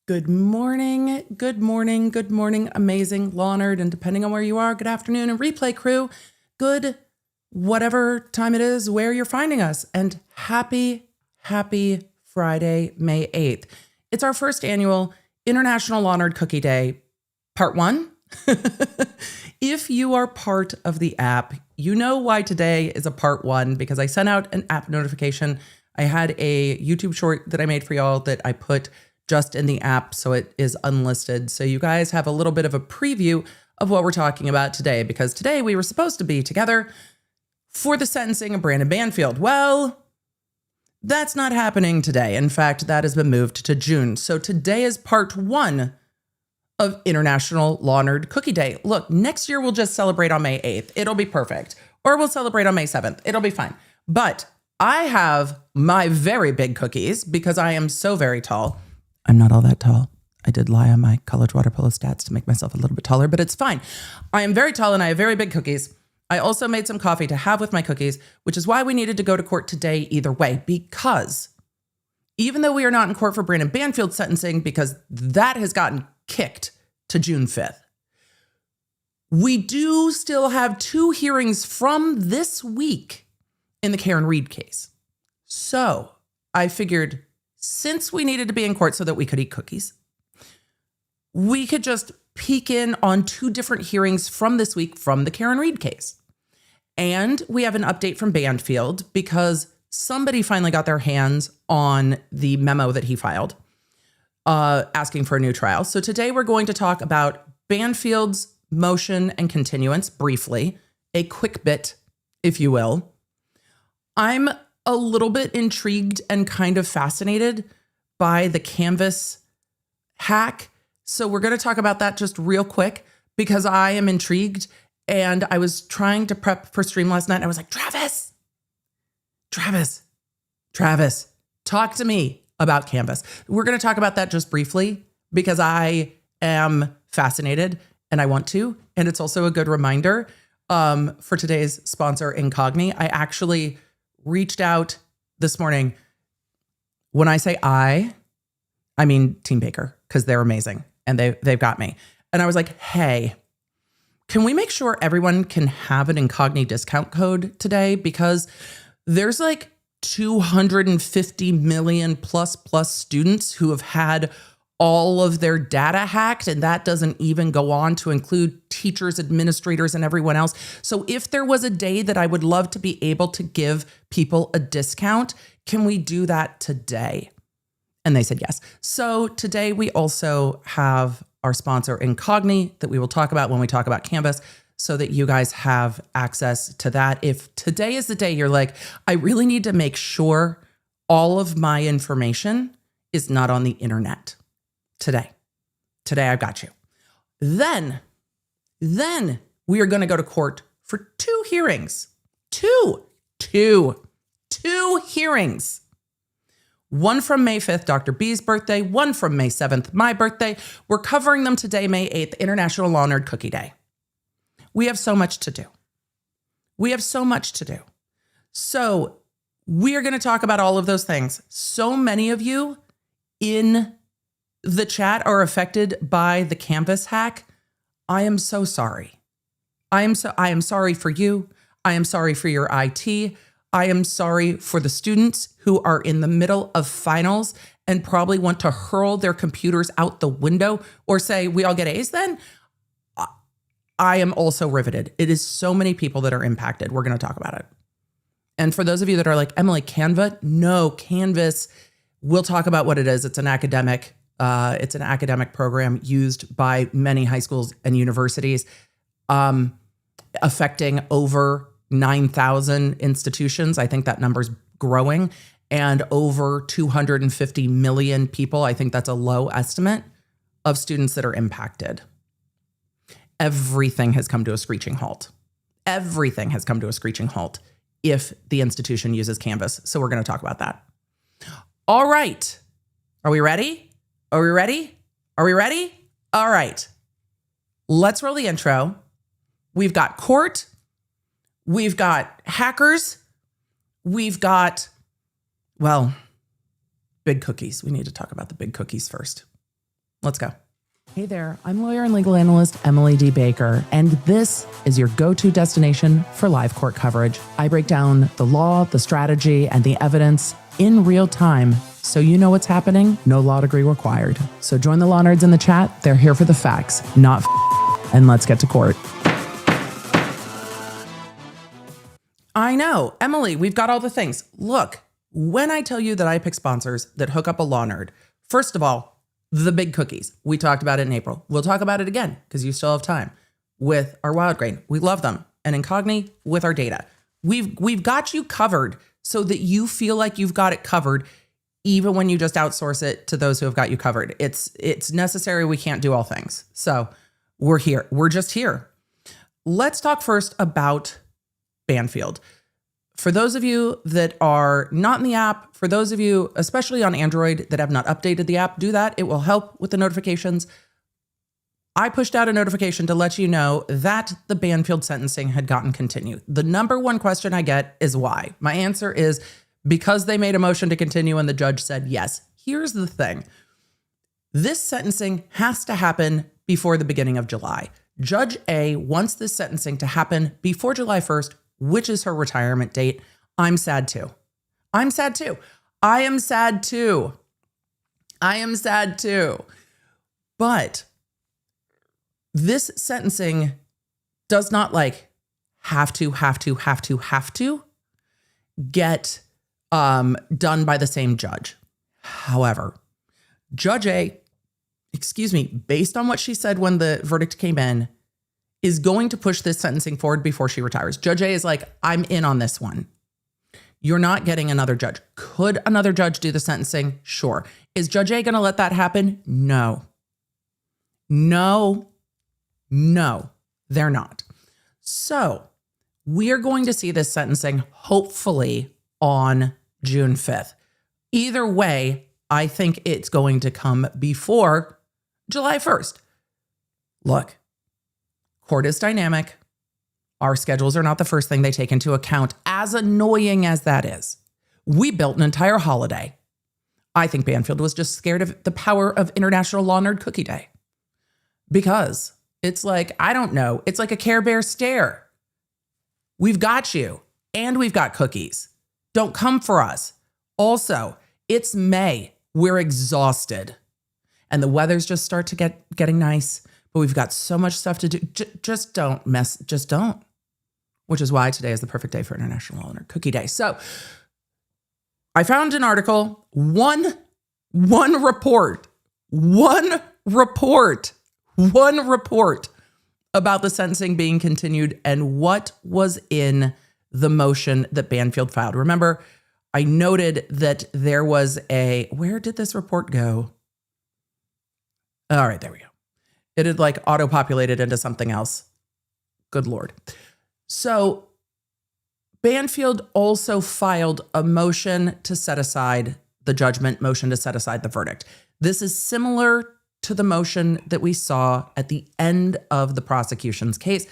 Good morning, good morning, good morning, amazing, Lawnerd, and depending on where you are, good afternoon, and replay crew, good whatever time it is where you're finding us, and happy Friday, May 8th. It's our first annual International Lawnerd Cookie Day, part one. If you are part of the app, you know why today is a part one, because I sent out an app notification. I had a YouTube short that I made for y'all that I put just in the app, so it is unlisted. So you guys have a little bit of a preview of what we're talking about today, because today we were supposed to be together for the sentencing of Brandon Banfield. Well, that's not happening today. In fact, that has been moved to June. So today is part one of International Lawnerd Cookie Day. Look, next year we'll just celebrate on May 8th. It'll be perfect. Or we'll celebrate on May 7th. It'll be fine. But I have my very big cookies because I am so very tall. I'm not all that tall. I did lie on my college water polo stats to make myself a little bit taller, but it's fine. I am very tall and I have very big cookies. I also made some coffee to have with my cookies, which is why we needed to go to court today either way, because even though we are not in court for Brandon Banfield's sentencing, because that has gotten kicked to June 5th, we do still have two hearings from this week in the Karen Reed case. So I figured, since we needed to be in court so that we could eat cookies, we could just peek in on two different hearings from this week from the Karen Reed case. And we have an update from Banfield because somebody finally got their hands on the memo that he filed asking for a new trial. So today we're going to talk about Banfield's motion and continuance briefly, a quick bit, if you will. I'm a little bit intrigued and kind of fascinated by the Canvas hack. So we're going to talk about that just real quick because I am intrigued. And I was trying to prep for stream last night. And I was like, Travis, talk to me about Canvas. We're going to talk about that just briefly because I am fascinated and I want to. And it's also a good reminder for today's sponsor, Incogni. I actually reached out this morning. When I say I mean Team Baker, because they're amazing and they've got me. And I was like, hey, can we make sure everyone can have an Incogni discount code today? Because there's like 250 million plus students who have had all of their data hacked, and that doesn't even go on to include teachers, administrators, and everyone else. So if there was a day that I would love to be able to give people a discount, can we do that today? And they said yes. So today we also have our sponsor Incogni that we will talk about when we talk about Canvas, so that you guys have access to that. If today is the day you're like, I really need to make sure all of my information is not on the internet. Today I've got you. Then we are going to go to court for two hearings. Two hearings. One from May 5th, Dr. B's birthday. One from May 7th, my birthday. We're covering them today, May 8th, International Lawnerd Cookie Day. We have so much to do. So we are going to talk about all of those things. So many of you in the chat are affected by the Canvas hack. I am so sorry. I am sorry for you. I am sorry for your IT. I am sorry for the students who are in the middle of finals and probably want to hurl their computers out the window or say, we all get A's then. I am also riveted. It is so many people that are impacted. We're going to talk about it. And for those of you that are like, Emily, Canva? No, Canvas, we'll talk about what it is. It's an academic program used by many high schools and universities, affecting over 9,000 institutions. I think that number's growing, and over 250 million people. I think that's a low estimate of students that are impacted. Everything has come to a screeching halt. Everything has come to a screeching halt if the institution uses Canvas. So we're going to talk about that. All right. Are we ready? All right. Let's roll the intro. We've got court. We've got hackers. We've got, well, big cookies. We need to talk about the big cookies first. Let's go. Hey there, I'm lawyer and legal analyst Emily D. Baker, and this is your go-to destination for live court coverage. I break down the law, the strategy, and the evidence in real time so you know what's happening. No law degree required. So join the law nerds in the chat. They're here for the facts, not and let's get to court. I know, Emily, we've got all the things. Look, when I tell you that I pick sponsors that hook up a law nerd, first of all, the big cookies. We talked about it in April. We'll talk about it again because you still have time with our wild grain. We love them. And Incogni with our data. We've got you covered so that you feel like you've got it covered even when you just outsource it to those who have got you covered. It's necessary. We can't do all things. So we're here. We're just here. Let's talk first about Banfield. For those of you that are not in the app, for those of you, especially on Android, that have not updated the app, do that. It will help with the notifications. I pushed out a notification to let you know that the Banfield sentencing had gotten continued. The number one question I get is why. My answer is because they made a motion to continue and the judge said yes. Here's the thing. This sentencing has to happen before the beginning of July. Judge A wants this sentencing to happen before July 1st, which is her retirement date. I'm sad too. I'm sad too. I am sad too. I am sad too. But this sentencing does not have to get done by the same judge. However, Judge A, based on what she said when the verdict came in, is going to push this sentencing forward before she retires. Judge A is like, I'm in on this one. You're not getting another judge. Could another judge do the sentencing? Sure. Is Judge A going to let that happen? No. No, they're not. So we are going to see this sentencing hopefully on June 5th. Either way, I think it's going to come before July 1st. Look, court is dynamic. Our schedules are not the first thing they take into account, as annoying as that is. We built an entire holiday. I think Banfield was just scared of the power of International Law Nerd Cookie Day. Because it's like, I don't know, it's like a Care Bear stare. We've got you, and we've got cookies. Don't come for us. Also, it's May. We're exhausted. And the weather's just start to getting nice. But we've got so much stuff to do. Just don't mess. Just don't. Which is why today is the perfect day for International Law Nerd Cookie Day. So I found an article, one report about the sentencing being continued and what was in the motion that Banfield filed. Remember, I noted that there was where did this report go? All right, there we go. It had auto-populated into something else. Good Lord. So Banfield also filed a motion to set aside the judgment, motion to set aside the verdict. This is similar to the motion that we saw at the end of the prosecution's case.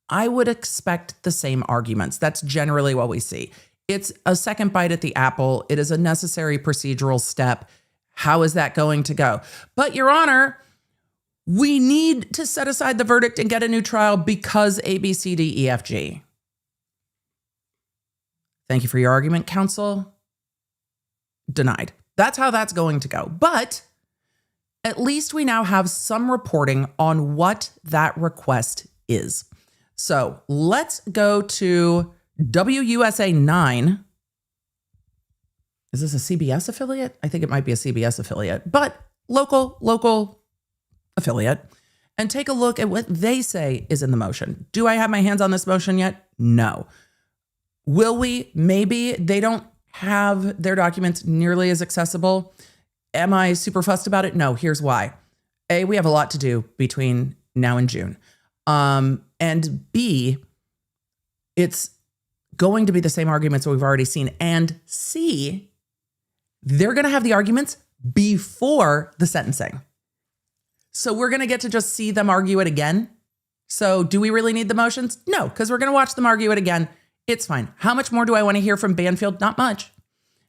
I would expect the same arguments. That's generally what we see. It's a second bite at the apple. It is a necessary procedural step. How is that going to go? But Your Honor, we need to set aside the verdict and get a new trial because A, B, C, D, E, F, G. Thank you for your argument, counsel. Denied. That's how that's going to go. But at least we now have some reporting on what that request is. So let's go to WUSA9. Is this a CBS affiliate? I think it might be a CBS affiliate, but local affiliate, and take a look at what they say is in the motion. Do I have my hands on this motion yet? No. Will we? Maybe. They don't have their documents nearly as accessible. Am I super fussed about it? No. Here's why. A, we have a lot to do between now and June. And B, it's going to be the same arguments that we've already seen. And C, they're going to have the arguments before the sentencing. So we're going to get to just see them argue it again. So do we really need the motions? No, because we're going to watch them argue it again. It's fine. How much more do I want to hear from Banfield? Not much.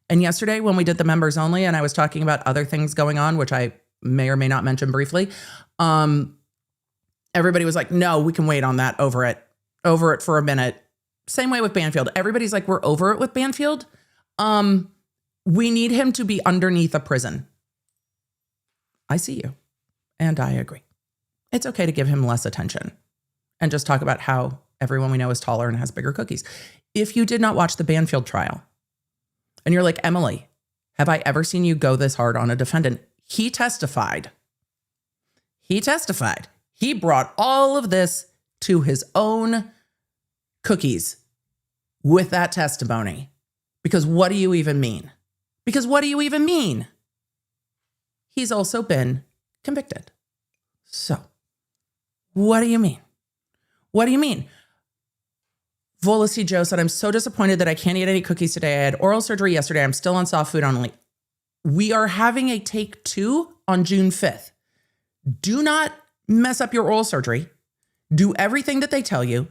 And yesterday when we did the members only and I was talking about other things going on, which I may or may not mention briefly. Everybody was like, no, we can wait on that, over it for a minute. Same way with Banfield. Everybody's like, we're over it with Banfield. We need him to be underneath a prison. I see you. And I agree. It's okay to give him less attention and just talk about how everyone we know is taller and has bigger cookies. If you did not watch the Banfield trial and you're like, Emily, have I ever seen you go this hard on a defendant? He testified. He brought all of this to his own cookies with that testimony. Because what do you even mean? He's also been convicted. So, what do you mean? Volasi Joe said, I'm so disappointed that I can't eat any cookies today. I had oral surgery yesterday. I'm still on soft food only. We are having a take 2 on June 5th. Do not mess up your oral surgery. Do everything that they tell you.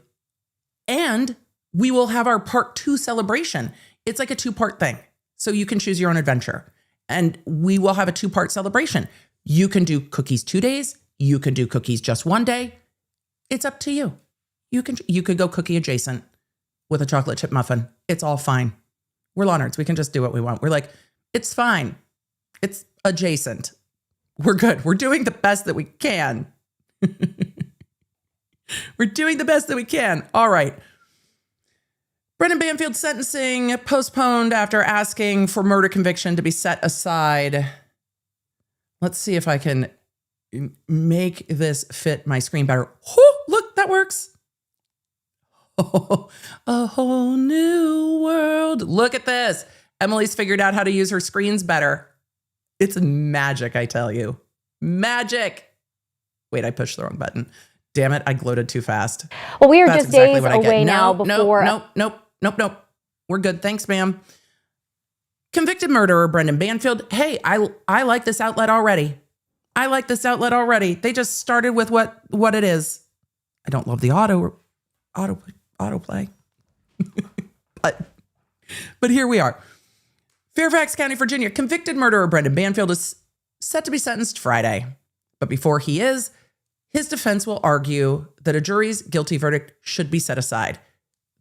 And we will have our part 2 celebration. It's like a 2-part thing. So you can choose your own adventure. And we will have a 2-part celebration. You can do cookies 2 days. You can do cookies just 1 day. It's up to you. You could go cookie adjacent with a chocolate chip muffin. It's all fine. We're Lawnards. We can just do what we want. We're like, it's fine. It's adjacent. We're good. We're doing the best that we can. All right. Brendan Banfield's sentencing postponed after asking for murder conviction to be set aside. Let's see if I can make this fit my screen better. Oh, look, that works. Oh, a whole new world. Look at this. Emily's figured out how to use her screens better. It's magic, I tell you. Magic. Wait, I pushed the wrong button. Damn it, I gloated too fast. Well, we are just days away now before... Nope. We're good. Thanks, ma'am. Convicted murderer Brendan Banfield. Hey, I like this outlet already. They just started with what it is. I don't love the autoplay. but here we are. Fairfax County, Virginia. Convicted murderer Brendan Banfield is set to be sentenced Friday. But before he is, his defense will argue that a jury's guilty verdict should be set aside.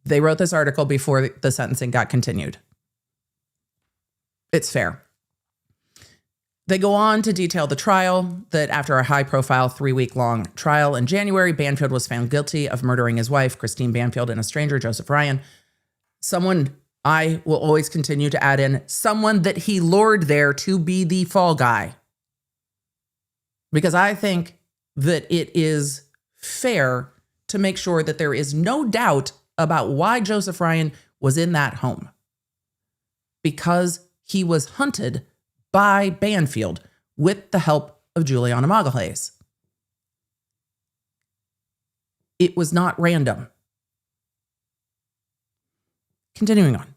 They wrote this article before the sentencing got continued. It's fair. They go on to detail the trial, that after a high-profile 3-week-long trial in January, Banfield was found guilty of murdering his wife, Christine Banfield, and a stranger, Joseph Ryan. Someone I will always continue to add in, someone that he lured there to be the fall guy. Because I think that it is fair to make sure that there is no doubt about why Joseph Ryan was in that home. Because he was hunted by Banfield with the help of Juliana Magalhaes. It was not random. Continuing on.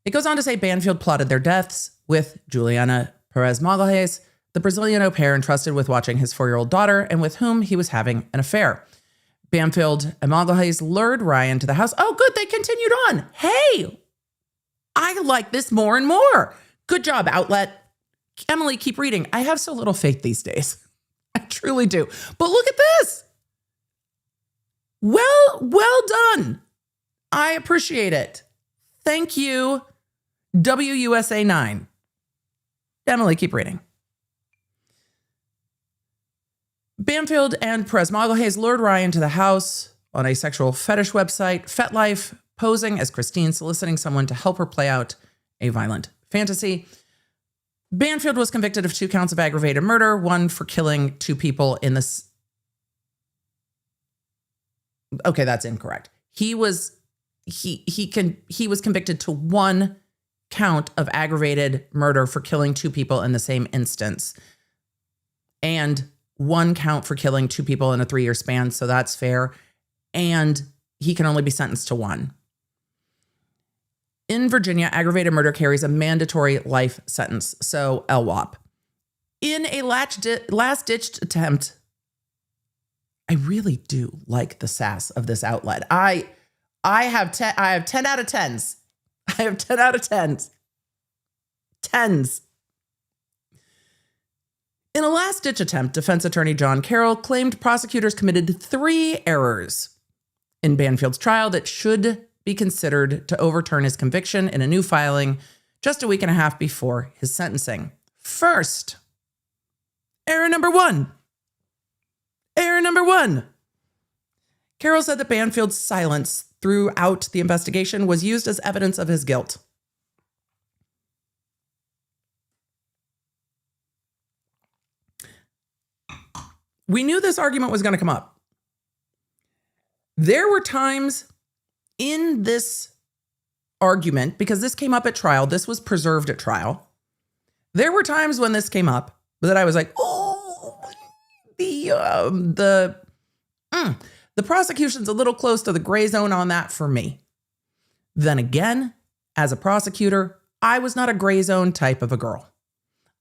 It goes on to say Banfield plotted their deaths with Juliana Perez Magalhaes, the Brazilian au pair entrusted with watching his 4-year-old daughter and with whom he was having an affair. Banfield and Magalhaes lured Ryan to the house. Oh, good. They continued on. Hey, I like this more and more. Good job, outlet. Emily, keep reading. I have so little faith these days. I truly do. But look at this. Well done. I appreciate it. Thank you, WUSA9. Emily, keep reading. Banfield and Perez Magalhaes lured Ryan to the house on a sexual fetish website, FetLife, posing as Christine, soliciting someone to help her play out a violent fantasy. Banfield was convicted of 2 counts of aggravated murder, 1 for killing 2 people in this. Okay, that's incorrect. He was convicted to 1 count of aggravated murder for killing 2 people in the same instance, and 1 count for killing 2 people in a 3-year span. So that's fair. And he can only be sentenced to 1. In Virginia, aggravated murder carries a mandatory life sentence, so LWOP. In a last-ditched attempt, I really do like the sass of this outlet. I have 10 out of 10s. I have 10 out of 10s. 10s. In a last-ditch attempt, defense attorney John Carroll claimed prosecutors committed 3 errors in Banfield's trial that should be considered to overturn his conviction in a new filing just a week and a half before his sentencing. First, error number 1. Error number 1. Carroll said that Banfield's silence throughout the investigation was used as evidence of his guilt. We knew this argument was going to come up. There were times in this argument, because this came up at trial, this was preserved at trial. There were times when this came up that I was like, oh, the prosecution's a little close to the gray zone on that for me. Then again, as a prosecutor, I was not a gray zone type of a girl.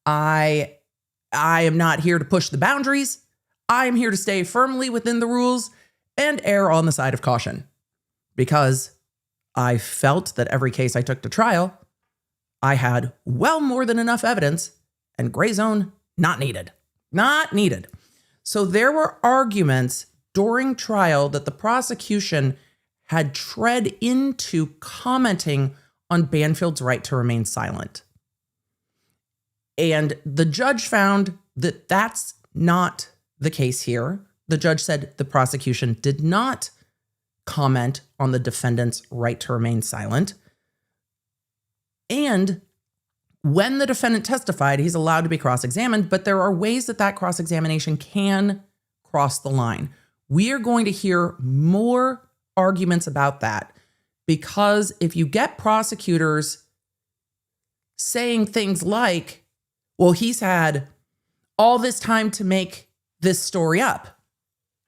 I am not here to push the boundaries. I am here to stay firmly within the rules and err on the side of caution, because I felt that every case I took to trial, I had well more than enough evidence, and gray zone not needed. Not needed. So there were arguments during trial that the prosecution had tread into commenting on Banfield's right to remain silent. And the judge found that that's not the case here. The judge said the prosecution did not comment on the defendant's right to remain silent. And when the defendant testified, he's allowed to be cross-examined, but there are ways that that cross-examination can cross the line. We are going to hear more arguments about that, because if you get prosecutors saying things like, well, he's had all this time to make this story up,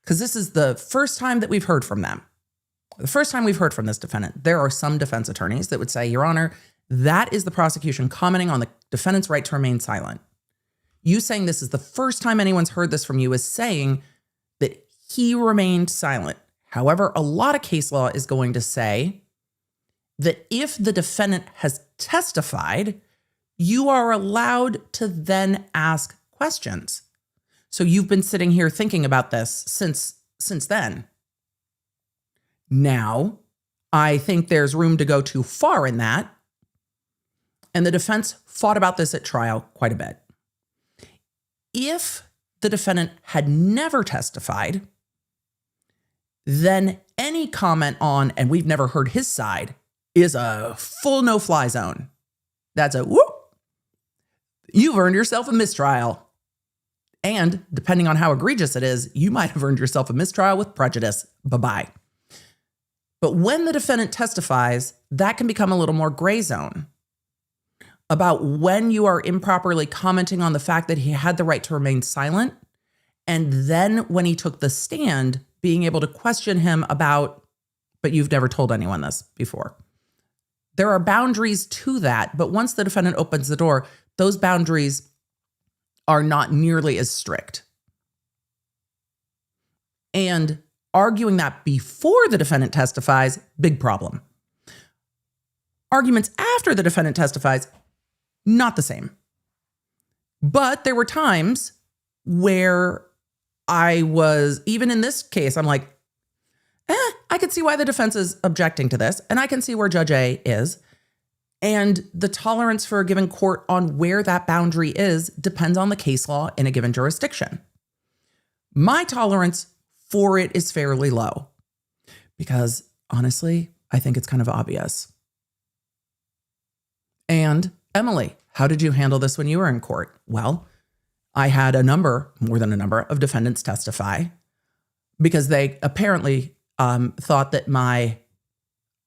because this is the first time that we've heard from them. The first time we've heard from this defendant. There are some defense attorneys that would say, Your Honor, that is the prosecution commenting on the defendant's right to remain silent. You saying this is the first time anyone's heard this from you is saying that he remained silent. However, a lot of case law is going to say that if the defendant has testified, you are allowed to then ask questions. So you've been sitting here thinking about this since then. Now, I think there's room to go too far in that. And the defense fought about this at trial quite a bit. If the defendant had never testified, then any comment on, and we've never heard his side, is a full no-fly zone. That's a whoop. You've earned yourself a mistrial. And depending on how egregious it is, you might have earned yourself a mistrial with prejudice. Bye-bye. But when the defendant testifies, that can become a little more gray zone about when you are improperly commenting on the fact that he had the right to remain silent, and then when he took the stand, being able to question him about, but you've never told anyone this before. There are boundaries to that, but once the defendant opens the door, those boundaries are not nearly as strict. And arguing that before the defendant testifies, big problem. Arguments after the defendant testifies, not the same. But there were times where I was, even in this case, I'm like, I can see why the defense is objecting to this, and I can see where Judge A is. And the tolerance for a given court on where that boundary is depends on the case law in a given jurisdiction. My tolerance for it is fairly low because, honestly, I think it's kind of obvious. And Emily, how did you handle this when you were in court? Well, I had more than a number of defendants testify because they apparently thought that my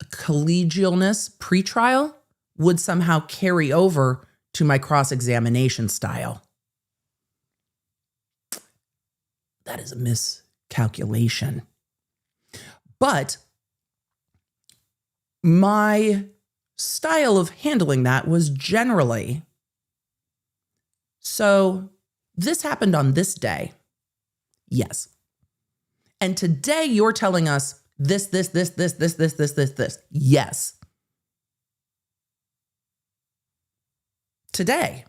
collegialness pre-trial would somehow carry over to my cross-examination style. That is a miscalculation. But my style of handling that was generally, so this happened on this day. Yes. And today you're telling us this. Yes. Today,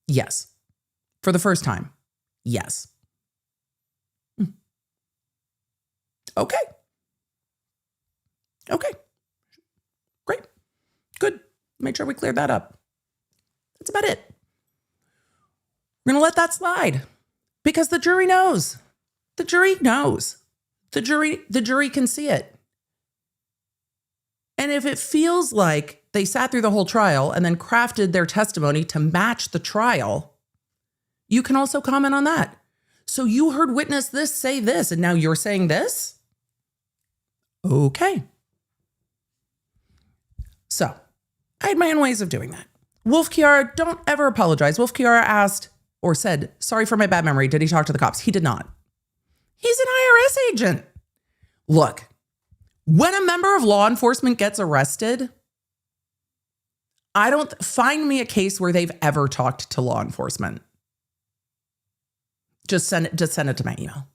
yes, for the first time. Yes. Okay. Okay. Great. Good. Make sure we cleared that up. That's about it. We're going to let that slide because the jury knows. The jury knows. The jury can see it. And if it feels like they sat through the whole trial and then crafted their testimony to match the trial, you can also comment on that. So you heard witness this say this, and now you're saying this? Okay. So I had my own ways of doing that. Wolf Chiara, don't ever apologize. Wolf Chiara asked or said, sorry for my bad memory. Did he talk to the cops? He did not. He's an IRS agent. Look, when a member of law enforcement gets arrested, find me a case where they've ever talked to law enforcement. Just send it to my email.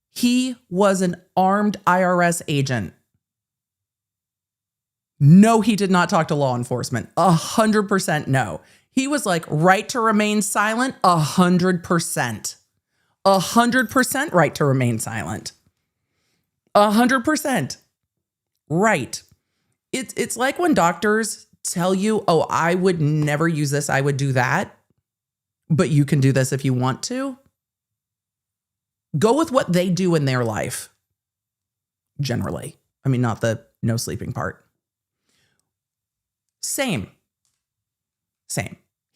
He was an armed IRS agent. No, he did not talk to law enforcement. 100% no. He was like, right to remain silent, 100%. 100% right to remain silent. 100%. Right. It's like when doctors tell you, oh, I would never use this, I would do that, but you can do this if you want to. Go with what they do in their life. Generally. I mean, not the no sleeping part. Same.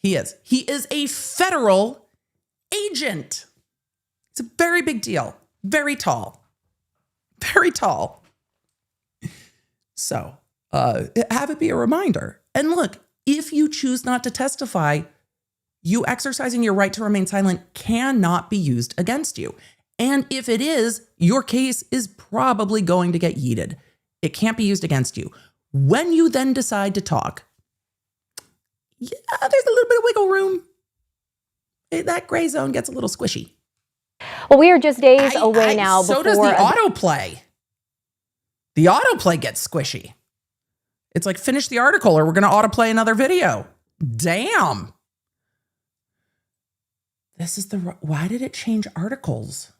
He is a federal agent. It's a very big deal. Very tall. Very tall. So, have it be a reminder. And look, if you choose not to testify, you exercising your right to remain silent cannot be used against you. And if it is, your case is probably going to get yeeted. It can't be used against you. When you then decide to talk, yeah, there's a little bit of wiggle room. That gray zone gets a little squishy. Well, we are just days away now. So does the autoplay. The autoplay gets squishy. It's like, finish the article or we're going to autoplay another video. Damn. Why did it change articles?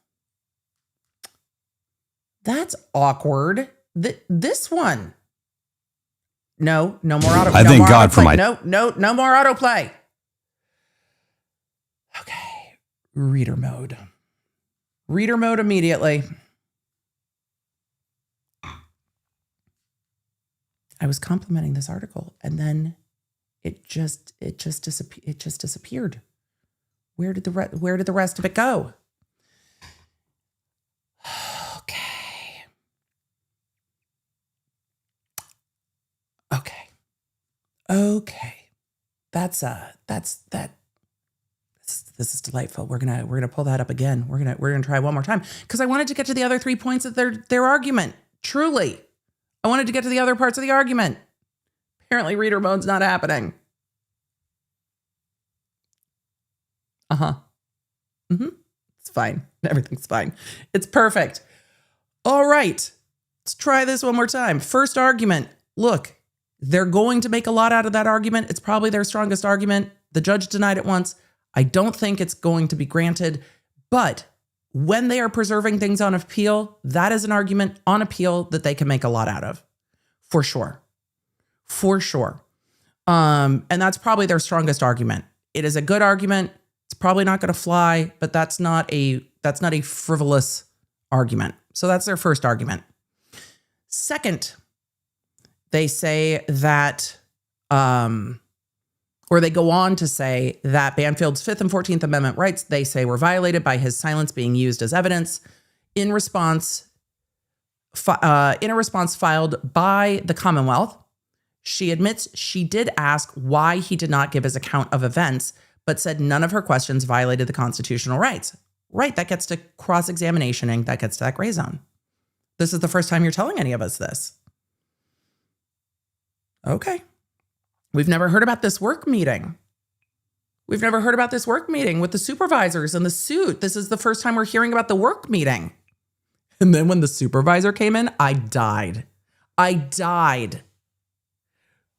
That's awkward. This one. No more auto. I thank God for my. No more autoplay. Okay. Reader mode. Reader mode immediately. I was complimenting this article and then it just disappeared. Where did the rest of it go? Okay. This is delightful. We're gonna pull that up again. We're gonna try one more time because I wanted to get to the other 3 points of their argument. Truly, I wanted to get to the other parts of the argument. Apparently, reader mode's not happening. It's fine. Everything's fine. It's perfect. All right. Let's try this one more time. First argument. Look, they're going to make a lot out of that argument. It's probably their strongest argument. The judge denied it once. I don't think it's going to be granted. But when they are preserving things on appeal, that is an argument on appeal that they can make a lot out of. For sure. And that's probably their strongest argument. It is a good argument. It's probably not going to fly, but that's not a frivolous argument. So that's their first argument. Second, they say that, or they go on to say that Banfield's 5th and 14th Amendment rights, they say, were violated by his silence being used as evidence in a response filed by the Commonwealth. She admits she did ask why he did not give his account of events, but said none of her questions violated the constitutional rights. Right, that gets to cross-examinationing, that gets to that gray zone. This is the first time you're telling any of us this. Okay. We've never heard about this work meeting. We've never heard about this work meeting with the supervisors and the suit. This is the first time we're hearing about the work meeting. And then when the supervisor came in, I died.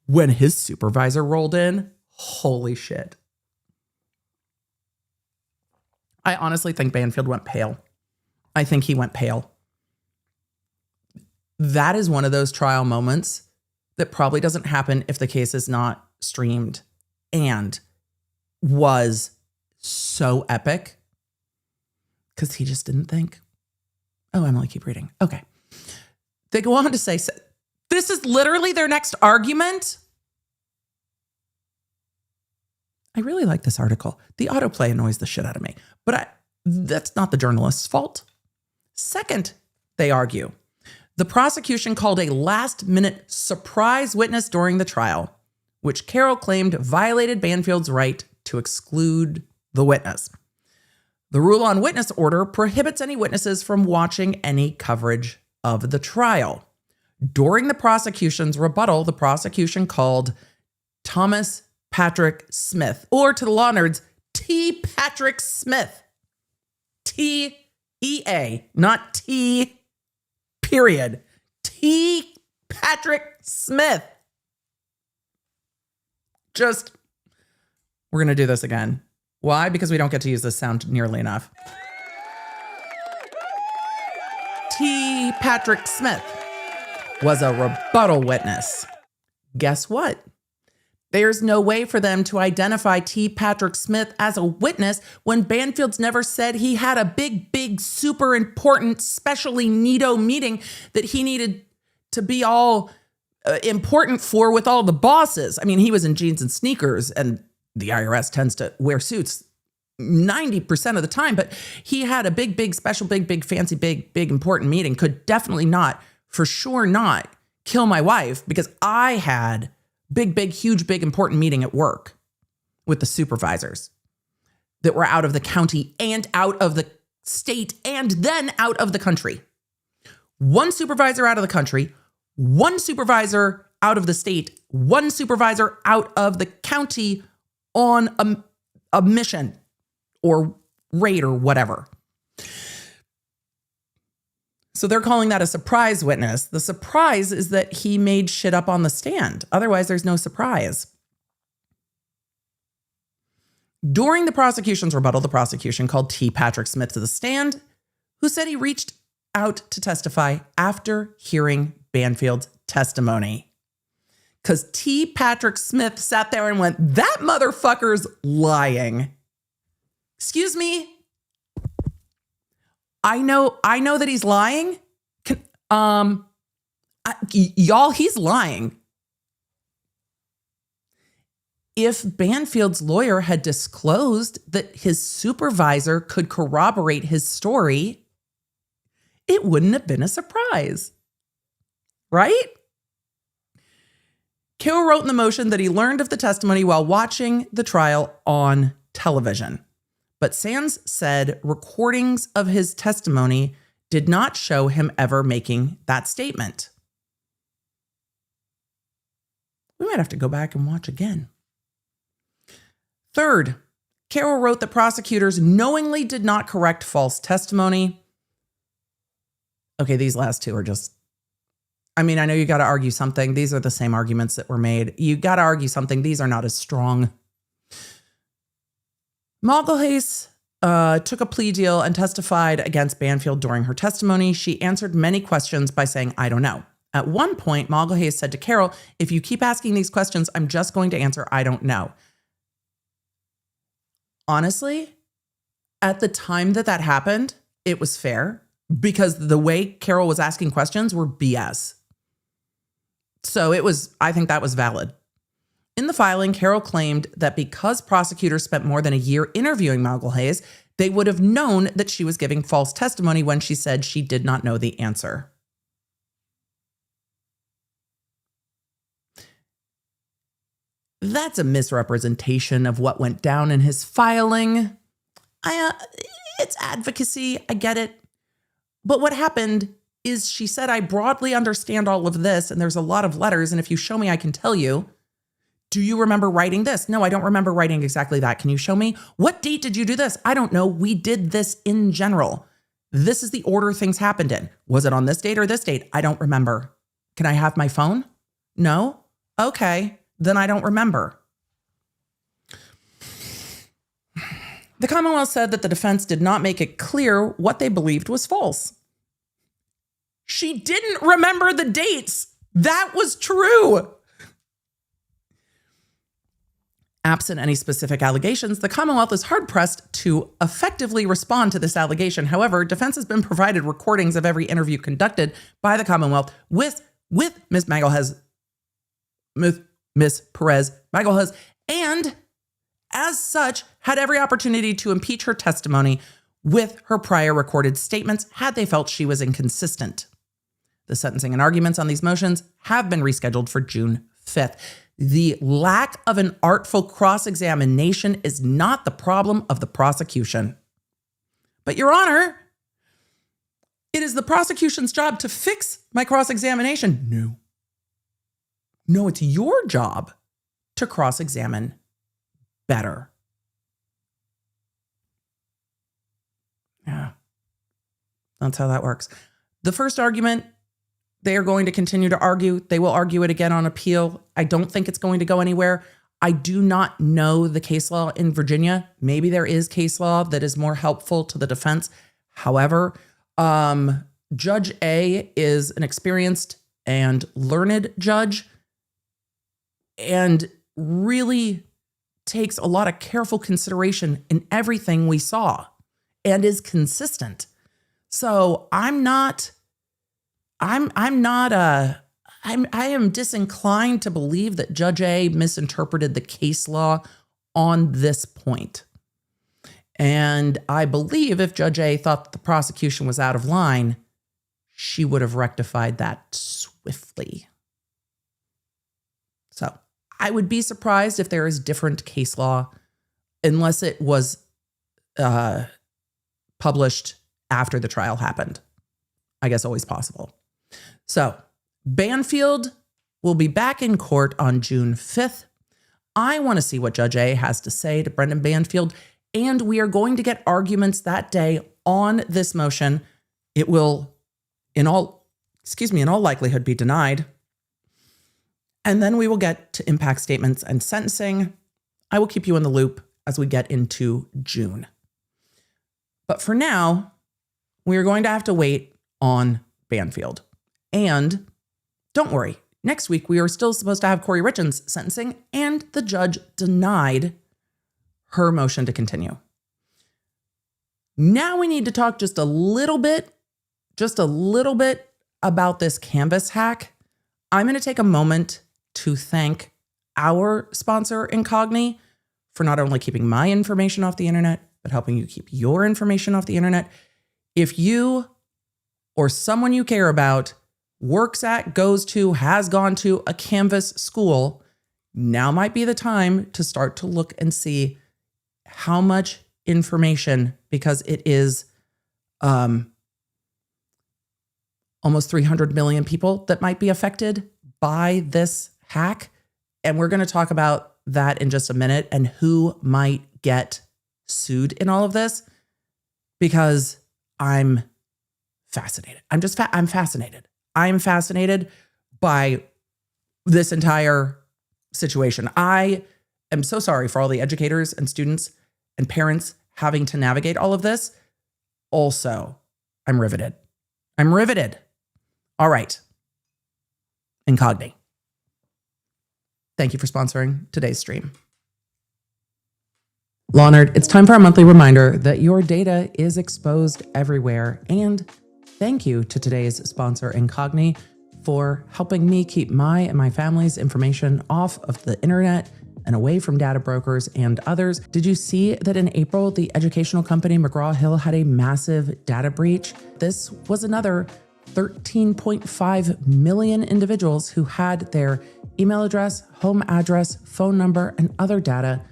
When his supervisor rolled in, holy shit. I honestly think Banfield went pale. I think he went pale. That is one of those trial moments that probably doesn't happen if the case is not streamed, and was so epic because he just didn't think. Oh, Emily, keep reading. Okay. They go on to say, this is literally their next argument. I really like this article. The autoplay annoys the shit out of me, but that's not the journalist's fault. Second, they argue, the prosecution called a last-minute surprise witness during the trial, which Carol claimed violated Banfield's right to exclude the witness. The rule on witness order prohibits any witnesses from watching any coverage of the trial. During the prosecution's rebuttal, the prosecution called Thomas Patrick Smith, or to the law nerds, T. Patrick Smith. T-E-A, not T, period. T. Patrick Smith. We're going to do this again. Why? Because we don't get to use this sound nearly enough. T. Patrick Smith was a rebuttal witness. Guess what? There's no way for them to identify T. Patrick Smith as a witness when Banfield's never said he had a big, super important, specially neato meeting that he needed to be all important for with all the bosses. I mean, he was in jeans and sneakers, and the IRS tends to wear suits 90% of the time, but he had a big, special, big, fancy, big, important meeting. Could definitely not, for sure not, kill my wife because I had big, huge, important meeting at work with the supervisors that were out of the county and out of the state and then out of the country. One supervisor out of the country, one supervisor out of the state, one supervisor out of the county on a mission or raid or whatever. So they're calling that a surprise witness. The surprise is that he made shit up on the stand. Otherwise, there's no surprise. During the prosecution's rebuttal, the prosecution called T. Patrick Smith to the stand, who said he reached out to testify after hearing Banfield's testimony. Because T. Patrick Smith sat there and went, that motherfucker's lying. Excuse me? I know that he's lying. Y'all, he's lying. If Banfield's lawyer had disclosed that his supervisor could corroborate his story, it wouldn't have been a surprise, right? Carol wrote in the motion that he learned of the testimony while watching the trial on television. But Sands said recordings of his testimony did not show him ever making that statement. We might have to go back and watch again. Third, Carol wrote that prosecutors knowingly did not correct false testimony. Okay, these last two are just, I mean, I know you got to argue something. These are the same arguments that were made. You got to argue something. These are not as strong. Malgolhase took a plea deal and testified against Banfield during her testimony. She answered many questions by saying, I don't know. At one point, Malgolhase said to Carol, if you keep asking these questions, I'm just going to answer, I don't know. Honestly, at the time that happened, it was fair because the way Carol was asking questions were BS. So I think that was valid. In the filing, Carol claimed that because prosecutors spent more than a year interviewing Malgolhase, they would have known that she was giving false testimony when she said she did not know the answer. That's a misrepresentation of what went down in his filing. It's advocacy, I get it. But what happened is she said, I broadly understand all of this, and there's a lot of letters, and if you show me, I can tell you. Do you remember writing this? No, I don't remember writing exactly that. Can you show me? What date did you do this? I don't know. We did this in general. This is the order things happened in. Was it on this date or this date? I don't remember. Can I have my phone? No? Okay, then I don't remember. The Commonwealth said that the defense did not make it clear what they believed was false. She didn't remember the dates. That was true. Absent any specific allegations, the Commonwealth is hard-pressed to effectively respond to this allegation. However, defense has been provided recordings of every interview conducted by the Commonwealth with Ms. Perez-Magalhaes, and as such, had every opportunity to impeach her testimony with her prior recorded statements had they felt she was inconsistent. The sentencing and arguments on these motions have been rescheduled for June 5th. The lack of an artful cross-examination is not the problem of the prosecution. But, Your Honor, it is the prosecution's job to fix my cross-examination. No, it's your job to cross-examine better. Yeah, that's how that works. The first argument, they are going to continue to argue. They will argue it again on appeal. I don't think it's going to go anywhere. I do not know the case law in Virginia. Maybe there is case law that is more helpful to the defense. However, Judge A is an experienced and learned judge and really takes a lot of careful consideration in everything we saw and is consistent. So I am disinclined to believe that Judge A misinterpreted the case law on this point. And I believe if Judge A thought that the prosecution was out of line, she would have rectified that swiftly. So I would be surprised if there is different case law, unless it was published after the trial happened. I guess always possible. So Banfield will be back in court on June 5th. I want to see what Judge A has to say to Brendan Banfield, and we are going to get arguments that day on this motion. It will, in all likelihood, be denied. And then we will get to impact statements and sentencing. I will keep you in the loop as we get into June. But for now, we are going to have to wait on Banfield. And don't worry, next week we are still supposed to have Corey Richens sentencing, and the judge denied her motion to continue. Now we need to talk just a little bit about this Canvas hack. I'm going to take a moment to thank our sponsor, Incogni, for not only keeping my information off the internet, but helping you keep your information off the internet. If you or someone you care about works at, goes to, has gone to a Canvas school, now might be the time to start to look and see how much information, because it is almost 300 million people that might be affected by this hack. And we're going to talk about that in just a minute and who might get sued in all of this, because I'm fascinated. I'm fascinated. I'm fascinated by this entire situation. I am so sorry for all the educators and students and parents having to navigate all of this. Also, I'm riveted. All right. Incogni. Thank you for sponsoring today's stream. Law Nerd, it's time for our monthly reminder that your data is exposed everywhere. And thank you to today's sponsor, Incogni, for helping me keep my and my family's information off of the internet and away from data brokers and others. Did you see that in April, the educational company McGraw-Hill had a massive data breach? This was another 13.5 million individuals who had their email address, home address, phone number, and other data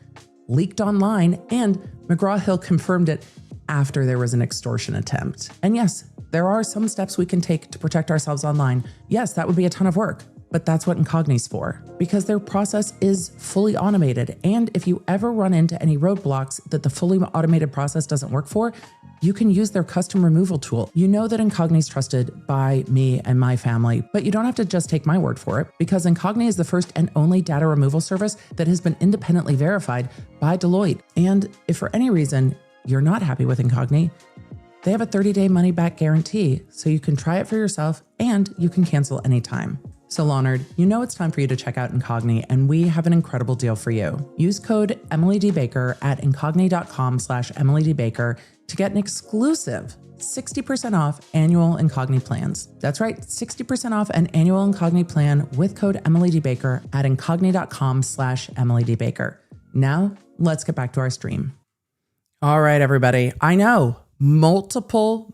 leaked online, and McGraw-Hill confirmed it after there was an extortion attempt. And yes, there are some steps we can take to protect ourselves online. Yes, that would be a ton of work. But that's what Incogni's for, because their process is fully automated. And if you ever run into any roadblocks that the fully automated process doesn't work for, you can use their custom removal tool. You know that Incogni's trusted by me and my family, but you don't have to just take my word for it, because Incogni is the first and only data removal service that has been independently verified by Deloitte. And if for any reason you're not happy with Incogni, they have a 30-day money-back guarantee, so you can try it for yourself and you can cancel anytime. So Leonard, you know it's time for you to check out Incogni, and we have an incredible deal for you. Use code EmilyDBaker at incogni.com/EmilyDBaker to get an exclusive 60% off annual Incogni plans. That's right, 60% off an annual Incogni plan with code EmilyDBaker at incogni.com/EmilyDBaker. Now, let's get back to our stream. All right, everybody. I know multiple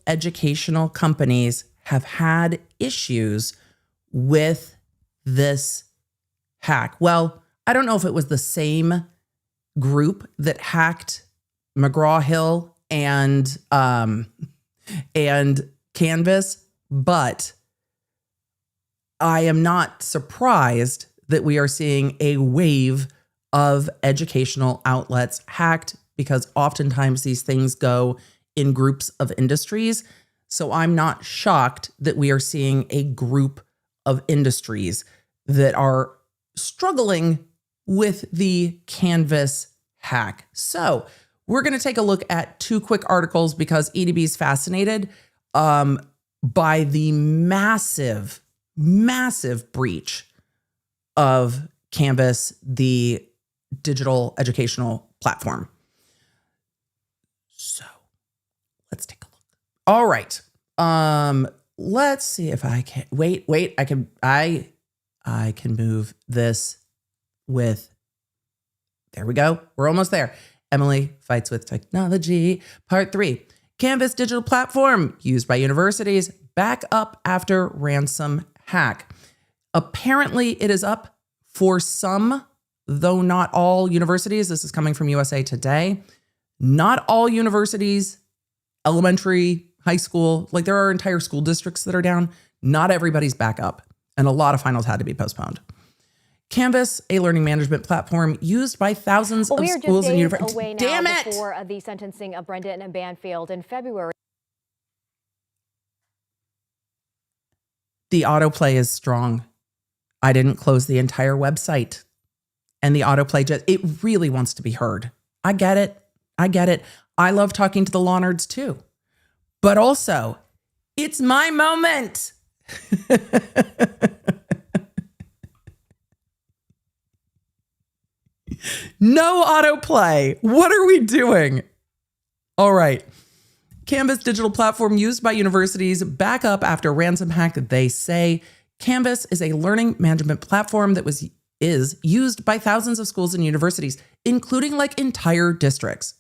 educational companies have had issues with this hack. Well, I don't know if it was the same group that hacked McGraw-Hill and Canvas, but I am not surprised that we are seeing a wave of educational outlets hacked, because oftentimes these things go in groups of industries. So I'm not shocked that we are seeing a group of industries that are struggling with the Canvas hack. So we're going to take a look at two quick articles, because EDB is fascinated by the massive breach of Canvas, the digital educational platform. So let's take a look. All right. Let's see if I can wait. I can move this with, there we go. We're almost there. Emily fights with technology. Part 3, Canvas digital platform used by universities back up after ransom hack. Apparently it is up for some, though not all universities. This is coming from USA Today. Not all universities, elementary, high school, like there are entire school districts that are down. Not everybody's back up, and a lot of finals had to be postponed. Canvas, a learning management platform used by thousands of schools and universities. We are just days away now before the sentencing of Brendan and Banfield in February. The autoplay is strong. I didn't close the entire website, and the autoplay it really wants to be heard. I get it. I love talking to the Lawnards too. But also, it's my moment. No autoplay. What are we doing? All right. Canvas digital platform used by universities back up after ransom hack, they say. Canvas is a learning management platform that is used by thousands of schools and universities, including like entire districts.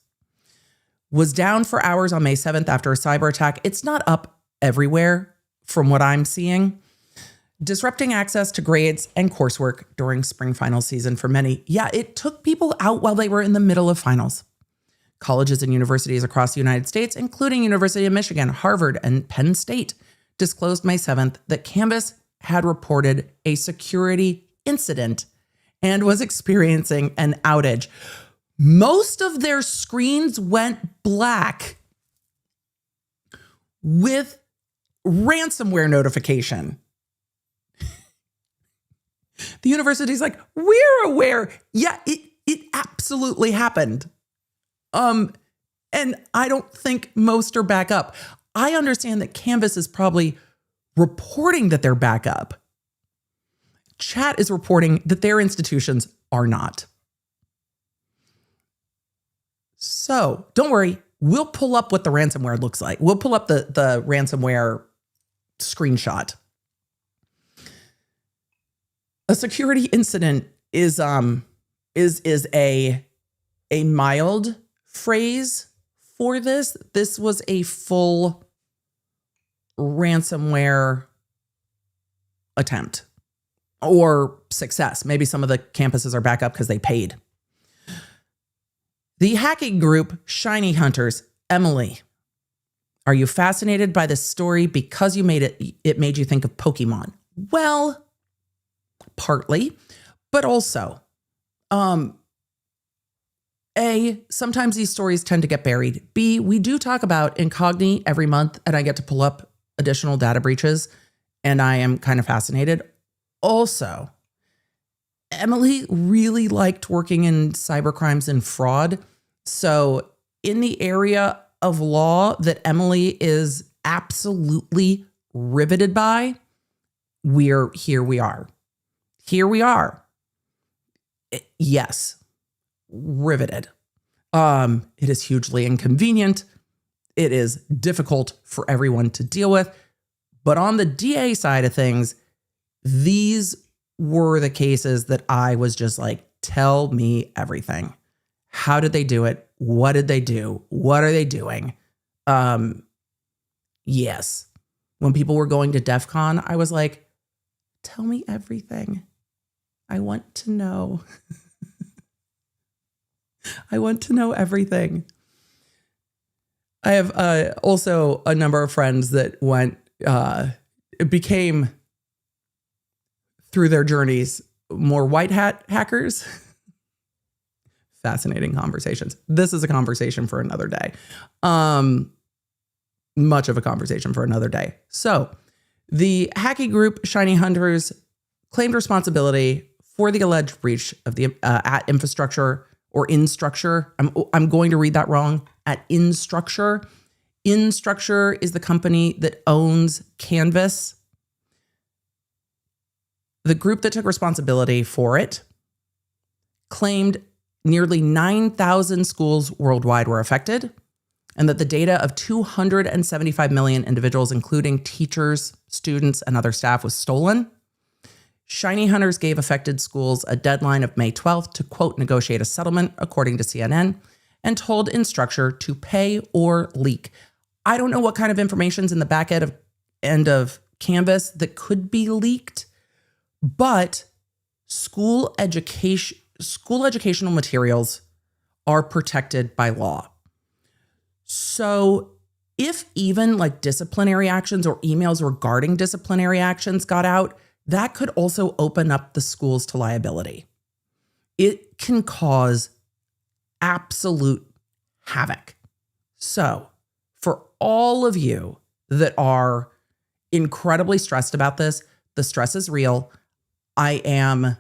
Was down for hours on May 7th after a cyber attack. It's not up everywhere from what I'm seeing. Disrupting access to grades and coursework during spring final season for many. Yeah, it took people out while they were in the middle of finals. Colleges and universities across the United States, including University of Michigan, Harvard, and Penn State, disclosed May 7th that Canvas had reported a security incident and was experiencing an outage. Most of their screens went black with ransomware notification. The university's like, we're aware. Yeah, it absolutely happened. And I don't think most are back up. I understand that Canvas is probably reporting that they're back up. Chat is reporting that their institutions are not. So don't worry, we'll pull up what the ransomware looks like. We'll pull up the ransomware screenshot. A security incident is a mild phrase for this. This was a full ransomware attempt or success. Maybe some of the campuses are back up because they paid. The hacking group Shiny Hunters. Emily, are you fascinated by this story because it made you think of Pokemon? Well, partly, but also, A, sometimes these stories tend to get buried. B, we do talk about Incogni every month, and I get to pull up additional data breaches, and I am kind of fascinated. Also, Emily really liked working in cybercrimes and fraud. So in the area of law that Emily is absolutely riveted by, we are. Here we are. Yes, riveted. It is hugely inconvenient. It is difficult for everyone to deal with. But on the DA side of things, these were the cases that I was just like, tell me everything. How did they do it? What did they do? What are they doing? Yes. When people were going to DEF CON, I was like, tell me everything. I want to know. I want to know everything. I have also a number of friends that became, through their journeys, more white hat hackers. Fascinating conversations. This is a conversation for another day. Much of a conversation for another day. So the hacking group Shiny Hunters claimed responsibility for the alleged breach of the at infrastructure or Instructure. I'm going to read that wrong. At Instructure. Instructure is the company that owns Canvas. The group that took responsibility for it claimed nearly 9,000 schools worldwide were affected, and that the data of 275 million individuals, including teachers, students, and other staff, was stolen. Shiny Hunters gave affected schools a deadline of May 12th to, quote, negotiate a settlement, according to CNN, and told Instructure to pay or leak. I don't know what kind of information's in the back end of Canvas that could be leaked, but school educational materials are protected by law. So if even like disciplinary actions or emails regarding disciplinary actions got out, that could also open up the schools to liability. It can cause absolute havoc. So for all of you that are incredibly stressed about this, the stress is real. I am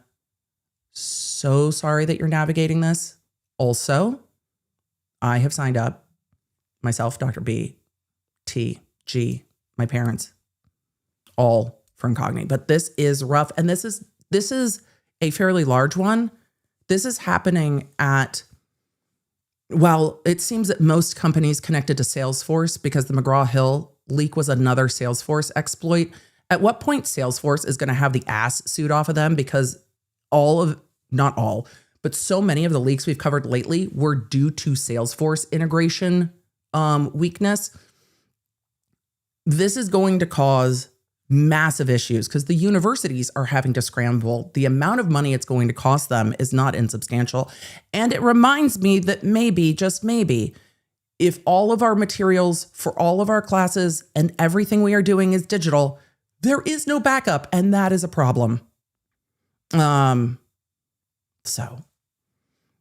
so sorry that you're navigating this. Also, I have signed up myself, Dr. B, T, G, my parents, all for Incogni. But this is rough. And this is a fairly large one. This is happening at, well, it seems that most companies connected to Salesforce, because the McGraw-Hill leak was another Salesforce exploit. At what point Salesforce is going to have the ass suit off of them, because not all, but so many of the leaks we've covered lately were due to Salesforce integration weakness. This is going to cause massive issues because the universities are having to scramble. The amount of money it's going to cost them is not insubstantial. And it reminds me that maybe, just maybe, if all of our materials for all of our classes and everything we are doing is digital, there is no backup, and that is a problem. So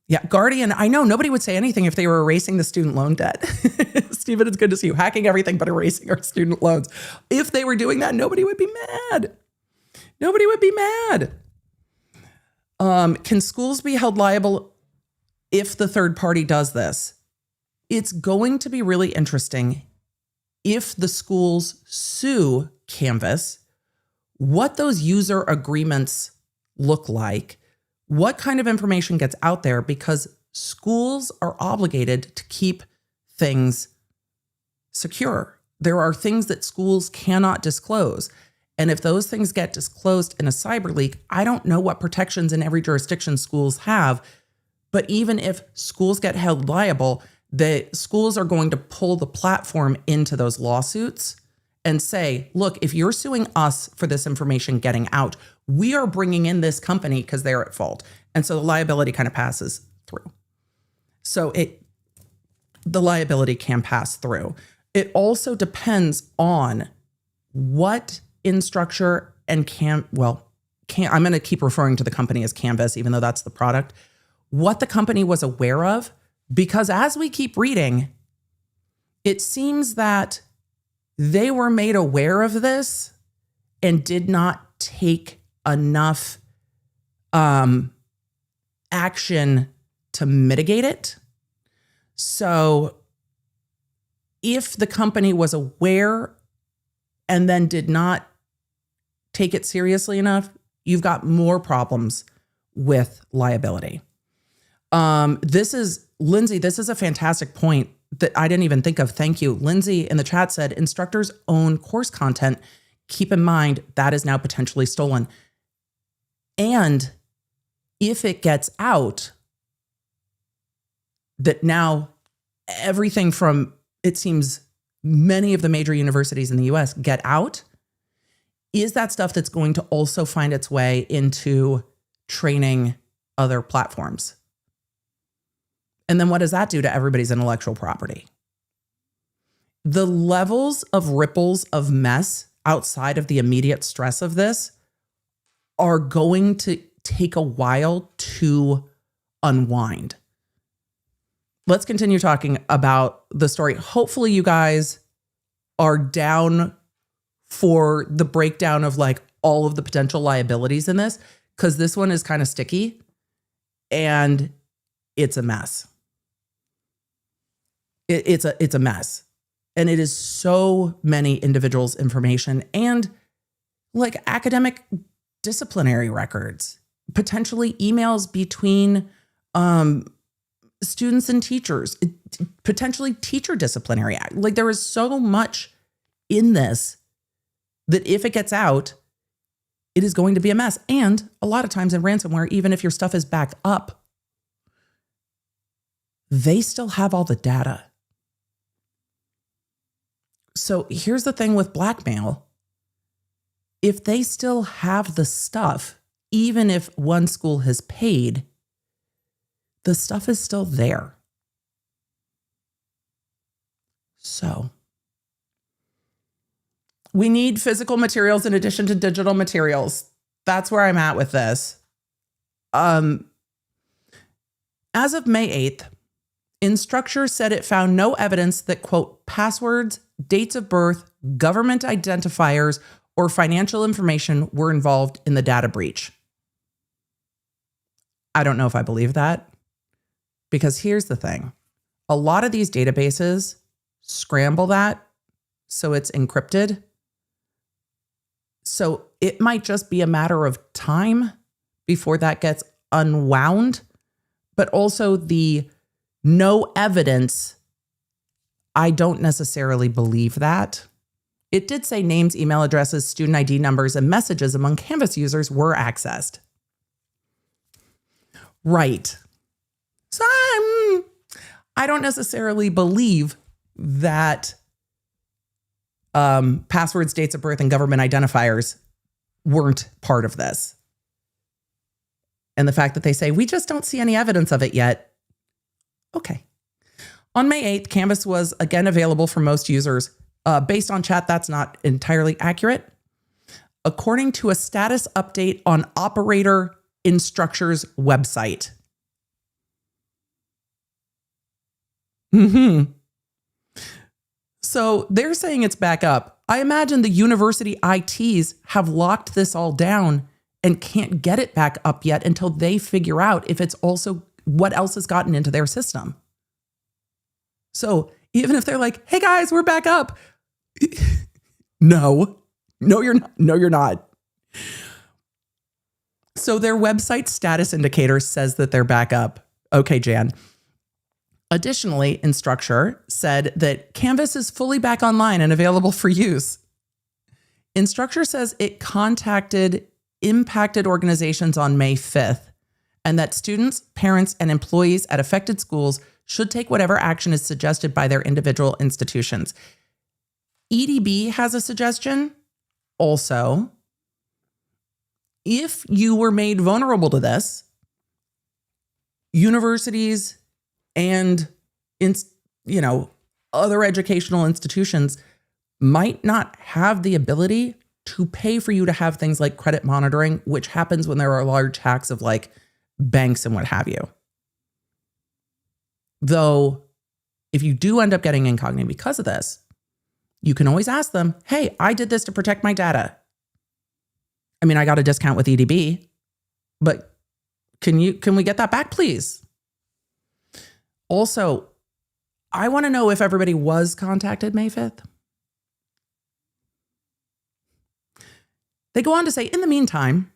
yeah, Guardian, I know nobody would say anything if they were erasing the student loan debt. Stephen, it's good to see you hacking everything but erasing our student loans. If they were doing that, nobody would be mad. Nobody would be mad. Can schools be held liable if the third party does this? It's going to be really interesting if the schools sue Canvas, what those user agreements look like, what kind of information gets out there, because schools are obligated to keep things secure. There are things that schools cannot disclose. And if those things get disclosed in a cyber leak, I don't know what protections in every jurisdiction schools have. But even if schools get held liable, the schools are going to pull the platform into those lawsuits and say, look, if you're suing us for this information getting out, we are bringing in this company because they're at fault. And so the liability kind of passes through. So the liability can pass through. It also depends on what Instructure and I'm going to keep referring to the company as Canvas, even though that's the product, what the company was aware of, because as we keep reading, it seems that they were made aware of this and did not take enough action to mitigate it. So if the company was aware and then did not take it seriously enough, you've got more problems with liability. This is a fantastic point that I didn't even think of. Thank you. Lindsay in the chat said, instructors own course content. Keep in mind that is now potentially stolen. And if it gets out that now everything from, it seems, many of the major universities in the US get out, is that stuff that's going to also find its way into training other platforms? And then what does that do to everybody's intellectual property? The levels of ripples of mess outside of the immediate stress of this are going to take a while to unwind. Let's continue talking about the story. Hopefully you guys are down for the breakdown of like all of the potential liabilities in this, because this one is kind of sticky and it's a mess. It's a mess. And it is so many individuals' information and like academic disciplinary records, potentially emails between students and teachers, potentially teacher disciplinary. Like there is so much in this that if it gets out, it is going to be a mess. And a lot of times in ransomware, even if your stuff is backed up, they still have all the data. So here's the thing with blackmail. If they still have the stuff, even if one school has paid, the stuff is still there. So we need physical materials in addition to digital materials. That's where I'm at with this. As of May 8th, Instructure said it found no evidence that, quote, passwords, dates of birth, government identifiers, or financial information were involved in the data breach. I don't know if I believe that, because here's the thing. A lot of these databases scramble that so it's encrypted. So it might just be a matter of time before that gets unwound, but also the no evidence, I don't necessarily believe that. It did say names, email addresses, student ID numbers, and messages among Canvas users were accessed. Right. So I don't necessarily believe that passwords, dates of birth, and government identifiers weren't part of this. And the fact that they say, we just don't see any evidence of it yet. Okay. On May 8th, Canvas was again available for most users. Based on chat, that's not entirely accurate. According to a status update on Operator Instructure's website. So they're saying it's back up. I imagine the university ITs have locked this all down and can't get it back up yet until they figure out if it's also what else has gotten into their system. So even if they're like, hey guys, we're back up. No, you're not. No, you're not. So their website status indicator says that they're back up. Okay, Jan. Additionally, Instructure said that Canvas is fully back online and available for use. Instructure says it contacted impacted organizations on May 5th, and that students, parents, and employees at affected schools should take whatever action is suggested by their individual institutions. EDB has a suggestion. Also, if you were made vulnerable to this, universities and other educational institutions might not have the ability to pay for you to have things like credit monitoring, which happens when there are large hacks of like banks and what have you. Though, if you do end up getting Incogni because of this, you can always ask them, hey, I did this to protect my data. I mean, I got a discount with EDB, but can we get that back, please? Also, I want to know if everybody was contacted May 5th. They go on to say, in the meantime,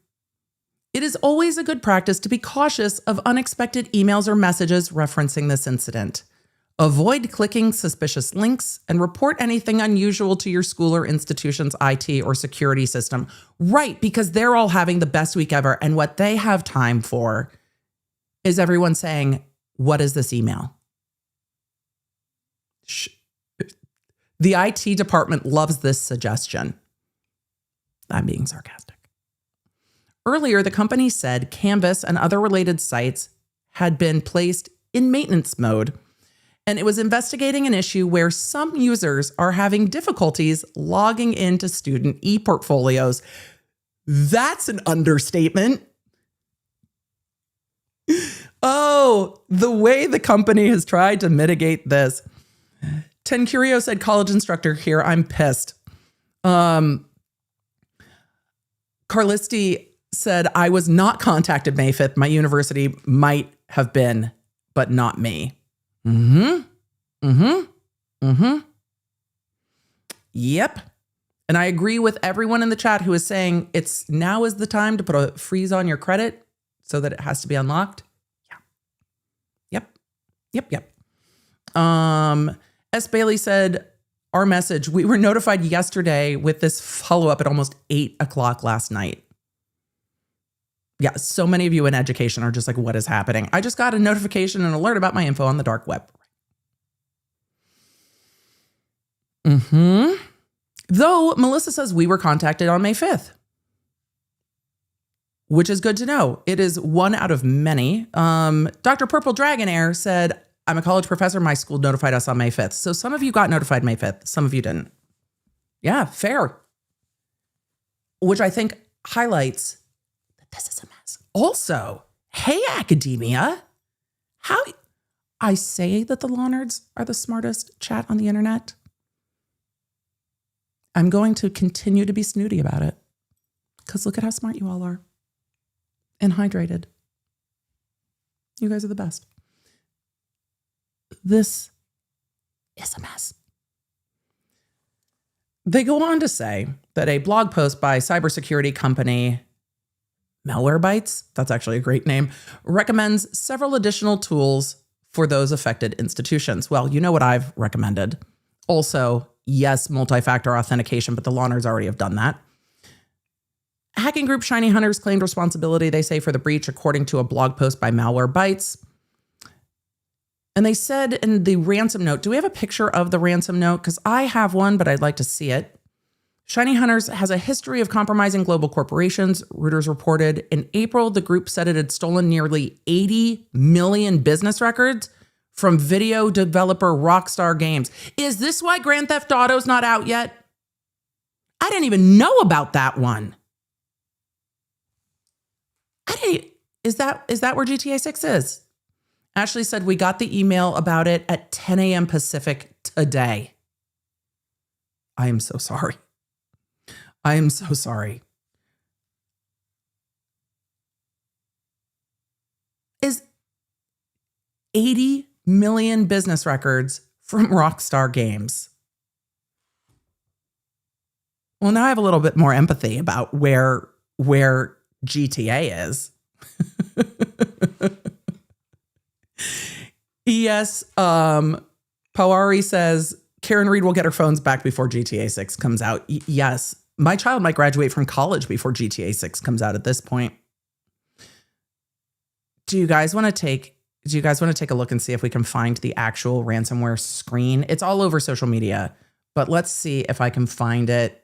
it is always a good practice to be cautious of unexpected emails or messages referencing this incident. Avoid clicking suspicious links and report anything unusual to your school or institution's IT or security system. Right, because they're all having the best week ever. And what they have time for is everyone saying, what is this email? The IT department loves this suggestion. I'm being sarcastic. Earlier, the company said Canvas and other related sites had been placed in maintenance mode, and it was investigating an issue where some users are having difficulties logging into student e-portfolios. That's an understatement. Oh, the way the company has tried to mitigate this. Ten Curio said, college instructor here, I'm pissed. Carlisti said, I was not contacted May 5th. My university might have been, but not me. Yep. And I agree with everyone in the chat who is saying now is the time to put a freeze on your credit so that it has to be unlocked. Yeah. Yep. S. Bailey said, our message, we were notified yesterday with this follow-up at almost 8 o'clock last night. Yeah, so many of you in education are just like, what is happening? I just got a notification and alert about my info on the dark web. Though Melissa says we were contacted on May 5th, which is good to know. It is one out of many. Dr. Purple Dragon Air said, I'm a college professor. My school notified us on May 5th. So some of you got notified May 5th. Some of you didn't. Yeah, fair. Which I think highlights that this is a mess. Also, hey, academia. I say that the law nerds are the smartest chat on the internet. I'm going to continue to be snooty about it because look at how smart you all are and hydrated. You guys are the best. This is a mess. They go on to say that a blog post by cybersecurity company Malwarebytes, that's actually a great name, recommends several additional tools for those affected institutions. Well, you know what I've recommended. Also, yes, multi-factor authentication, but the law nerds already have done that. Hacking group Shiny Hunters claimed responsibility, they say, for the breach, according to a blog post by Malwarebytes. And they said in the ransom note, do we have a picture of the ransom note? Because I have one, but I'd like to see it. Shiny Hunters has a history of compromising global corporations. Reuters reported in April, the group said it had stolen nearly 80 million business records from video developer Rockstar Games. Is this why Grand Theft Auto's not out yet? I didn't even know about that one. Is that where GTA 6 is? Ashley said, we got the email about it at 10 a.m. Pacific today. I am so sorry. I am so sorry. Is 80 million business records from Rockstar Games. Well, now I have a little bit more empathy about where GTA is. Yes, Powari says Karen Reed will get her phones back before GTA 6 comes out. Yes, my child might graduate from college before GTA 6 comes out at this point. Do you guys want to take a look and see if we can find the actual ransomware screen? It's all over social media, but let's see if I can find it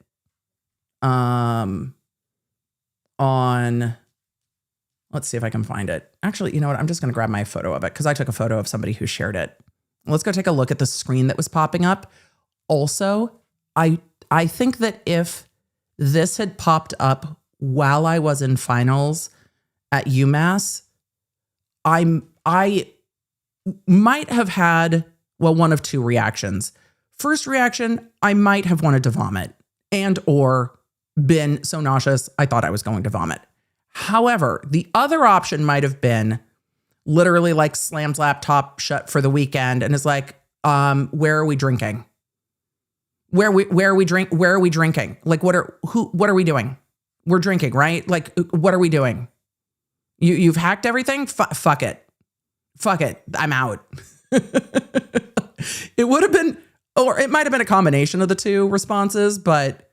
let's see if I can find it. Actually, you know what? I'm just going to grab my photo of it because I took a photo of somebody who shared it. Let's go take a look at the screen that was popping up. Also, I think that if this had popped up while I was in finals at UMass, I might have had, well, one of two reactions. First reaction, I might have wanted to vomit and or been so nauseous I thought I was going to vomit. However, the other option might have been literally like slams laptop shut for the weekend and is like, where are we drinking? Where are we drinking? Like, what are we doing? We're drinking, right? Like, what are we doing? You've hacked everything? Fuck it. Fuck it. I'm out. It would have been, or it might have been a combination of the two responses, but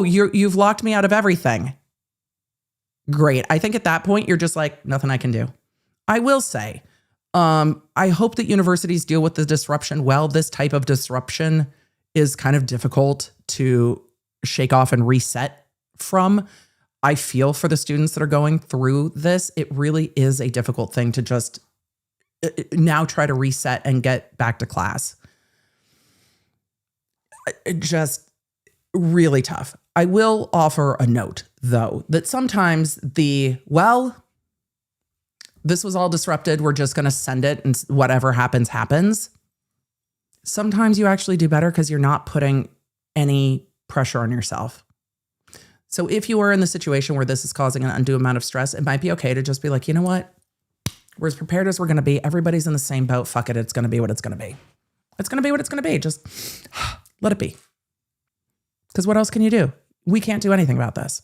you've locked me out of everything. Great. I think at that point, you're just like, nothing I can do. I will say, I hope that universities deal with the disruption well. This type of disruption is kind of difficult to shake off and reset from. I feel for the students that are going through this. It really is a difficult thing to just now try to reset and get back to class. Just really tough. I will offer a note, though, that sometimes this was all disrupted. We're just going to send it and whatever happens, happens. Sometimes you actually do better because you're not putting any pressure on yourself. So if you are in the situation where this is causing an undue amount of stress, it might be okay to just be like, you know what? We're as prepared as we're going to be. Everybody's in the same boat. Fuck it. It's going to be what it's going to be. It's going to be what it's going to be. Just let it be. Because what else can you do? We can't do anything about this.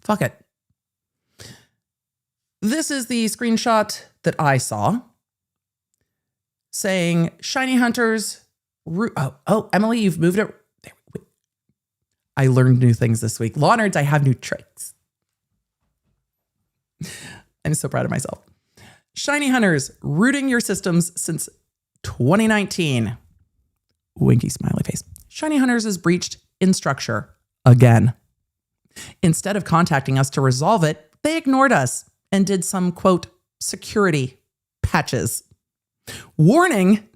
Fuck it. This is the screenshot that I saw saying shiny hunters. Emily, you've moved it. I learned new things this week. Law nerds, I have new tricks. I'm so proud of myself. Shiny hunters rooting your systems since 2019. Winky smiley face. Shiny hunters has breached Instructure again. Instead of contacting us to resolve it, they ignored us and did some, quote, security patches. Warning,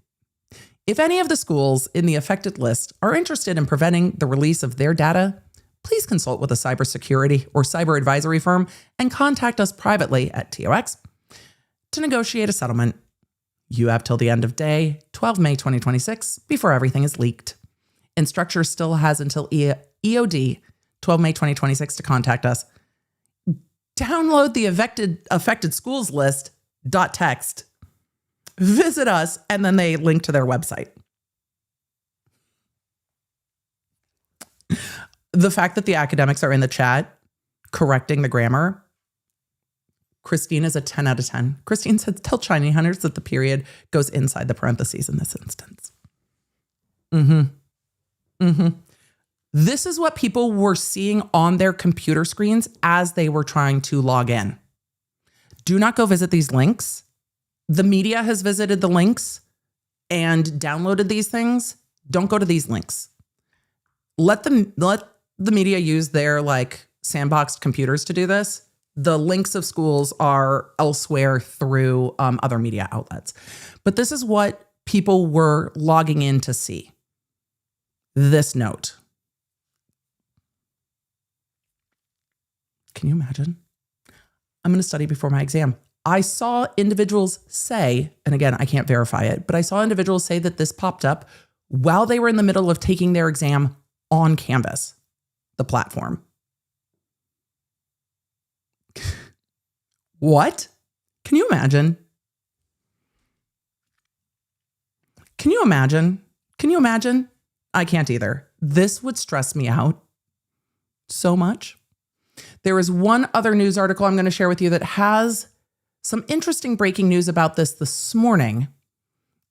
if any of the schools in the affected list are interested in preventing the release of their data, please consult with a cybersecurity or cyber advisory firm and contact us privately at TOX to negotiate a settlement. You have till the end of day, 12 May 2026, before everything is leaked. Instructure still has until EOD, 12 May 2026, to contact us. Download the affected schools list .text. Visit us, and then they link to their website. The fact that the academics are in the chat correcting the grammar, Christine is a 10 out of 10. Christine said, tell shiny hunters that the period goes inside the parentheses in this instance. This is what people were seeing on their computer screens as they were trying to log in. Do not go visit these links. The media has visited the links and downloaded these things. Don't go to these links. Let the media use their like sandboxed computers to do this. The links of schools are elsewhere through other media outlets. But this is what people were logging in to see. This note. Can you imagine? I'm going to study before my exam. I saw individuals say, and again, I can't verify it, but I saw individuals say that this popped up while they were in the middle of taking their exam on Canvas, the platform. What? Can you imagine? Can you imagine? Can you imagine? I can't either. This would stress me out so much. There is one other news article I'm going to share with you that has some interesting breaking news about this morning,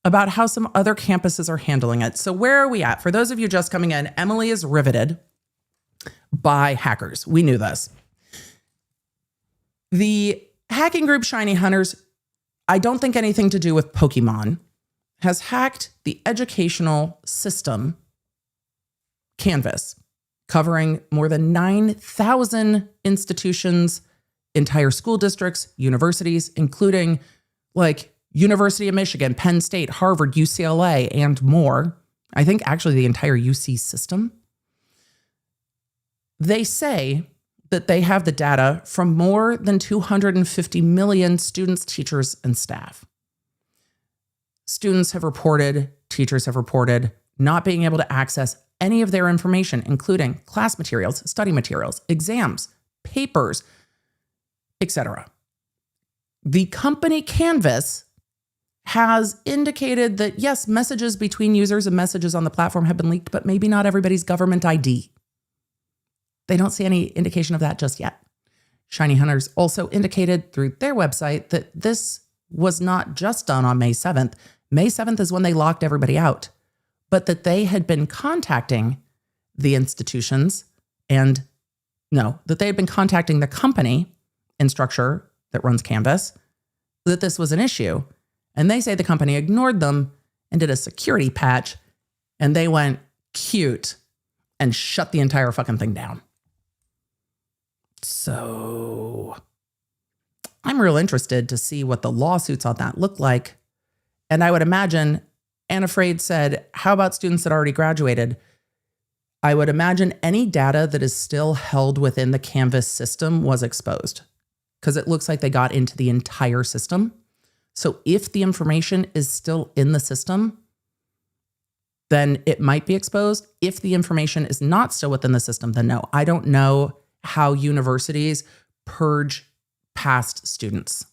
about how some other campuses are handling it. So where are we at? For those of you just coming in, Emily is riveted by hackers. We knew this. The hacking group Shiny Hunters, I don't think anything to do with Pokemon, has hacked the educational system Canvas, covering more than 9,000 institutions, entire school districts, universities, including like University of Michigan, Penn State, Harvard, UCLA, and more. I think actually the entire UC system. They say that they have the data from more than 250 million students, teachers, and staff. Students have reported, teachers have reported not being able to access any of their information, including class materials, study materials, exams, papers, etc. The company Canvas has indicated that, yes, messages between users and messages on the platform have been leaked, but maybe not everybody's government ID. They don't see any indication of that just yet. Shiny Hunters also indicated through their website that this was not just done on May 7th. May 7th is when they locked everybody out, but that they had been contacting the institutions that they had been contacting the company Instructure that runs Canvas, that this was an issue. And they say the company ignored them and did a security patch, and they went cute and shut the entire fucking thing down. So I'm real interested to see what the lawsuits on that look like. And I would imagine, Anna Frade said, how about students that already graduated? I would imagine any data that is still held within the Canvas system was exposed, because it looks like they got into the entire system. So if the information is still in the system, then it might be exposed. If the information is not still within the system, then no. I don't know how universities purge past students,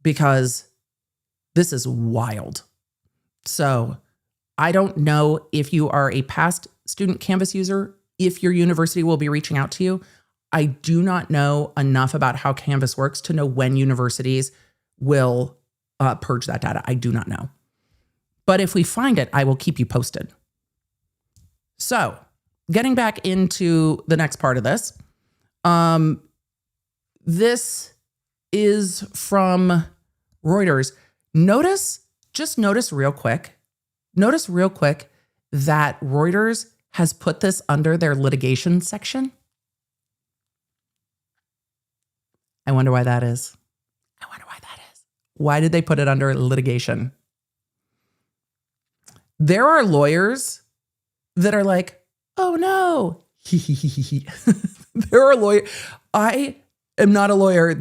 because this is wild. So I don't know if you are a past student Canvas user, if your university will be reaching out to you. I do not know enough about how Canvas works to know when universities will purge that data. I do not know. But if we find it, I will keep you posted. So getting back into the next part of this, this is from Reuters. Notice real quick that Reuters has put this under their litigation section. I wonder why that is. Why did they put it under litigation? There are lawyers that are like, oh no. There are lawyers. I am not a lawyer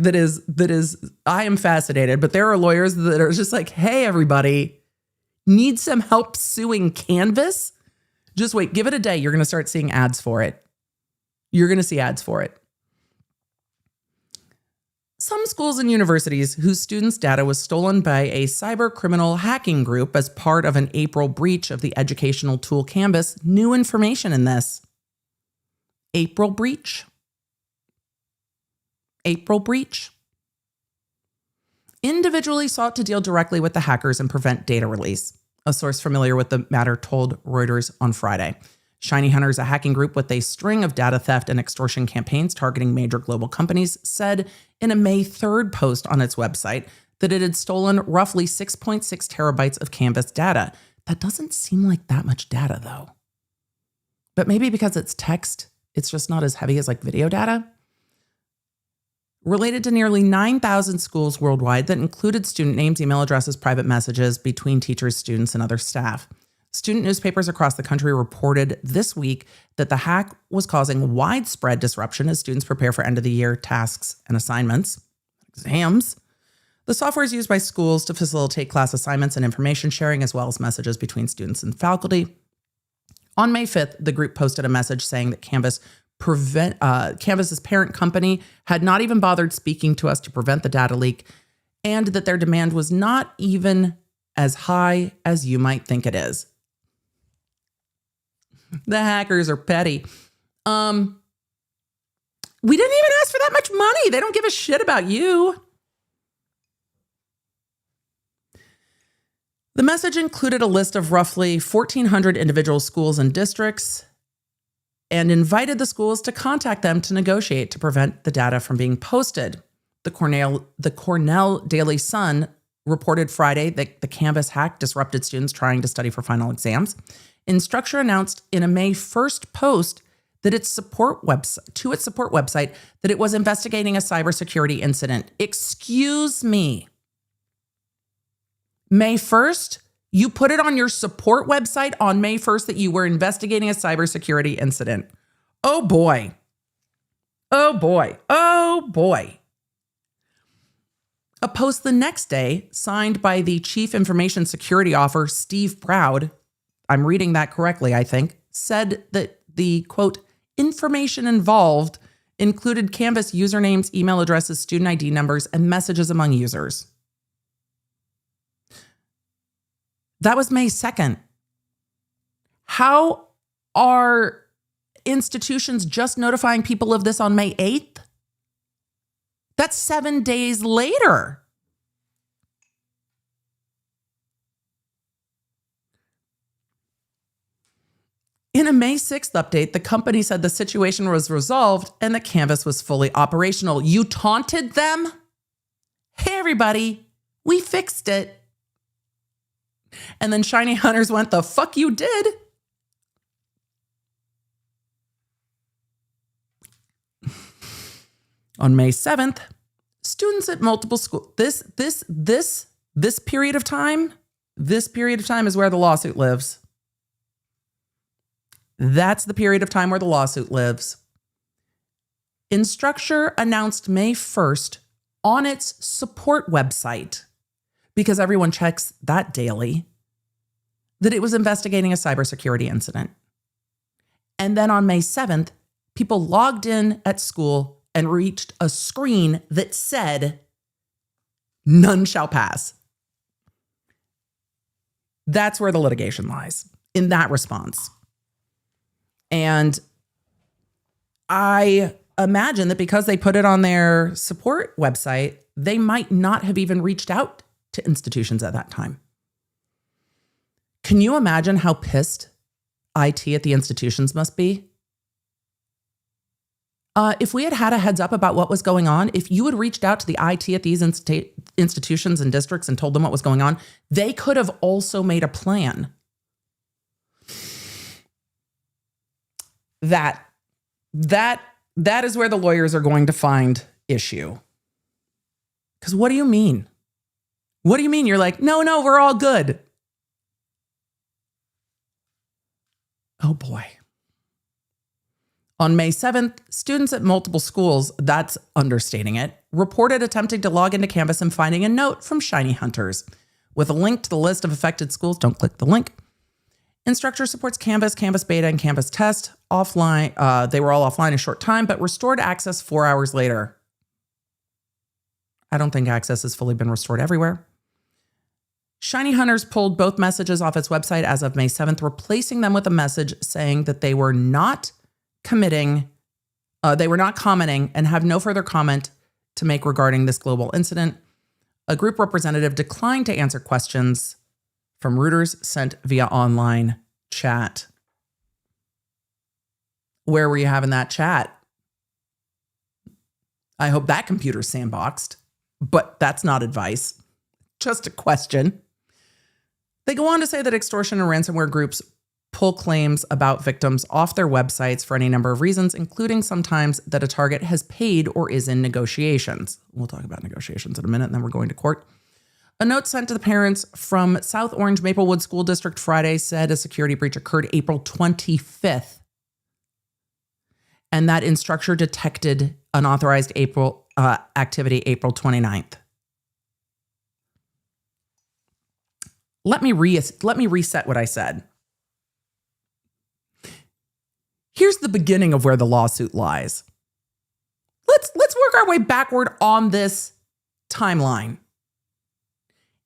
I am fascinated, but there are lawyers that are just like, hey, everybody, need some help suing Canvas? Just wait, give it a day. You're going to start seeing ads for it. You're going to see ads for it. Some schools and universities whose students' data was stolen by a cyber criminal hacking group as part of an April breach of the educational tool Canvas. New information in this. April breach. Individually sought to deal directly with the hackers and prevent data release. A source familiar with the matter told Reuters on Friday. Shiny Hunters, a hacking group with a string of data theft and extortion campaigns targeting major global companies, said in a May 3rd post on its website that it had stolen roughly 6.6 terabytes of Canvas data. That doesn't seem like that much data, though. But maybe because it's text, it's just not as heavy as like video data. Related to nearly 9,000 schools worldwide that included student names, email addresses, private messages between teachers, students, and other staff. Student newspapers across the country reported this week that the hack was causing widespread disruption as students prepare for end-of-the-year tasks and assignments, exams. The software is used by schools to facilitate class assignments and information sharing, as well as messages between students and faculty. On May 5th, the group posted a message saying that Canvas's parent company had not even bothered speaking to us to prevent the data leak, and that their demand was not even as high as you might think it is. The hackers are petty. We didn't even ask for that much money. They don't give a shit about you. The message included a list of roughly 1,400 individual schools and districts and invited the schools to contact them to negotiate to prevent the data from being posted. The Cornell Daily Sun reported Friday that the Canvas hack disrupted students trying to study for final exams. Instructure announced in a May 1st post that its support website that it was investigating a cybersecurity incident. Excuse me. May 1st, you put it on your support website on May 1st that you were investigating a cybersecurity incident. Oh boy. Oh boy. Oh boy. A post the next day, signed by the Chief Information Security Officer, Steve Proud, I'm reading that correctly, I think, said that the, quote, information involved included Canvas usernames, email addresses, student ID numbers, and messages among users. That was May 2nd. How are institutions just notifying people of this on May 8th? That's 7 days later. In a May 6th update, the company said the situation was resolved and that Canvas was fully operational. You taunted them? Hey, everybody, we fixed it. And then Shiny Hunters went, the fuck you did? On May 7th, students at multiple schools, this period of time is where the lawsuit lives. That's the period of time where the lawsuit lives. Instructure announced May 1st on its support website, because everyone checks that daily, that it was investigating a cybersecurity incident. And then on May 7th, people logged in at school and reached a screen that said, none shall pass. That's where the litigation lies, in that response. And I imagine that because they put it on their support website, they might not have even reached out to institutions at that time. Can you imagine how pissed IT at the institutions must be? If we had had a heads up about what was going on, if you had reached out to the IT at these institutions and districts and told them what was going on, they could have also made a plan. That is where the lawyers are going to find issue. Because what do you mean? What do you mean? You're like, no, we're all good. Oh boy. On May 7th, students at multiple schools, that's understating it, reported attempting to log into Canvas and finding a note from Shiny Hunters with a link to the list of affected schools. Don't click the link. Instructure supports Canvas, Canvas Beta, and Canvas Test. Offline, they were all offline a short time, but restored access 4 hours later. I don't think access has fully been restored everywhere. Shiny Hunters pulled both messages off its website as of May 7th, replacing them with a message saying that they were not commenting and have no further comment to make regarding this global incident. A group representative declined to answer questions from Reuters sent via online chat. Where were you having that chat? I hope that computer's sandboxed, but that's not advice. Just a question. They go on to say that extortion and ransomware groups pull claims about victims off their websites for any number of reasons, including sometimes that a target has paid or is in negotiations. We'll talk about negotiations in a minute, and then we're going to court. A note sent to the parents from South Orange Maplewood School District Friday said a security breach occurred April 25th. And that Instructure detected unauthorized activity April 29th. Let me reset what I said. Here's the beginning of where the lawsuit lies. Let's work our way backward on this timeline.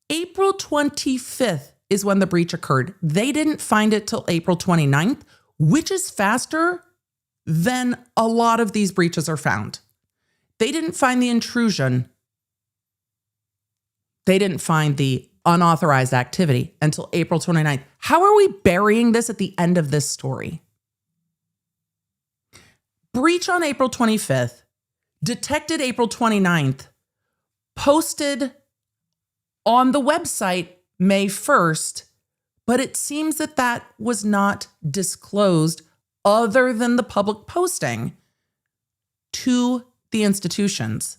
April 25th is when the breach occurred. They didn't find it till April 29th, which is faster than a lot of these breaches are found. They didn't find the intrusion. They didn't find the unauthorized activity until April 29th. How are we burying this at the end of this story? Breach on April 25th, detected April 29th, posted on the website May 1st, but it seems that that was not disclosed other than the public posting to the institutions.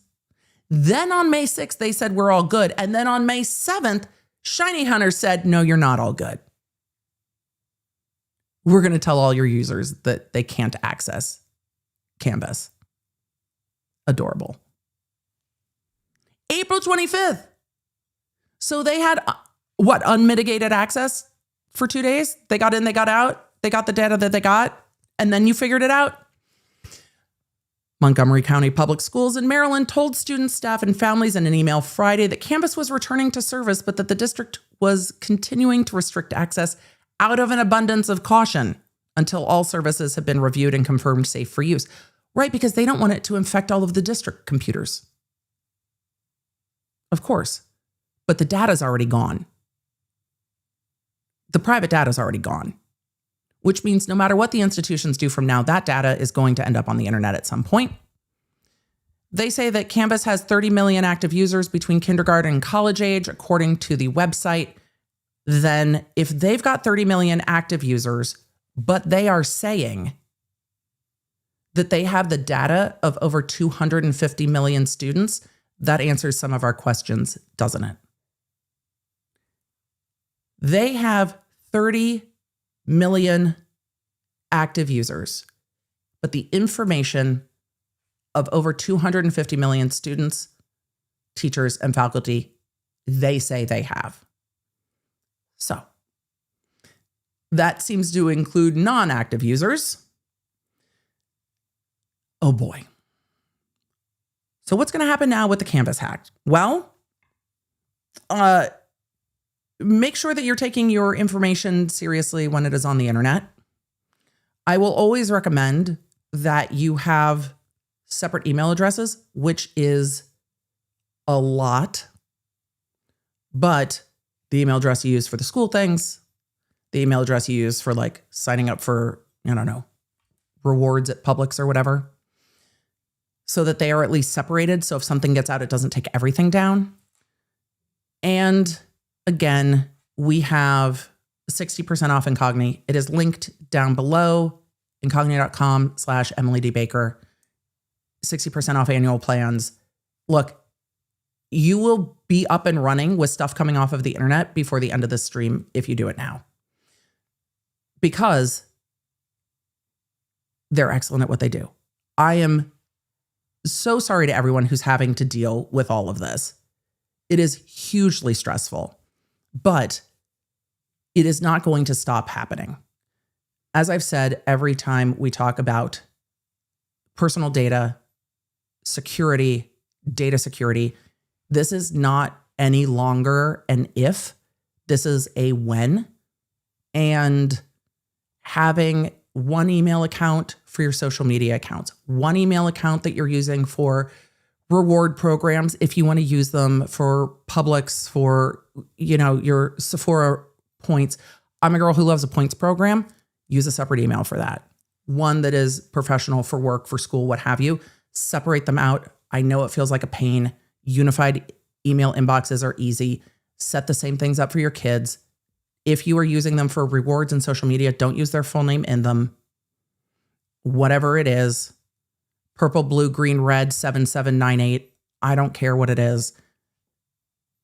Then on May 6th, they said, we're all good. And then on May 7th, Shiny Hunter said, no, you're not all good. We're going to tell all your users that they can't access Canvas. Adorable. April 25th. So they had unmitigated access for 2 days? They got in, they got out, they got the data that they got, and then you figured it out? Montgomery County Public Schools in Maryland told students, staff, and families in an email Friday that Canvas was returning to service, but that the district was continuing to restrict access out of an abundance of caution until all services have been reviewed and confirmed safe for use. Right, because they don't want it to infect all of the district computers. Of course. But the data's already gone. The private data's already gone, which means no matter what the institutions do from now, that data is going to end up on the internet at some point. They say that Canvas has 30 million active users between kindergarten and college age, according to the website. Then if they've got 30 million active users, but they are saying that they have the data of over 250 million students, that answers some of our questions, doesn't it? They have 30 million active users, but the information of over 250 million students, teachers, and faculty, they say they have. So that seems to include non-active users. Oh boy. So what's going to happen now with the Canvas hack? Well, make sure that you're taking your information seriously when it is on the internet. I will always recommend that you have separate email addresses, which is a lot. But the email address you use for the school things, the email address you use for like signing up for, I don't know, rewards at Publix or whatever, so that they are at least separated. So if something gets out, it doesn't take everything down. And again, we have 60% off Incogni. It is linked down below, incogni.com/Emily D. Baker. 60% off annual plans. Look, you will be up and running with stuff coming off of the internet before the end of this stream if you do it now. Because they're excellent at what they do. I am so sorry to everyone who's having to deal with all of this. It is hugely stressful, but it is not going to stop happening. As I've said, every time we talk about personal data, security, data security, this is not any longer an if, this is a when. And having one email account for your social media accounts, one email account that you're using for reward programs, if you want to use them for Publix, for, you know, your Sephora points. I'm a girl who loves a points program. Use a separate email for that. One that is professional for work, for school, what have you. Separate them out. I know it feels like a pain. Unified email inboxes are easy. Set the same things up for your kids. If you are using them for rewards and social media, don't use their full name in them. Whatever it is, purple, blue, green, red, 7798. I don't care what it is.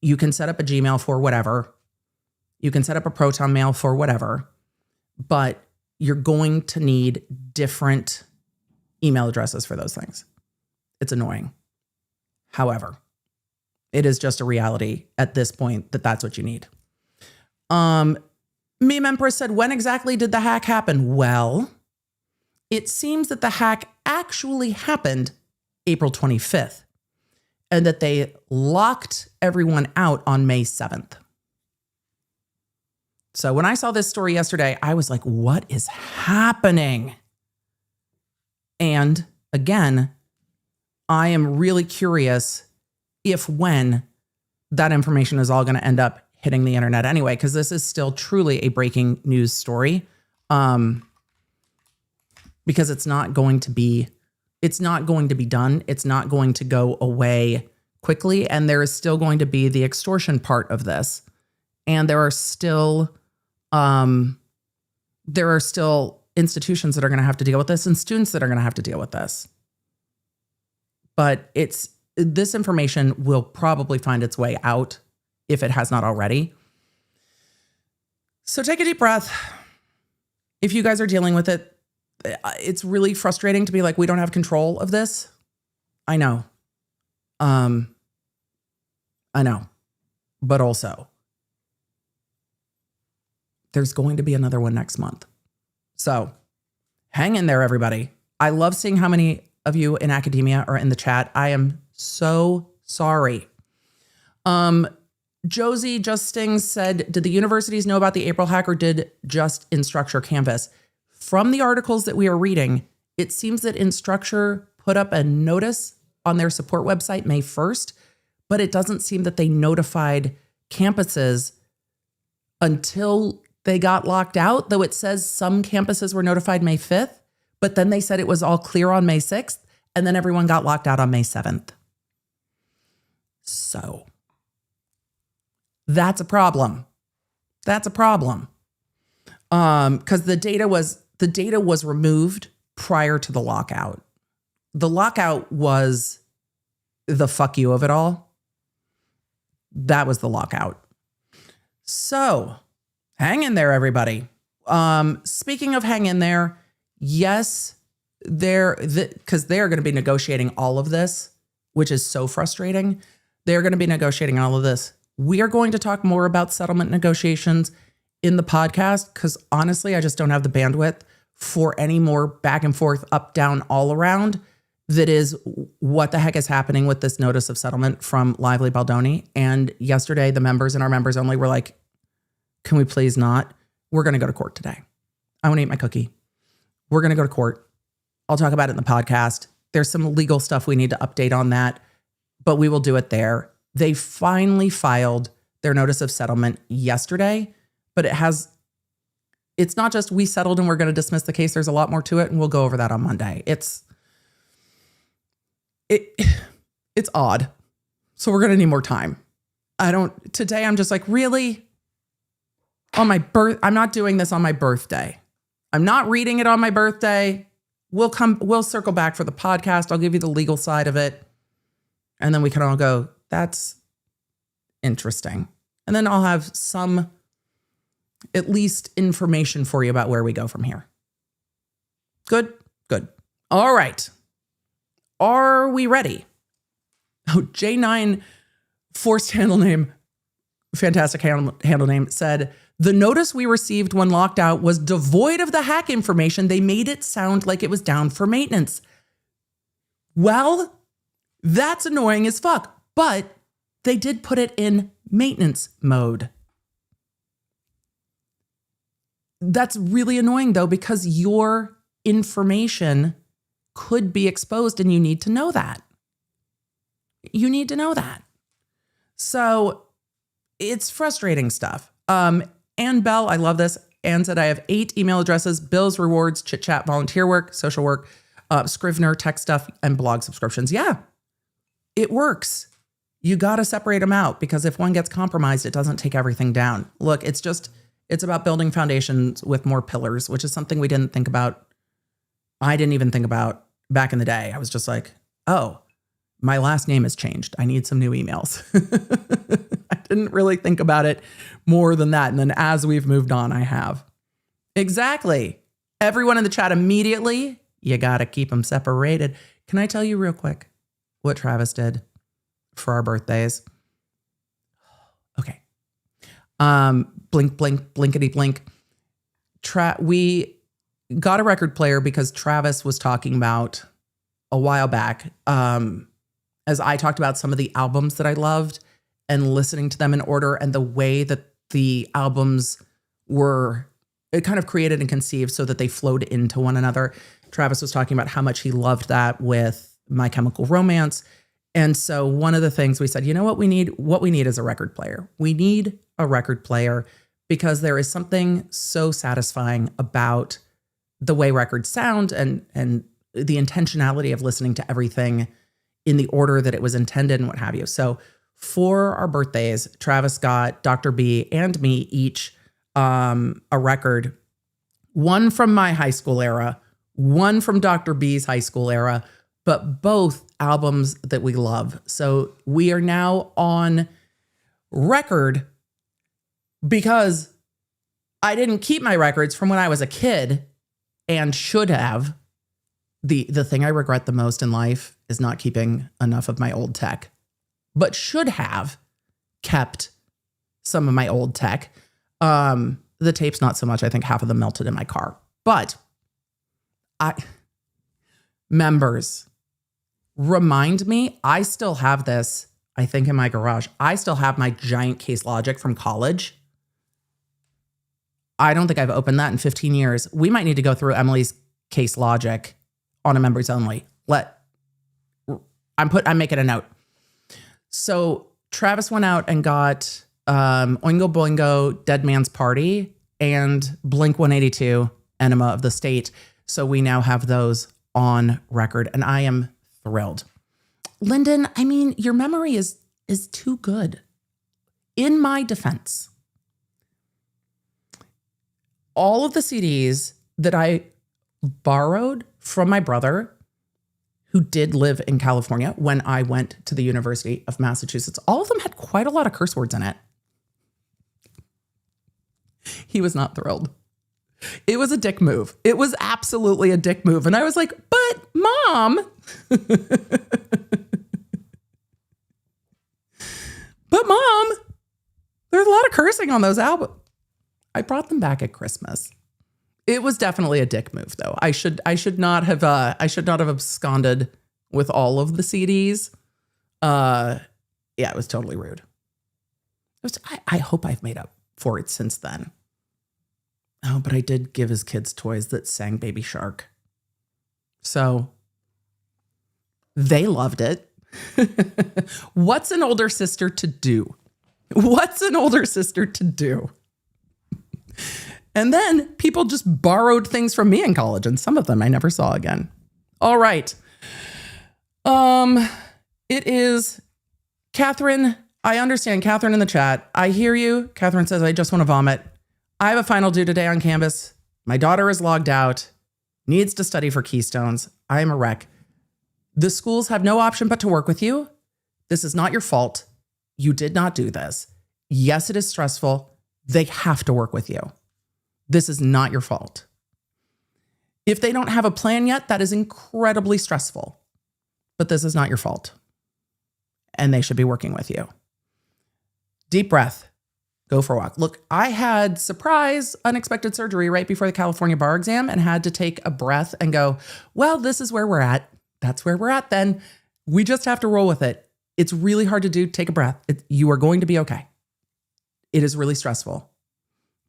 You can set up a Gmail for whatever. You can set up a Proton Mail for whatever, but you're going to need different email addresses for those things. It's annoying. However, it is just a reality at this point that that's what you need. Meme Empress said, when exactly did the hack happen? Well, it seems that the hack actually happened April 25th and that they locked everyone out on May 7th. So when I saw this story yesterday, I was like, what is happening? And again, I am really curious if when that information is all going to end up hitting the internet anyway, because this is still truly a breaking news story. Because it's not going to be done. It's not going to go away quickly. And there is still going to be the extortion part of this. And there are still institutions that are going to have to deal with this and students that are going to have to deal with this. But this information will probably find its way out if it has not already. So take a deep breath. If you guys are dealing with it, It's really frustrating to be like, we don't have control of this. I know. I know. But also, there's going to be another one next month. So hang in there, everybody. I love seeing how many of you in academia are in the chat. I am so sorry. Josie Justings said, did the universities know about the April hack or did just Instructure canvas? From the articles that we are reading, it seems that Instructure put up a notice on their support website May 1st, but it doesn't seem that they notified campuses until they got locked out, though it says some campuses were notified May 5th, but then they said it was all clear on May 6th, and then everyone got locked out on May 7th. So that's a problem. That's a problem. Because the data was removed prior to the lockout. The lockout was the fuck you of it all. That was the lockout. So hang in there, everybody. Speaking of hang in there, yes, because they're going to be negotiating all of this, which is so frustrating. They're going to be negotiating all of this. We are going to talk more about settlement negotiations in the podcast because honestly, I just don't have the bandwidth for any more back and forth, up, down, all around. That is what the heck is happening with this notice of settlement from Lively Baldoni. And yesterday, the members and our members only were like, can we please not? We're going to go to court today. I want to eat my cookie. We're going to go to court. I'll talk about it in the podcast. There's some legal stuff we need to update on that, but we will do it there. They finally filed their notice of settlement yesterday, but it's not just we settled and we're going to dismiss the case. There's a lot more to it, and we'll go over that on Monday. It's odd. So we're going to need more time. Today I'm just like, really? I'm not doing this on my birthday. I'm not reading it on my birthday. We'll circle back for the podcast. I'll give you the legal side of it. And then we can all go, that's interesting. And then I'll have some, at least, information for you about where we go from here. Good. All right. Are we ready? Oh, J9 forced handle name, fantastic handle name, said, the notice we received when locked out was devoid of the hack information. They made it sound like it was down for maintenance. Well, that's annoying as fuck, but they did put it in maintenance mode. That's really annoying though, because your information could be exposed and you need to know that. You need to know that. So it's frustrating stuff. Ann Bell, I love this. Ann said, I have 8 email addresses: bills, rewards, chit chat, volunteer work, social work, Scrivener, tech stuff, and blog subscriptions. Yeah, it works. You got to separate them out because if one gets compromised, it doesn't take everything down. Look, it's about building foundations with more pillars, which is something we didn't think about. I didn't even think about back in the day. I was just like, oh, my last name has changed. I need some new emails. I didn't really think about it more than that. And then as we've moved on, I have. Exactly. Everyone in the chat immediately, you got to keep them separated. Can I tell you real quick what Travis did for our birthdays? Okay. Blink, blink, blinkety blink. We got a record player because Travis was talking about a while back, as I talked about some of the albums that I loved and listening to them in order and the way that the albums were kind of created and conceived so that they flowed into one another. Travis was talking about how much he loved that with My Chemical Romance. And so one of the things we said, you know what we need? What we need is a record player. We need a record player because there is something so satisfying about the way records sound and the intentionality of listening to everything in the order that it was intended and what have you. So for our birthdays, Travis got Dr. B and me each a record, one from my high school era, one from Dr. B's high school era, but both albums that we love. So we are now on record because I didn't keep my records from when I was a kid. and should have. The thing I regret the most in life is not keeping enough of my old tech, but should have kept some of my old tech. The tapes, not so much. I think half of them melted in my car. But members, remind me, I still have this, I think, in my garage. I still have my giant Case Logic from college. I don't think I've opened that in 15 years. We might need to go through Emily's Case Logic on a members only. I'm making a note. So Travis went out and got Oingo Boingo, Dead Man's Party, and Blink 182, Enema of the State. So we now have those on record, and I am thrilled. Lyndon, I mean, your memory is too good. In my defense, all of the CDs that I borrowed from my brother, who did live in California when I went to the University of Massachusetts, all of them had quite a lot of curse words in it. He was not thrilled. It was a dick move. It was absolutely a dick move. And I was like, but Mom. But Mom, there's a lot of cursing on those albums. I brought them back at Christmas. It was definitely a dick move, though. I should not have absconded with all of the CDs. Yeah, it was totally rude. I hope I've made up for it since then. Oh, but I did give his kids toys that sang Baby Shark. So they loved it. What's an older sister to do? What's an older sister to do? And then people just borrowed things from me in college, and some of them I never saw again. All right. It is Catherine. I understand Catherine in the chat. I hear you. Catherine says, I just want to vomit. I have a final due today on Canvas. My daughter is logged out, needs to study for Keystones. I am a wreck. The schools have no option but to work with you. This is not your fault. You did not do this. Yes, it is stressful. They have to work with you. This is not your fault. If they don't have a plan yet, that is incredibly stressful. But this is not your fault. And they should be working with you. Deep breath. Go for a walk. Look, I had surprise, unexpected surgery right before the California bar exam and had to take a breath and go, well, this is where we're at. That's where we're at then. We just have to roll with it. It's really hard to do. Take a breath. You are going to be okay. It is really stressful.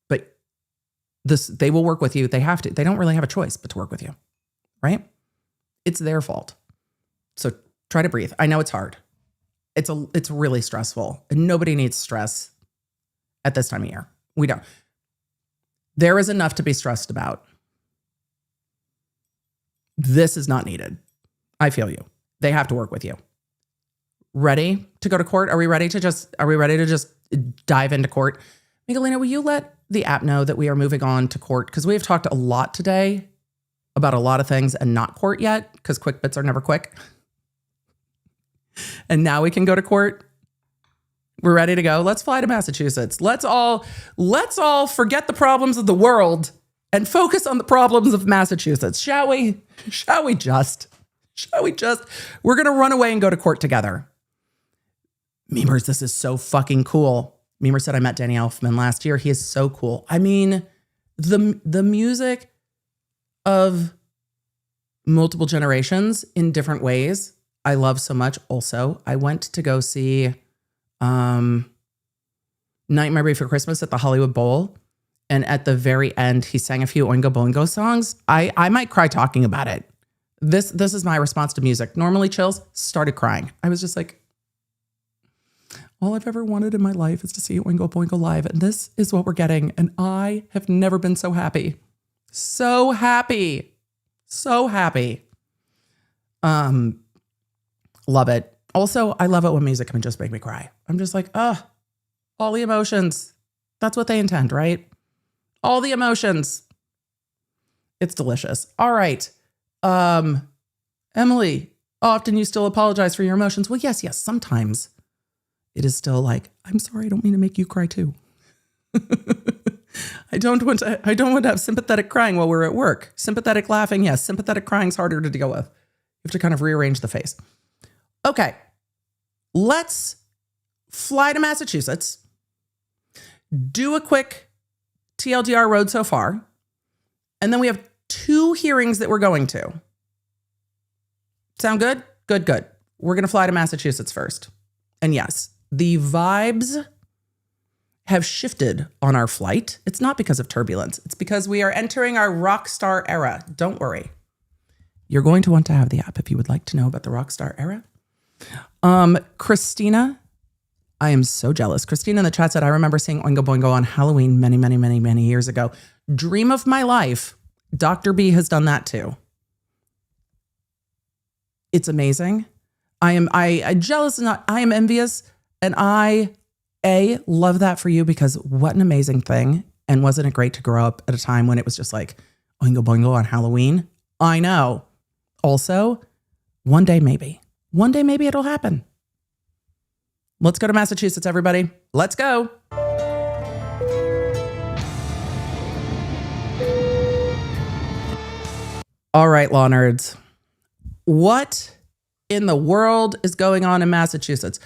But they will work with you. They have to. They don't really have a choice but to work with you, right? It's their fault. So try to breathe. I know it's hard. It's really stressful. And nobody needs stress at this time of year. We don't. There is enough to be stressed about. This is not needed. I feel you. They have to work with you. Ready to go to court? Are we ready to just dive into court? Miguelina, will you let the app know that we are moving on to court? Because we have talked a lot today about a lot of things and not court yet, because quick bits are never quick. And now we can go to court. We're ready to go. Let's fly to Massachusetts. Let's all forget the problems of the world and focus on the problems of Massachusetts. Shall we? Shall we just? We're going to run away and go to court together. Memers, this is so fucking cool. Memer said I met Danny Elfman last year. He is so cool. I mean, the music of multiple generations in different ways, I love so much. Also, I went to go see Nightmare Before Christmas at the Hollywood Bowl. And at the very end, he sang a few Oingo Boingo songs. I might cry talking about it. This is my response to music. Normally chills, started crying. I was just like, all I've ever wanted in my life is to see Oingo Boingo live. And this is what we're getting. And I have never been so happy. So happy. So happy. Love it. Also, I love it when music can just make me cry. I'm just like, all the emotions. That's what they intend, right? All the emotions. It's delicious. All right. Emily, often you still apologize for your emotions. Well, yes. Sometimes it is still like, I'm sorry, I don't mean to make you cry too. I don't want to have sympathetic crying while we're at work. Sympathetic laughing, yes. Sympathetic crying is harder to deal with. You have to kind of rearrange the face. Okay. Let's fly to Massachusetts. Do a quick TLDR road so far. And then we have 2 hearings that we're going to. Sound good? Good. We're going to fly to Massachusetts first. And yes, the vibes have shifted on our flight. It's not because of turbulence. It's because we are entering our rock star era. Don't worry. You're going to want to have the app if you would like to know about the rock star era. Christina, I am so jealous. Christina in the chat said, I remember seeing Oingo Boingo on Halloween many years ago. Dream of my life. Dr. B has done that too. It's amazing. I am jealous, and I am envious, and I love that for you, because what an amazing thing. And wasn't it great to grow up at a time when it was just like Oingo Boingo on Halloween? I know. Also, one day maybe it'll happen. Let's go to Massachusetts, everybody. Let's go. All right, law nerds. What in the world is going on in Massachusetts?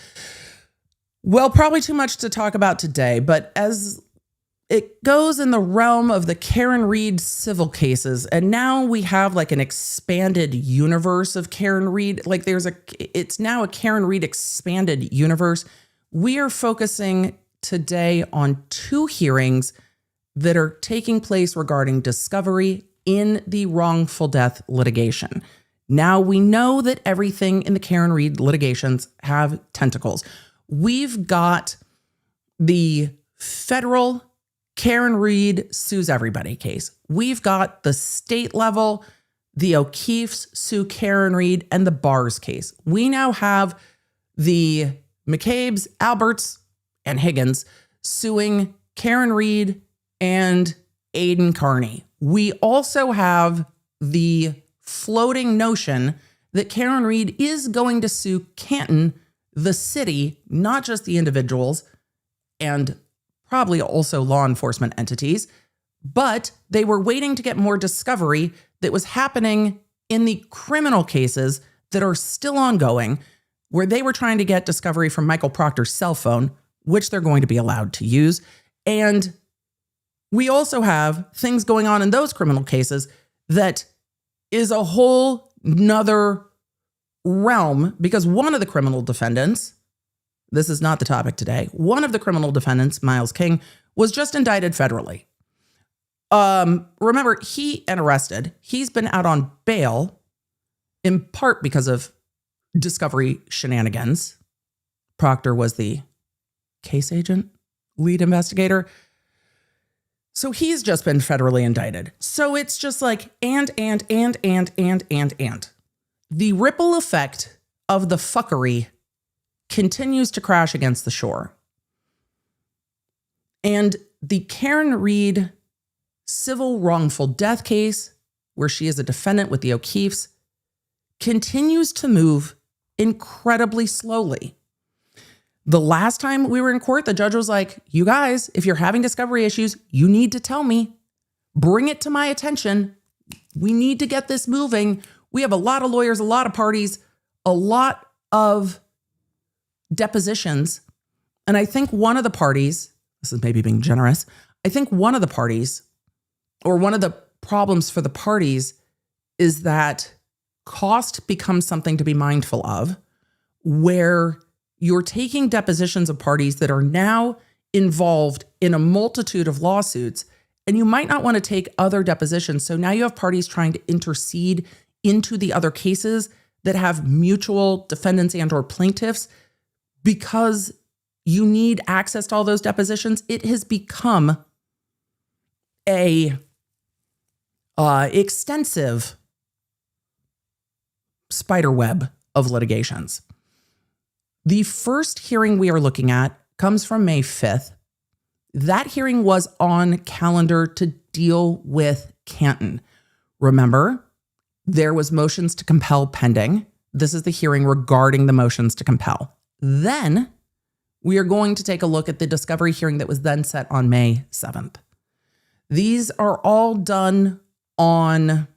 Well, probably too much to talk about today, but as it goes in the realm of the Karen Reed civil cases, and now we have like an expanded universe of Karen Reed. Like it's now a Karen Reed expanded universe. We are focusing today on 2 hearings that are taking place regarding discovery in the wrongful death litigation. Now we know that everything in the Karen Reed litigations have tentacles. We've got the federal Karen Reed sues everybody case. We've got the state level, the O'Keefe's sue Karen Reed, and the Barrs case. We now have the McCabe's, Alberts, and Higgins suing Karen Reed and Aidan Carney. We also have the floating notion that Karen Reed is going to sue Canton, the city, not just the individuals, and probably also law enforcement entities, but they were waiting to get more discovery that was happening in the criminal cases that are still ongoing, where they were trying to get discovery from Michael Proctor's cell phone, which they're going to be allowed to use. And we also have things going on in those criminal cases that is a whole nother realm, because one of the criminal defendants, this is not the topic today, one of the criminal defendants, Miles King, was just indicted federally. Remember, arrested. He's been out on bail in part because of discovery shenanigans. Proctor was the case agent, lead investigator. So he's just been federally indicted. So it's just like, and. The ripple effect of the fuckery continues to crash against the shore. And the Karen Reed civil wrongful death case, where she is a defendant with the O'Keefes, continues to move incredibly slowly. The last time we were in court, the judge was like, you guys, if you're having discovery issues, you need to tell me. Bring it to my attention. We need to get this moving. We have a lot of lawyers, a lot of parties, a lot of depositions. And I think one of the parties, this is maybe being generous, I think one of the parties, or one of the problems for the parties, is that cost becomes something to be mindful of, where you're taking depositions of parties that are now involved in a multitude of lawsuits, and you might not want to take other depositions. So now you have parties trying to intercede into the other cases that have mutual defendants and or plaintiffs, because you need access to all those depositions. It has become a extensive spider web of litigations. The first hearing we are looking at comes from May 5th. That hearing was on calendar to deal with Canton. Remember, there was motions to compel pending. This is the hearing regarding the motions to compel. Then we are going to take a look at the discovery hearing that was then set on May 7th. These are all done on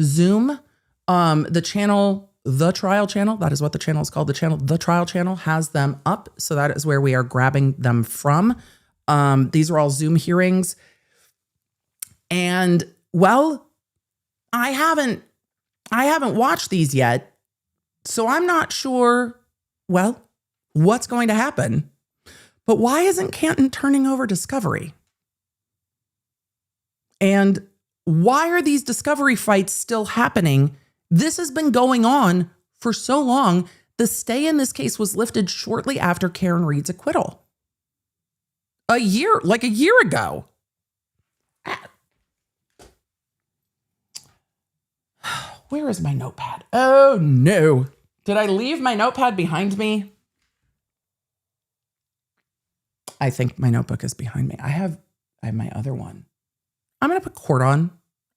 Zoom. The channel, the trial channel, that is what the channel is called. The channel, the trial channel, has them up. So that is where we are grabbing them from. These are all Zoom hearings. And well, I haven't watched these yet. So I'm not sure, well, what's going to happen. But why isn't Canton turning over discovery? And why are these discovery fights still happening? This has been going on for so long. The stay in this case was lifted shortly after Karen Reed's acquittal. A year ago. Where is my notepad? Oh no. Did I leave my notepad behind me? I think my notebook is behind me. I have my other one. I'm going to put court on.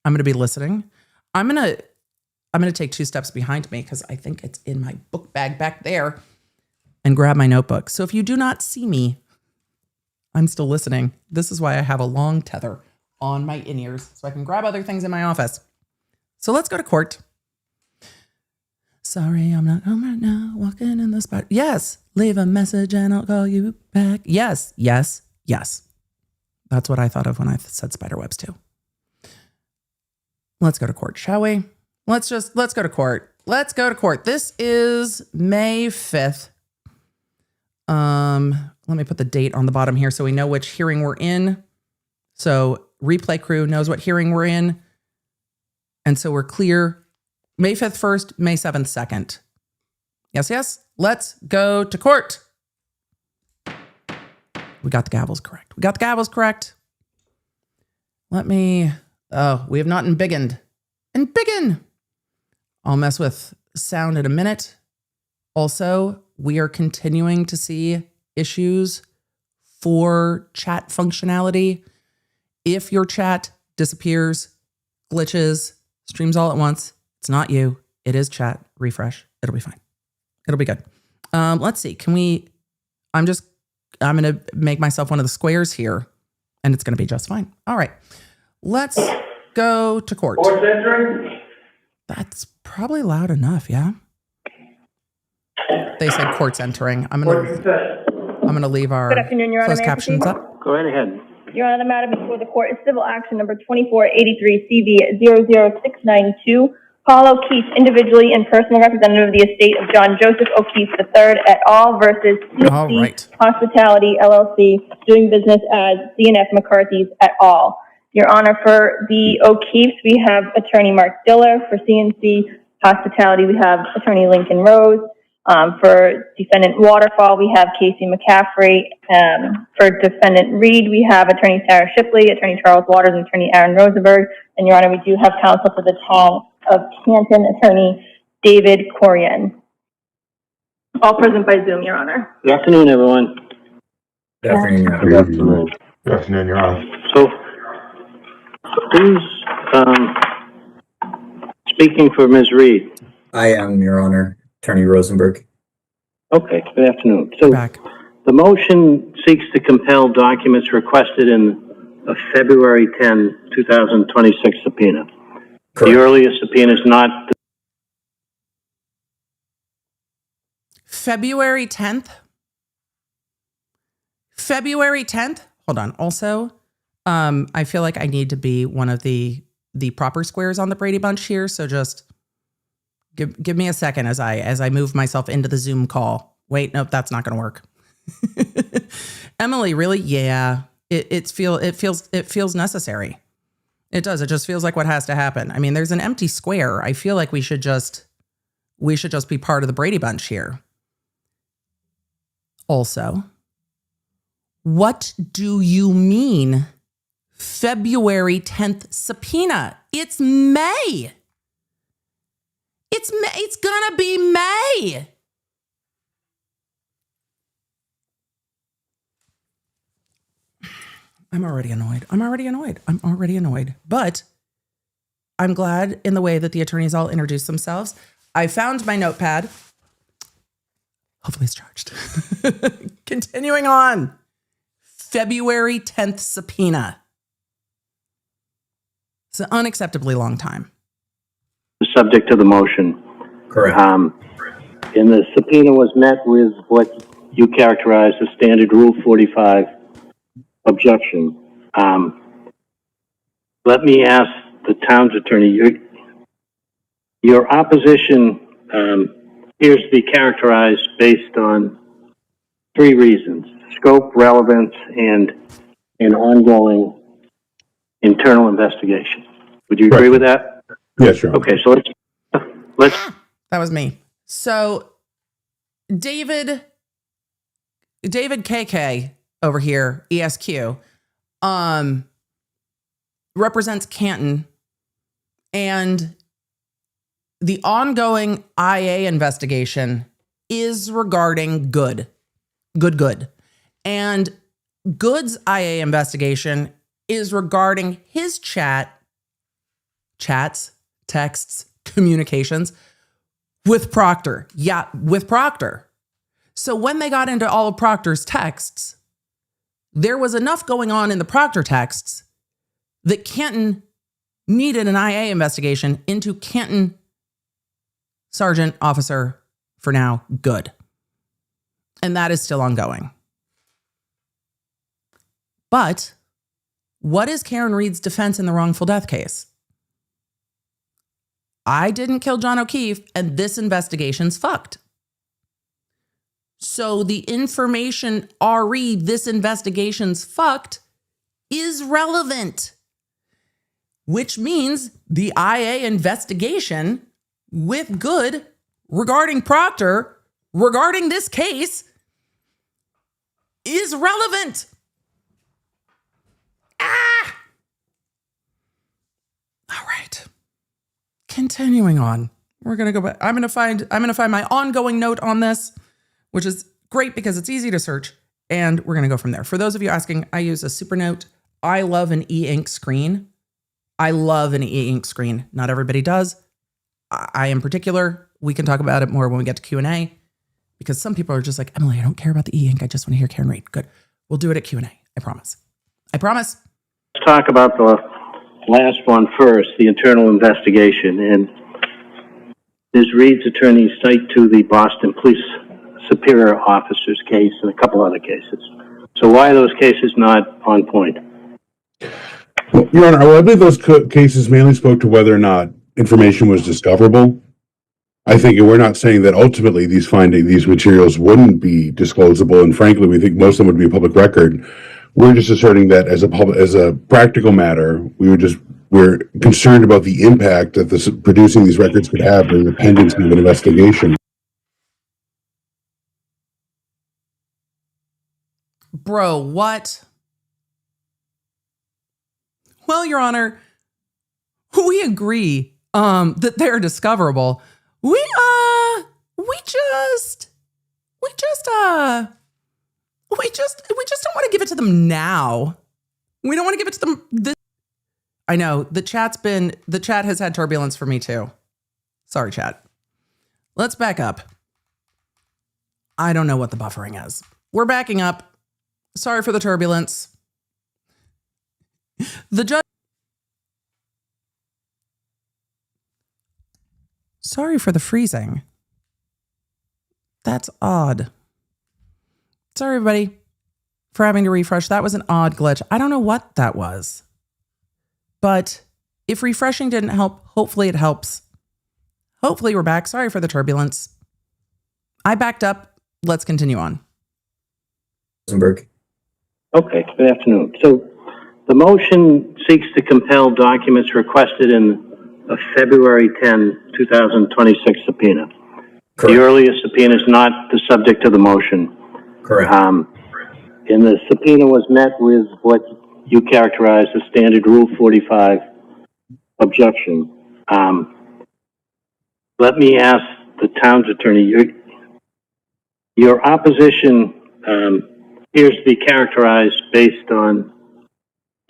I'm going to be listening. I'm going to take 2 steps behind me because I think it's in my book bag back there and grab my notebook. So if you do not see me, I'm still listening. This is why I have a long tether on my in-ears so I can grab other things in my office. So let's go to court. Sorry, I'm not home right now, walking in the spot. Yes, leave a message and I'll call you back. Yes, yes, yes. That's what I thought of when I said spiderwebs too. Let's go to court, shall we? Let's go to court. Let's go to court. This is May 5th. Let me put the date on the bottom here so we know which hearing we're in. So replay crew knows what hearing we're in. And so we're clear. May 5th first, May 7th second. Yes, yes. Let's go to court. We got the gavels correct. We have not embiggened. Embiggen! I'll mess with sound in a minute. Also, we are continuing to see issues for chat functionality. If your chat disappears, glitches, streams all at once, it's not you. It is chat. Refresh. It'll be fine. It'll be good. Let's see. I'm going to make myself one of the squares here, and it's going to be just fine. All right. Let's go to court. Court's entering. That's probably loud enough, yeah? They said court's entering. I'm going to leave our Good afternoon, Your Honor. closed captions up. Go right ahead. Your Honor, the matter before the court is civil action number 2483 CV00692. Paul O'Keefe, individually and personal representative of the estate of John Joseph O'Keefe III et al. Versus All CNC right. Hospitality LLC, doing business as C&F McCarthy's et al. Your Honor, for the O'Keefes, we have Attorney Mark Diller. For CNC Hospitality, we have Attorney Lincoln Rose. For defendant Waterfall, we have Casey McCaffrey. For defendant Reed, we have Attorney Sarah Shipley, Attorney Charles Waters, and Attorney Aaron Rosenberg. And Your Honor, we do have counsel for the town of Canton, Attorney David Corian. All present by Zoom, Your Honor. Good afternoon, everyone. Good afternoon, Your Honor. Good afternoon. Good afternoon, Your Honor. So, who's speaking for Ms. Reed? I am, Your Honor, Attorney Rosenberg. Okay, good afternoon. So, Back. the motion seeks to compel documents requested in a February 10, 2026 subpoena. Correct. The earliest subpoena is not... February 10th? February 10th? Hold on. Also, I feel like I need to be one of the proper squares on the Brady Bunch here. So just give me a second as I move myself into the Zoom call. Wait, nope, that's not going to work. Emily, really? Yeah, it feels necessary. It does. It just feels like what has to happen. I mean, there's an empty square. I feel like we should just be part of the Brady Bunch here. Also, what do you mean February 10th subpoena? It's May. It's May. It's gonna be May. I'm already annoyed. But I'm glad in the way that the attorneys all introduced themselves. I found my notepad. Hopefully it's charged. Continuing on. February 10th subpoena. It's an unacceptably long time. The subject of the motion. Correct. And the subpoena was met with what you characterize as standard Rule 45 objection. Let me ask the town's attorney, your opposition appears to be characterized based on three reasons: scope, relevance, and an ongoing internal investigation. Would you agree with that? Yes, sure. Okay, so let's That was me. So David KK over here, ESQ, represents Canton, and the ongoing IA investigation is regarding Good. And Good's IA investigation is regarding his chats, texts, communications with Proctor. Yeah, with Proctor. So when they got into all of Proctor's texts, there was enough going on in the Proctor texts that Canton needed an IA investigation into Canton Sergeant Officer, for now, Good. And that is still ongoing. But what is Karen Reed's defense in the wrongful death case? I didn't kill John O'Keefe, and this investigation's fucked. So the information, this investigation's fucked, is relevant. Which means the IA investigation with Good regarding Proctor, regarding this case, is relevant. All right. Continuing on. We're going to go back. I'm going to find my ongoing note on this, which is great because it's easy to search, and we're going to go from there. For those of you asking, I use a Supernote. I love an e-ink screen. Not everybody does. I in particular, we can talk about it more when we get to Q&A, because some people are just like, Emily, I don't care about the e-ink. I just want to hear Karen Reed. Good. We'll do it at Q&A. I promise. let's talk about the last one first, the internal investigation. And Ms. Reed's attorneys cite to the Boston Police Superior Officer's case and a couple other cases. So why are those cases not on point? Well, Your Honor, I believe those cases mainly spoke to whether or not information was discoverable. I think we're not saying that ultimately these materials wouldn't be disclosable, and frankly, we think most of them would be a public record. We're just asserting that as a practical matter, we're concerned about the impact that producing these records could have during the pendency of an investigation. Bro, what? Well, Your Honor, we agree that they're discoverable. We just don't want to give it to them now. We don't want to give it to them. I know the chat has had turbulence for me too. Sorry, chat. Let's back up. I don't know what the buffering is. We're backing up. Sorry for the turbulence. The judge. Sorry for the freezing. That's odd. Sorry, everybody, for having to refresh. That was an odd glitch. I don't know what that was. But if refreshing didn't help, hopefully it helps. Hopefully we're back. Sorry for the turbulence. I backed up. Let's continue on. Rosenberg. Okay, good afternoon. So the motion seeks to compel documents requested in a February 10, 2026 subpoena. Correct. The earliest subpoena is not the subject of the motion. Correct. And the subpoena was met with what you characterize as standard Rule 45 objection. Let me ask the town's attorney, your opposition appears to be characterized based on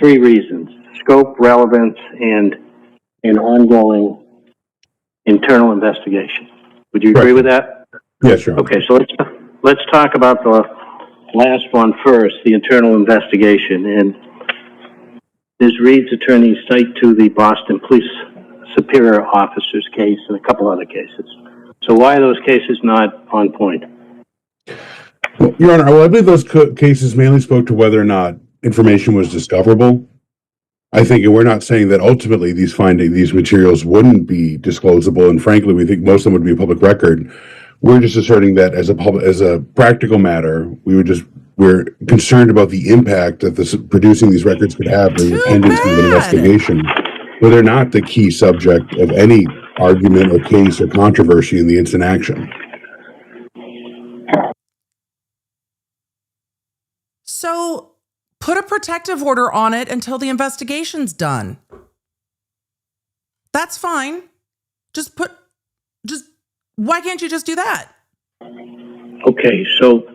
three reasons: scope, relevance, and an ongoing internal investigation. Would you agree with that? Yes, Your Honor. Okay, so let's talk about the last one first, the internal investigation. And Ms. Reed's attorneys cite to the Boston Police Superior Officer's case and a couple other cases. So why are those cases not on point? Well, Your Honor, well, I believe those cases mainly spoke to whether or not information was discoverable. I think we're not saying that ultimately these materials wouldn't be disclosable, and frankly, we think most of them would be a public record. We're just asserting that as a practical matter, we're concerned about the impact that producing these records could have in the pendency of an investigation, where they're not the key subject of any argument or case or controversy in the instant action. So put a protective order on it until the investigation's done. That's fine. Why can't you just do that? Okay, so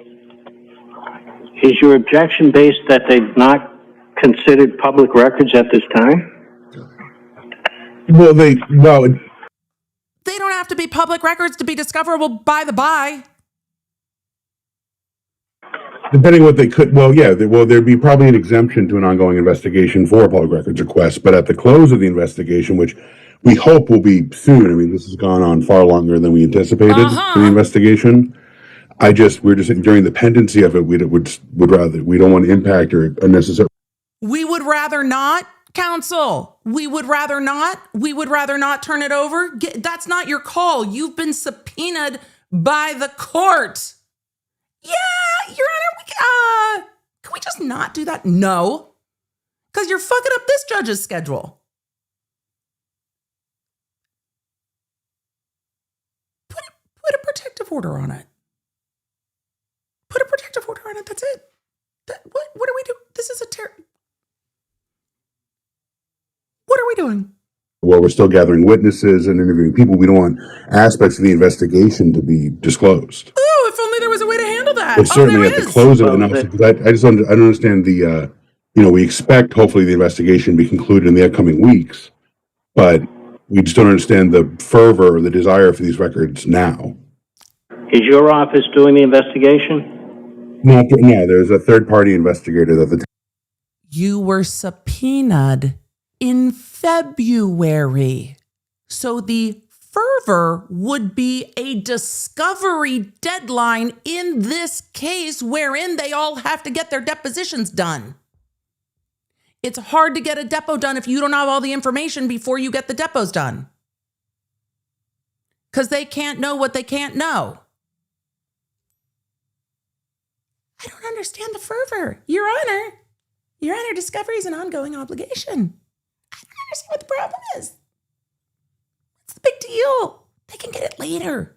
is your objection based that they've not considered public records at this time? Well, they don't have to be public records to be discoverable by the by. depending what they could, there'd be probably an exemption to an ongoing investigation for a public records request, but at the close of the investigation, which we hope will be soon, I mean, this has gone on far longer than we anticipated in the investigation. We're just during the pendency of it, we don't want to impact or unnecessary. We would rather not, counsel. We would rather not turn it over. That's not your call. You've been subpoenaed by the court. Yeah, Your Honor, can we just not do that? No, because you're fucking up this judge's schedule. Put a protective order on it. Put a protective order on it. That's it. What are we doing? This is what are we doing? Well, we're still gathering witnesses and interviewing people. We don't want aspects of the investigation to be disclosed. Ooh, if only there was a way to handle that. But certainly at the close of it, and also, because I don't understand the, we expect hopefully the investigation to be concluded in the upcoming weeks, but we just don't understand the fervor, the desire for these records now. Is your office doing the investigation? No, there's a third-party investigator that You were subpoenaed in February. So the fervor would be a discovery deadline in this case wherein they all have to get their depositions done. It's hard to get a depo done if you don't have all the information before you get the depos done. Because they can't know what they can't know. I don't understand the fervor. Your Honor, discovery is an ongoing obligation. I don't understand what the problem is. What's the big deal? They can get it later.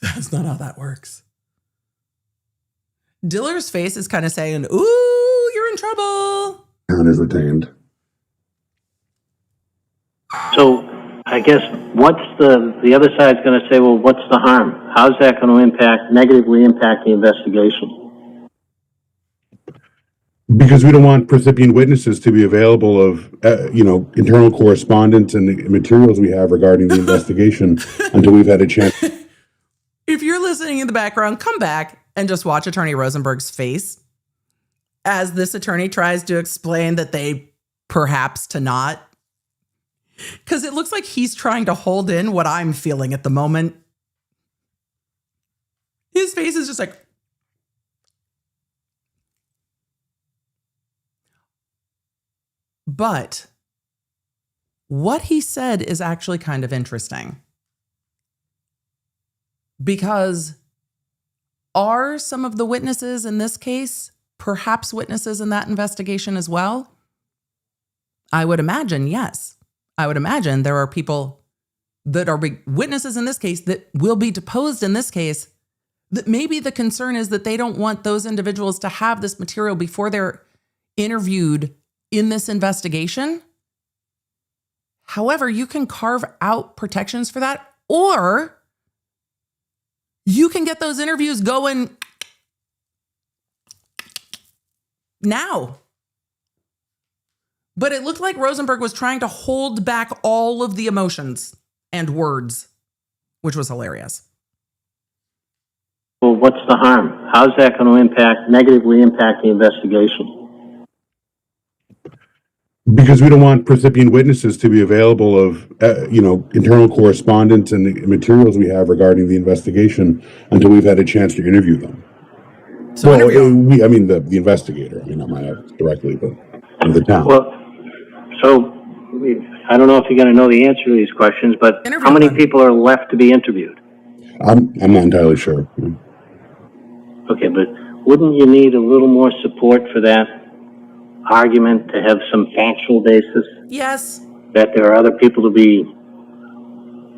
That's not how that works. Diller's face is kind of saying, ooh, you're in trouble. town is retained. So I guess what's the other side's going to say, well, what's the harm? How's that going to negatively impact the investigation? Because we don't want recipient witnesses to be available of, internal correspondence and materials we have regarding the investigation until we've had a chance. If you're listening in the background, come back and just watch Attorney Rosenberg's face as this attorney tries to explain that they perhaps to not. Because it looks like he's trying to hold in what I'm feeling at the moment. His face is just like, but what he said is actually kind of interesting. Because are some of the witnesses in this case perhaps witnesses in that investigation as well? I would imagine, yes. I would imagine there are people that are witnesses in this case that will be deposed in this case, that maybe the concern is that they don't want those individuals to have this material before they're interviewed in this investigation. However, you can carve out protections for that, or you can get those interviews going now. But it looked like Rosenberg was trying to hold back all of the emotions and words, which was hilarious. Well, what's the harm? How's that going to negatively impact the investigation? Because we don't want recipient witnesses to be available of, internal correspondence and the materials we have regarding the investigation until we've had a chance to interview them. So interview him. The investigator. I mean, not my office directly, but the town. Well, so I don't know if you're going to know the answer to these questions, but Interview how many them. people are left to be interviewed? I'm not entirely sure. Okay, but wouldn't you need a little more support for that argument to have some factual basis Yes. that there are other people to be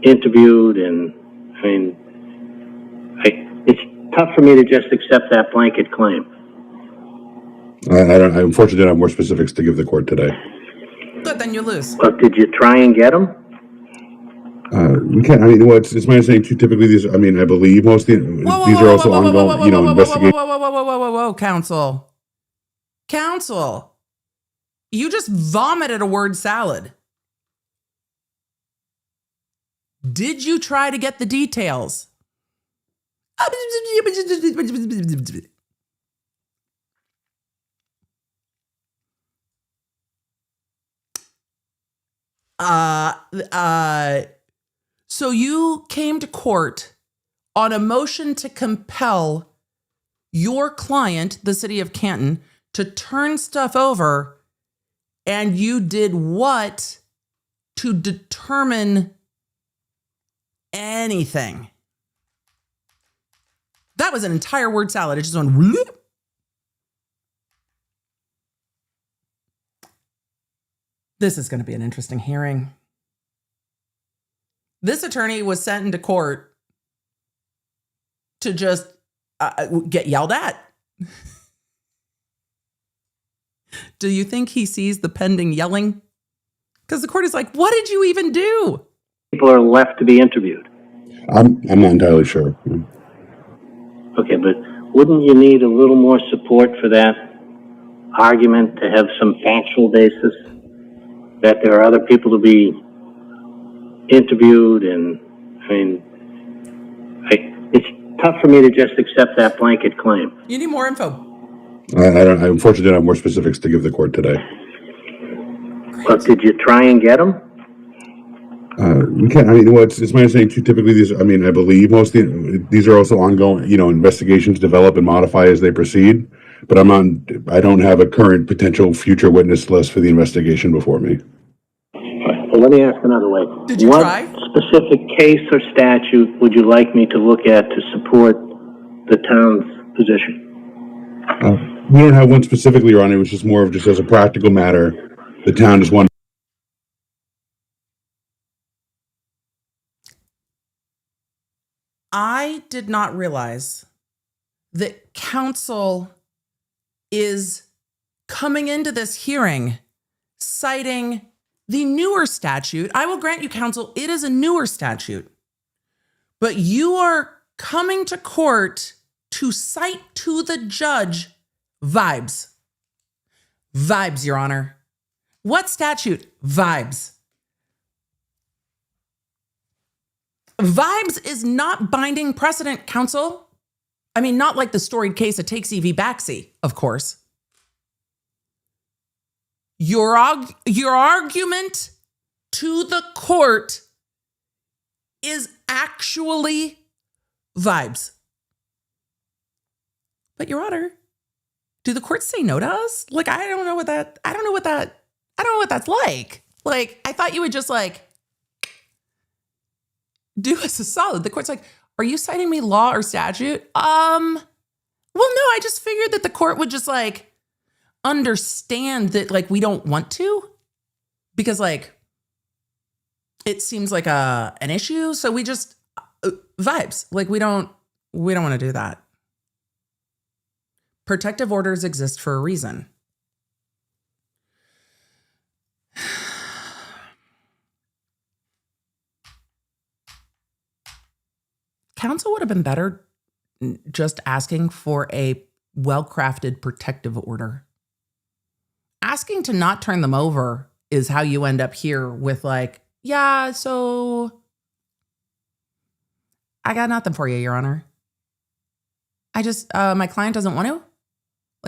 interviewed? And I mean, it's tough for me to just accept that blanket claim. I unfortunately don't have more specifics to give the court today. Good, then you lose. But did you try and get them? We can't. I mean, it's my understanding too. Typically, these. I mean, I believe most of these are also ongoing. Investigations. Whoa, counsel. You just vomited a word salad. Did you try to get the details? So you came to court on a motion to compel your client, the city of Canton, to turn stuff over, and you did what to determine anything? That was an entire word salad. It just went whoop. This is going to be an interesting hearing. This attorney was sent into court to just get yelled at. Do you think he sees the pending yelling? Because the court is like, what did you even do? People are left to be interviewed. I'm not entirely sure. Okay, but wouldn't you need a little more support for that argument to have some factual basis that there are other people to be interviewed? And I mean, it's tough for me to just accept that blanket claim. You need more info. I unfortunately don't have more specifics to give the court today. But did you try and get them? We can't. I mean, it's my understanding too. Typically, these. I mean, I believe most of these are also ongoing. Investigations develop and modify as they proceed. But I don't have a current potential future witness list for the investigation before me. Well, let me ask another way. Did you try? What specific case or statute would you like me to look at to support the town's position? We don't have one specifically, Your Honor. It was just more of just as a practical matter. The town just wanted. I did not realize that counsel is coming into this hearing citing the newer statute. I will grant you, counsel, it is a newer statute. But you are coming to court to cite to the judge vibes. Vibes, Your Honor. What statute? Vibes. Vibes is not binding precedent, counsel. I mean, not like the storied case of Takesy v. Baxi, of course. Your argument to the court is actually vibes. But Your Honor, do the courts say no to us? Like, I don't know what that's like. Like, I thought you would just do us a solid. The court's like, are you citing me law or statute? Well, no, I just figured that the court would just understand that we don't want to, because it seems like an issue. So we just vibes. We don't want to do that. Protective orders exist for a reason. Counsel would have been better just asking for a well-crafted protective order. Asking to not turn them over is how you end up here with yeah, so I got nothing for you, Your Honor. I just, my client doesn't want to.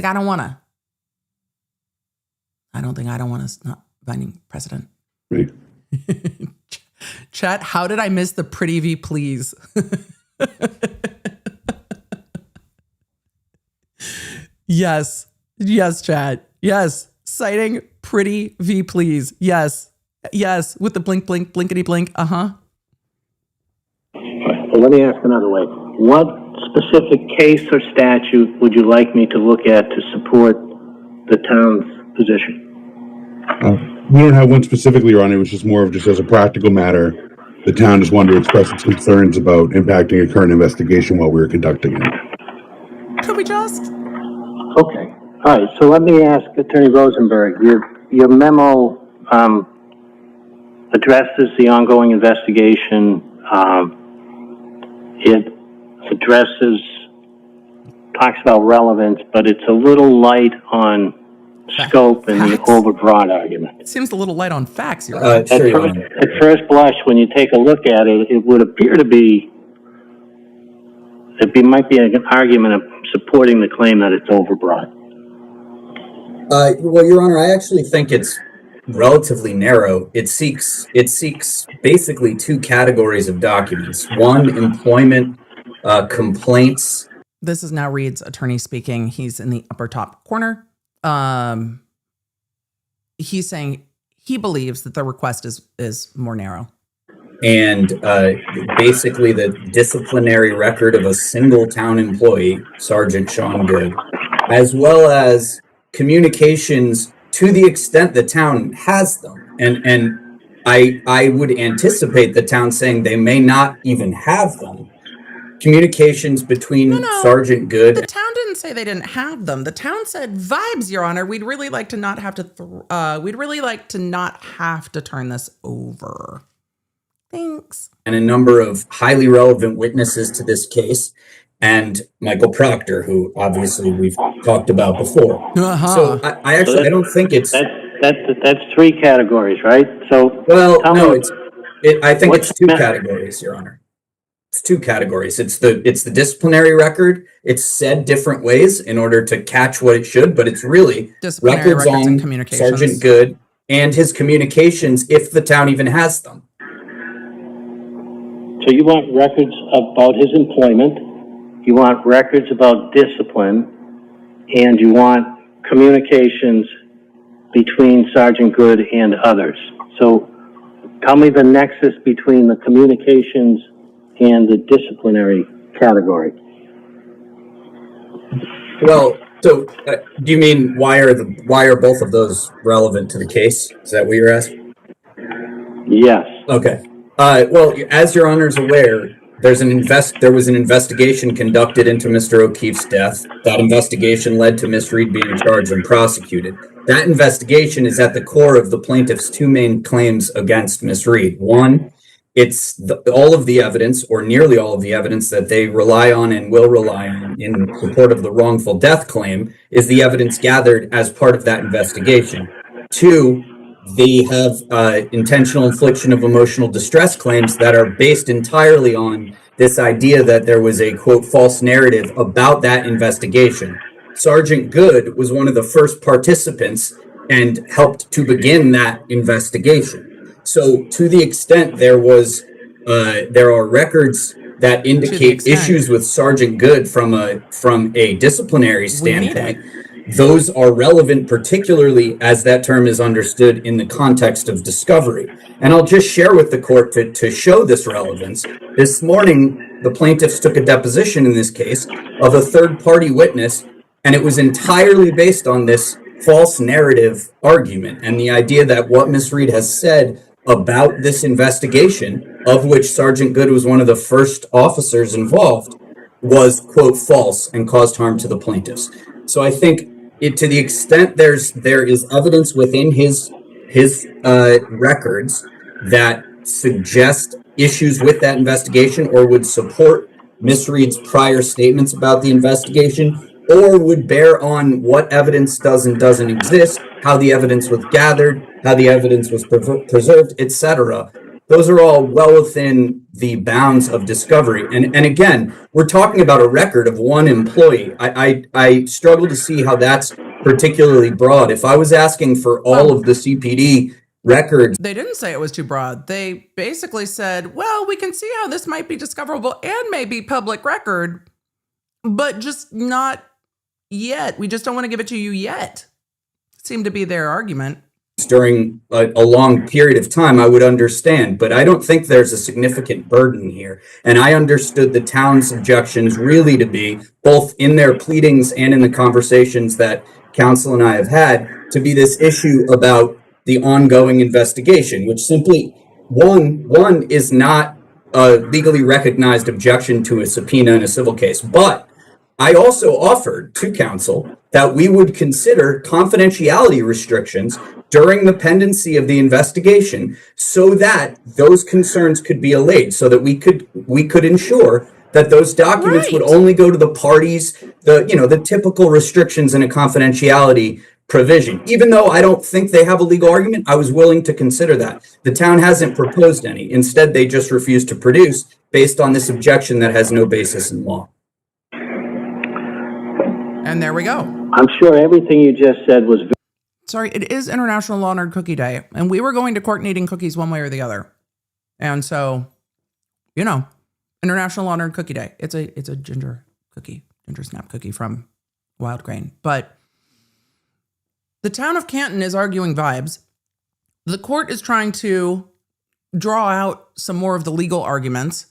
I don't want to. I don't think I don't want to. binding precedent. Me. Chat, how did I miss the pretty V please? Yes. Yes, chat. Yes. Citing pretty V please. Yes. Yes. With the blink, blink, blinkety blink. Uh-huh. Well, let me ask another way. What specific case or statute would you like me to look at to support the town's position? We don't have one specifically, Your Honor. It was just more of just as a practical matter. The town just wanted to express its concerns about impacting a current investigation while we were conducting it. Could we just? Okay. All right. So let me ask Attorney Rosenberg. Your memo addresses the ongoing investigation. It addresses, talks about relevance, but it's a little light on scope and the Facts? overbroad argument. It seems a little light on facts. You're right. Sure, Your Honor. At first blush, when you take a look at it, it would appear to be, might be an argument of supporting the claim that it's overbroad. Well, Your Honor, I actually think it's relatively narrow. It seeks basically two categories of documents. One, employment complaints. This is now Reed's attorney speaking. He's in the upper top corner. He's saying he believes that the request is more narrow. And basically the disciplinary record of a single town employee, Sergeant Sean Good, as well as communications to the extent the town has them. And I would anticipate the town saying they may not even have them. Communications between Sergeant Good. The town didn't say they didn't have them. The town said, "Vibes, Your Honor. We'd really like to not have to. We'd really like to not have to turn this over. Thanks." And a number of highly relevant witnesses to this case, and Michael Proctor, who obviously we've talked about before. Uh-huh. So I actually I don't think it's That's three categories, right? So well, tell no, me, I think what's it's two the- categories, Your Honor. It's two categories. It's the disciplinary record. It's said different ways in order to catch what it should, but it's really Disciplinary records records and on communications. Sergeant Good and his communications, if the town even has them. So you want records about his employment, you want records about discipline, and you want communications between Sergeant Good and others. So tell me the nexus between the communications and the disciplinary category. Well, so do you mean why are both of those relevant to the case? Is that what you're asking? Yes. Okay. Well, as Your Honor's aware, there was an investigation conducted into Mr. O'Keefe's death. That investigation led to Miss Reed being charged and prosecuted. That investigation is at the core of the plaintiff's two main claims against Miss Reed. One, it's all of the evidence, or nearly all of the evidence, that they rely on and will rely on in support of the wrongful death claim is the evidence gathered as part of that investigation. Two, they have intentional infliction of emotional distress claims that are based entirely on this idea that there was a, quote, false narrative about that investigation. Sergeant Good was one of the first participants and helped to begin that investigation. So to the extent there are records that indicate issues with Sergeant Good from a disciplinary standpoint, those are relevant, particularly as that term is understood in the context of discovery. And I'll just share with the court to show this relevance. This morning, the plaintiffs took a deposition in this case of a third-party witness, and it was entirely based on this false narrative argument and the idea that what Ms. Reed has said about this investigation, of which Sergeant Good was one of the first officers involved, was, quote, false and caused harm to the plaintiffs. So I think to the extent there is evidence within his records that suggest issues with that investigation or would support Ms. Reed's prior statements about the investigation, or would bear on what evidence does and doesn't exist, how the evidence was gathered, how the evidence was preserved, etc. Those are all well within the bounds of discovery. And again, we're talking about a record of one employee. I struggle to see how that's particularly broad. If I was asking for all of the CPD records, They didn't say it was too broad. They basically said, well, we can see how this might be discoverable and maybe public record, but just not yet. We just don't want to give it to you yet. Seemed to be their argument. during a long period of time, I would understand, but I don't think there's a significant burden here. And I understood the town's objections really to be, both in their pleadings and in the conversations that council and I have had, to be this issue about the ongoing investigation, which simply, one is not a legally recognized objection to a subpoena in a civil case, but I also offered to council that we would consider confidentiality restrictions during the pendency of the investigation so that those concerns could be allayed, so that we could ensure that those documents would only go to the parties, the typical restrictions in a confidentiality provision. Even though I don't think they have a legal argument, I was willing to consider that. The town hasn't proposed any. Instead, they just refused to produce based on this objection that has no basis in law. And there we go. I'm sure everything you just said was Sorry, it is International Lawn Cookie Day, and we were going to court needing cookies one way or the other. And so, International Lawn Cookie Day. It's a ginger snap cookie from Wild Grain. But the town of Canton is arguing vibes. The court is trying to draw out some more of the legal arguments.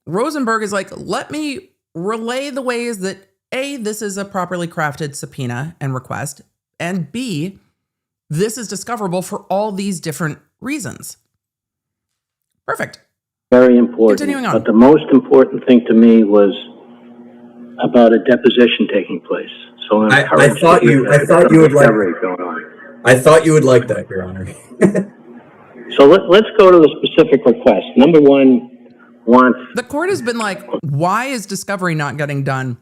Rosenberg is like, let me relay the ways that A, this is a properly crafted subpoena and request, and B, this is discoverable for all these different reasons. Perfect. very important. Continuing on. But the most important thing to me was about a deposition taking place. So I'm encouraged to hear that there's some discovery going on. I thought you would like that, Your Honor. So let's go to the specific request. Number one wants... The court has been like, why is discovery not getting done?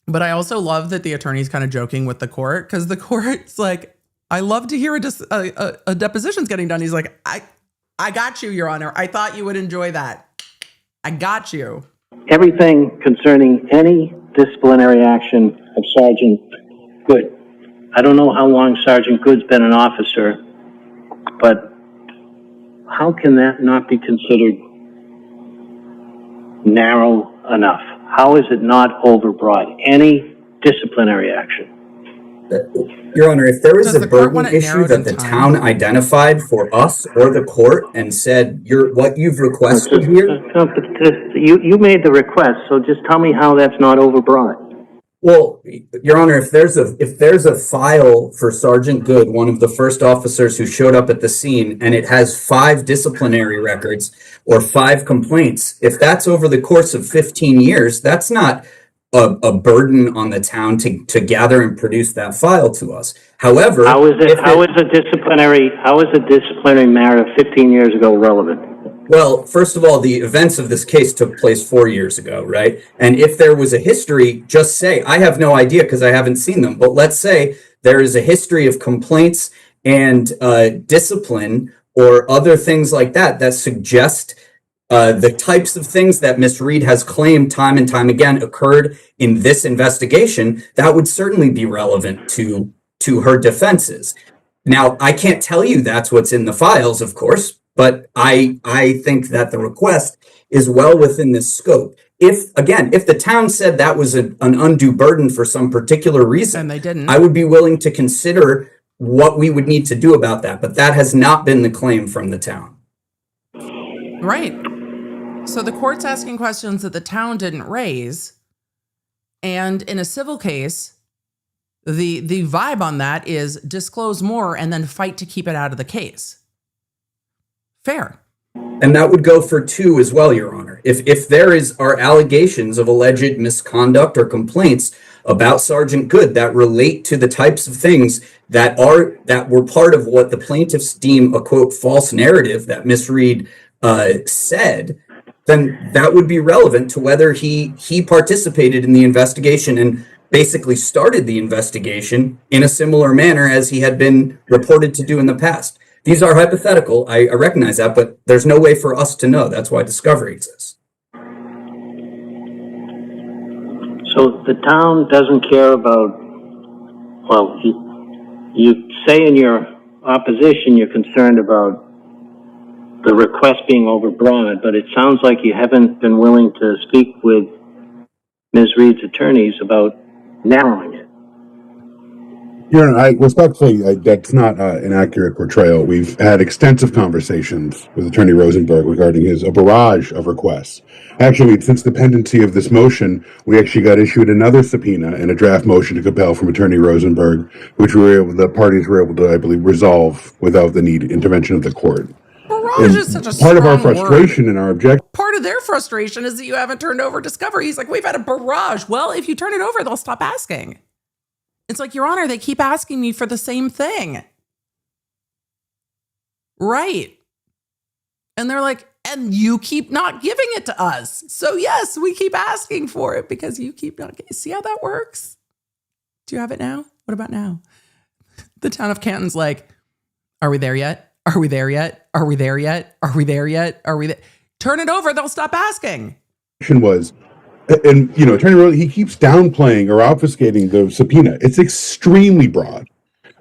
But I also love that the attorney's kind of joking with the court, because the court's like, I love to hear a deposition's getting done. He's like, I got you, Your Honor. I thought you would enjoy that. I got you. Everything concerning any disciplinary action of Sergeant Good. I don't know how long Sergeant Good's been an officer, but how can that not be considered narrow enough? How is it not overbroad? Any disciplinary action. Your Honor, if there was Does a the court burden want it issue narrowed that in the time? town identified for us or the court and said, what you've requested here, You made the request, so just tell me how that's not overbroad. well, Your Honor, if there's a file for Sergeant Good, one of the first officers who showed up at the scene, and it has 5 disciplinary records or 5 complaints, if that's over the course of 15 years, that's not a burden on the town to gather and produce that file to us. However, How is a disciplinary matter 15 years ago relevant? well, first of all, the events of this case took place 4 years ago, right? And if there was a history, just say, I have no idea because I haven't seen them, but let's say there is a history of complaints and discipline or other things like that that suggest the types of things that Ms. Reed has claimed time and time again occurred in this investigation, that would certainly be relevant to her defenses. Now, I can't tell you that's what's in the files, of course, but I think that the request is well within this scope. If the town said that was an undue burden for some particular reason, And they didn't. I would be willing to consider what we would need to do about that, but that has not been the claim from the town. Right. So the court's asking questions that the town didn't raise. And in a civil case, the vibe on that is disclose more and then fight to keep it out of the case. Fair. And that would go for 2 as well, Your Honor. If there are allegations of alleged misconduct or complaints about Sergeant Good that relate to the types of things that were part of what the plaintiffs deem a quote false narrative that Ms. Reed said, then that would be relevant to whether he participated in the investigation and basically started the investigation in a similar manner as he had been reported to do in the past. These are hypothetical, I recognize that, but there's no way for us to know. That's why discovery exists. So the town doesn't care about Well, you say in your opposition you're concerned about the request being overbroad, but it sounds like you haven't been willing to speak with Ms. Reed's attorneys about narrowing it. Your Honor, that's not an accurate portrayal. We've had extensive conversations with Attorney Rosenberg regarding a barrage of requests. Actually, since the pendency of this motion, we actually got issued another subpoena and a draft motion to compel from Attorney Rosenberg, which the parties were able to, I believe, resolve without the intervention of the court. Barrage is such a Part of our strong frustration word. and our objection. Part of their frustration is that you haven't turned over discovery. He's like, we've had a barrage. Well, if you turn it over, they'll stop asking. It's like, Your Honor, they keep asking me for the same thing. Right. And they're like, and you keep not giving it to us. So yes, we keep asking for it because you keep not getting. See how that works? Do you have it now? What about now? The town of Canton's like, are we there yet? Are we there yet? Are we there yet? Are we there yet? Are we there? Turn it over. They'll stop asking. Was, and Attorney Rosenberg, he keeps downplaying or obfuscating the subpoena. It's extremely broad.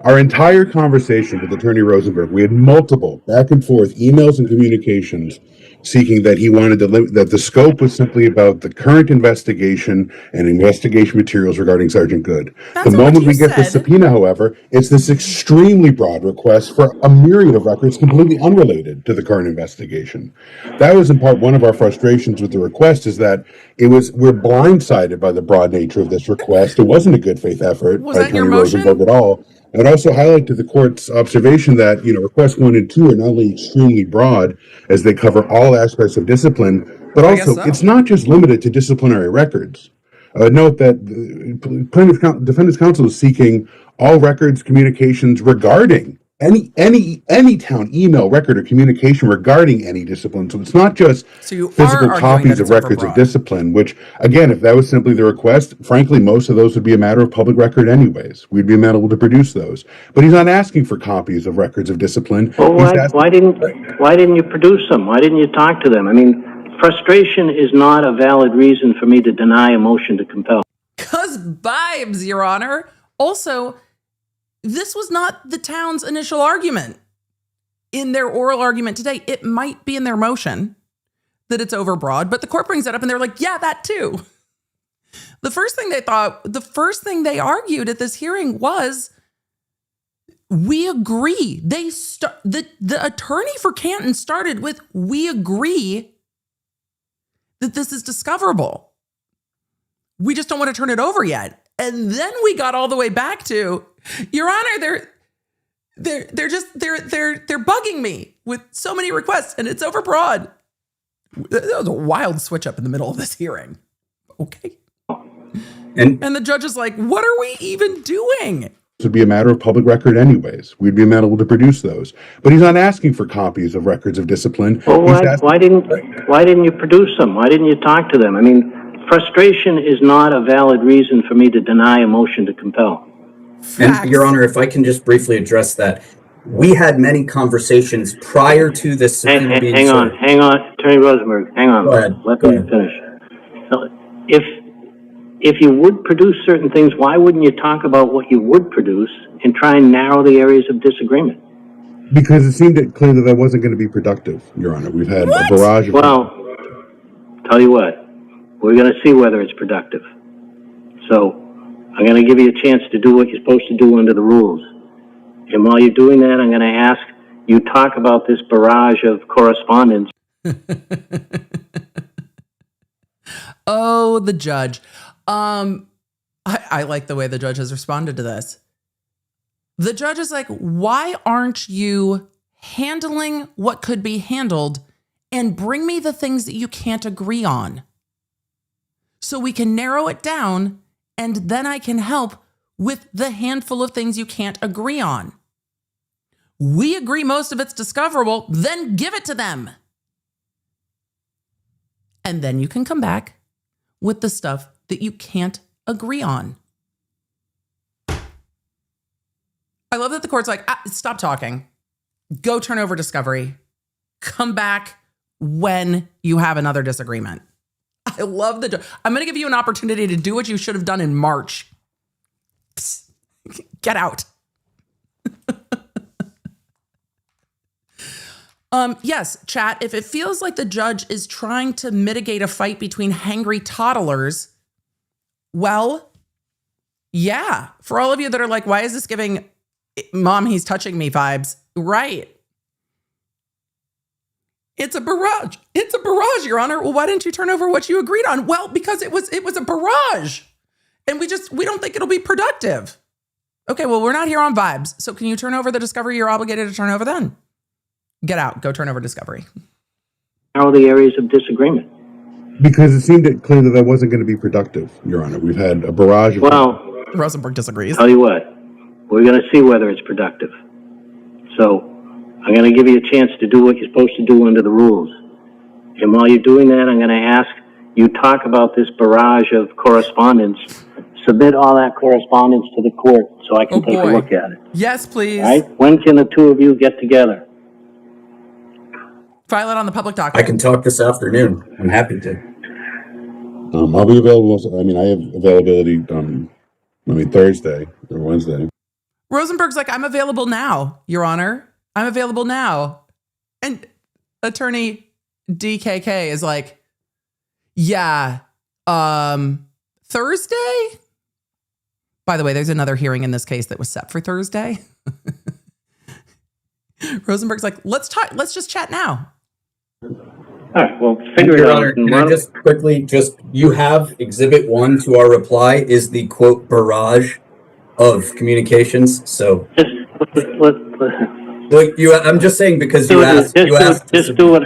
Our entire conversation with Attorney Rosenberg, we had multiple back and forth emails and communications seeking that he wanted to that the scope was simply about the current investigation and investigation materials regarding Sergeant Good. That's the not what moment you we get the said. subpoena, however, it's this extremely broad request for a myriad of records completely unrelated to the current investigation. That was in part one of our frustrations with the request, is that we're blindsided by the broad nature of this request. It wasn't a good faith effort Was by that your Attorney motion? Rosenberg at all. I'd also highlight to the court's observation that, requests 1 and 2 are not only extremely broad as they cover all aspects of discipline, but I guess also so. it's not just limited to disciplinary records. Note that the defendant's counsel is seeking all records, communications regarding any town email record or communication regarding any discipline. So it's not just So you are physical arguing copies that of it's records of overbroad. discipline, which, again, if that was simply the request, frankly, most of those would be a matter of public record anyways. We'd be amenable to produce those. But he's not asking for copies of records of discipline. Well, He's asking- why didn't you produce them? Why didn't you talk to them? I mean, frustration is not a valid reason for me to deny a motion to compel. 'Cause vibes, Your Honor. Also, this was not the town's initial argument in their oral argument today. It might be in their motion that it's overbroad, but the court brings that up and they're like, yeah, that too. The first thing they argued at this hearing was, we agree. The attorney for Canton started with, we agree that this is discoverable. We just don't want to turn it over yet. And then we got all the way back to, Your Honor, they're bugging me with so many requests and it's overbroad. That was a wild switch up in the middle of this hearing. Okay. And the judge is like, what are we even doing? would be a matter of public record anyways. We'd be amenable to produce those. But he's not asking for copies of records of discipline. Well, He's why didn't you produce them? Why didn't you talk to them? I mean, frustration is not a valid reason for me to deny a motion to compel. Facts. And Your Honor, if I can just briefly address that, we had many conversations prior to this subpoena being Hang on, served. Attorney Rosenberg, hang on. Go ahead. Let Go me ahead. finish. So, if you would produce certain things, why wouldn't you talk about what you would produce and try and narrow the areas of disagreement? Because it seemed clear that wasn't going to be productive, Your Honor. We've had What? a barrage of... Well, tell you what, we're going to see whether it's productive. So, I'm going to give you a chance to do what you're supposed to do under the rules. And while you're doing that, I'm going to ask you talk about this barrage of correspondence. Oh, the judge. I like the way the judge has responded to this. The judge is like, why aren't you handling what could be handled and bring me the things that you can't agree on so we can narrow it down and then I can help with the handful of things you can't agree on. We agree most of it's discoverable, then give it to them. And then you can come back with the stuff that you can't agree on. I love that the court's like, stop talking. Go turn over discovery. Come back when you have another disagreement. I love I'm going to give you an opportunity to do what you should have done in March. Psst. Get out. Yes, chat, if it feels like the judge is trying to mitigate a fight between hangry toddlers, well, yeah. For all of you that are like, why is this giving Mom, he's touching me vibes? Right. It's a barrage. It's a barrage, Your Honor. Well, why didn't you turn over what you agreed on? Well, because it was a barrage. And we don't think it'll be productive. Okay, well, we're not here on vibes. So can you turn over the discovery you're obligated to turn over then? Get out. Go turn over discovery. How are the areas of disagreement? Because it seemed clear that that wasn't going to be productive, Your Honor. We've had a barrage of... Well, Rosenberg disagrees. tell you what, we're going to see whether it's productive. So I'm going to give you a chance to do what you're supposed to do under the rules. And while you're doing that, I'm going to ask you talk about this barrage of correspondence. Submit all that correspondence to the court so I can take a look at it. Yes, please. All right? When can the two of you get together? File it on the public docket. I can talk this afternoon. I'm happy to. I'll be available. I mean, I have availability, Thursday or Wednesday. Rosenberg's like, I'm available now, Your Honor. I'm available now. And attorney DKK is like, yeah, Thursday? By the way, there's another hearing in this case that was set for Thursday. Rosenberg's like, let's just chat now. All right, well, figure it Your out. Honor, can I just quickly, you have Exhibit 1 to our reply is the, quote, barrage of communications. So, I'm just saying because you asked. Just do what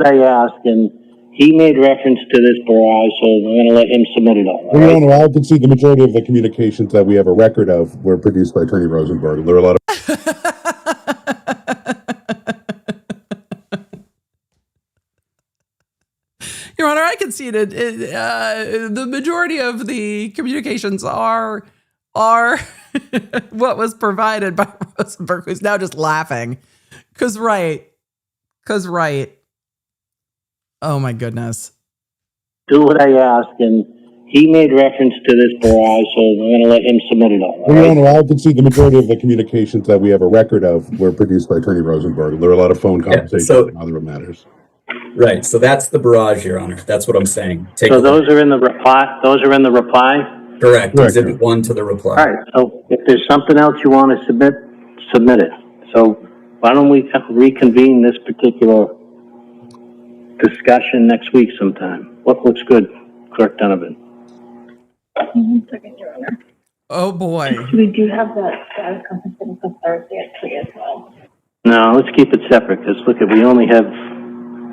I asked, and he made reference to this barrage, so I'm going to let him submit it all. Well, Your Honor, I can see the majority of the communications that we have a record of were produced by Attorney Rosenberg. There are a lot of... Your Honor, I conceded. The majority of the communications are what was provided by Rosenberg, who's now just laughing. Cause right. Oh my goodness. Do what I asked, and he made reference to this barrage, so I'm going to let him submit it all. Well, Your Honor, I can see the majority of the communications that we have a record of were produced by Attorney Rosenberg. There are a lot of phone conversations and other matters. Right, so that's the barrage, Your Honor. That's what I'm saying. So those are in the reply? Those are in the reply? Correct. Exhibit 1 to the reply. All right, so if there's something else you want to submit it. So why don't we reconvene this particular discussion next week sometime? What looks good, Clerk Donovan? 1 second, Your Honor. Oh boy. We do have that status conference until Thursday at 3 as well. No, let's keep it separate, because look, we only have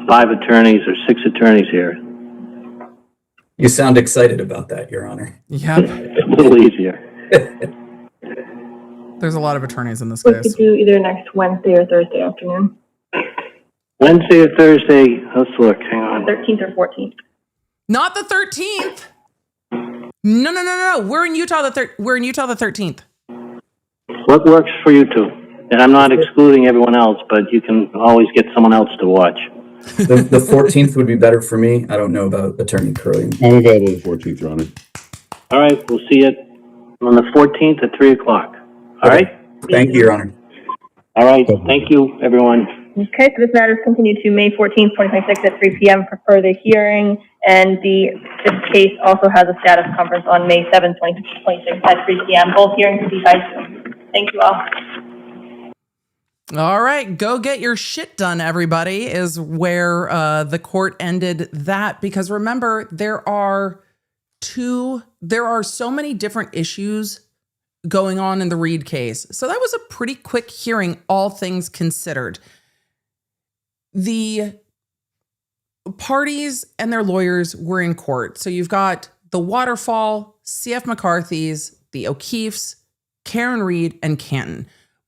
5 attorneys or 6 attorneys here. You sound excited about that, Your Honor. Yep. A little easier. There's a lot of attorneys in this We case. could do either next Wednesday or Thursday afternoon. Wednesday or Thursday, let's look, hang on. 13th or 14th. Not the 13th. No. We're in Utah we're in Utah the 13th. What works for you two? And I'm not excluding everyone else, but you can always get someone else to watch. The 14th would be better for me. I don't know about Attorney Curry. I'm available the 14th, Your Honor. All right, we'll see you on the 14th at 3 o'clock. All right? Thank you, Your Honor. All right, thank you, everyone. Okay, so this matter is continued to May 14th, 2026 at 3 p.m. for further hearing. And this case also has a status conference on May 7th, 2026 at 3 p.m. Both hearings will be by Zoom. Thank you all. All right, go get your shit done, everybody, is where the court ended that. Because remember, there are so many different issues going on in the Reed case. So that was a pretty quick hearing, all things considered. The parties and their lawyers were in court. So you've got the Waterfall, C.F. McCarthy's, the O'Keefe's, Karen Reed, and Canton.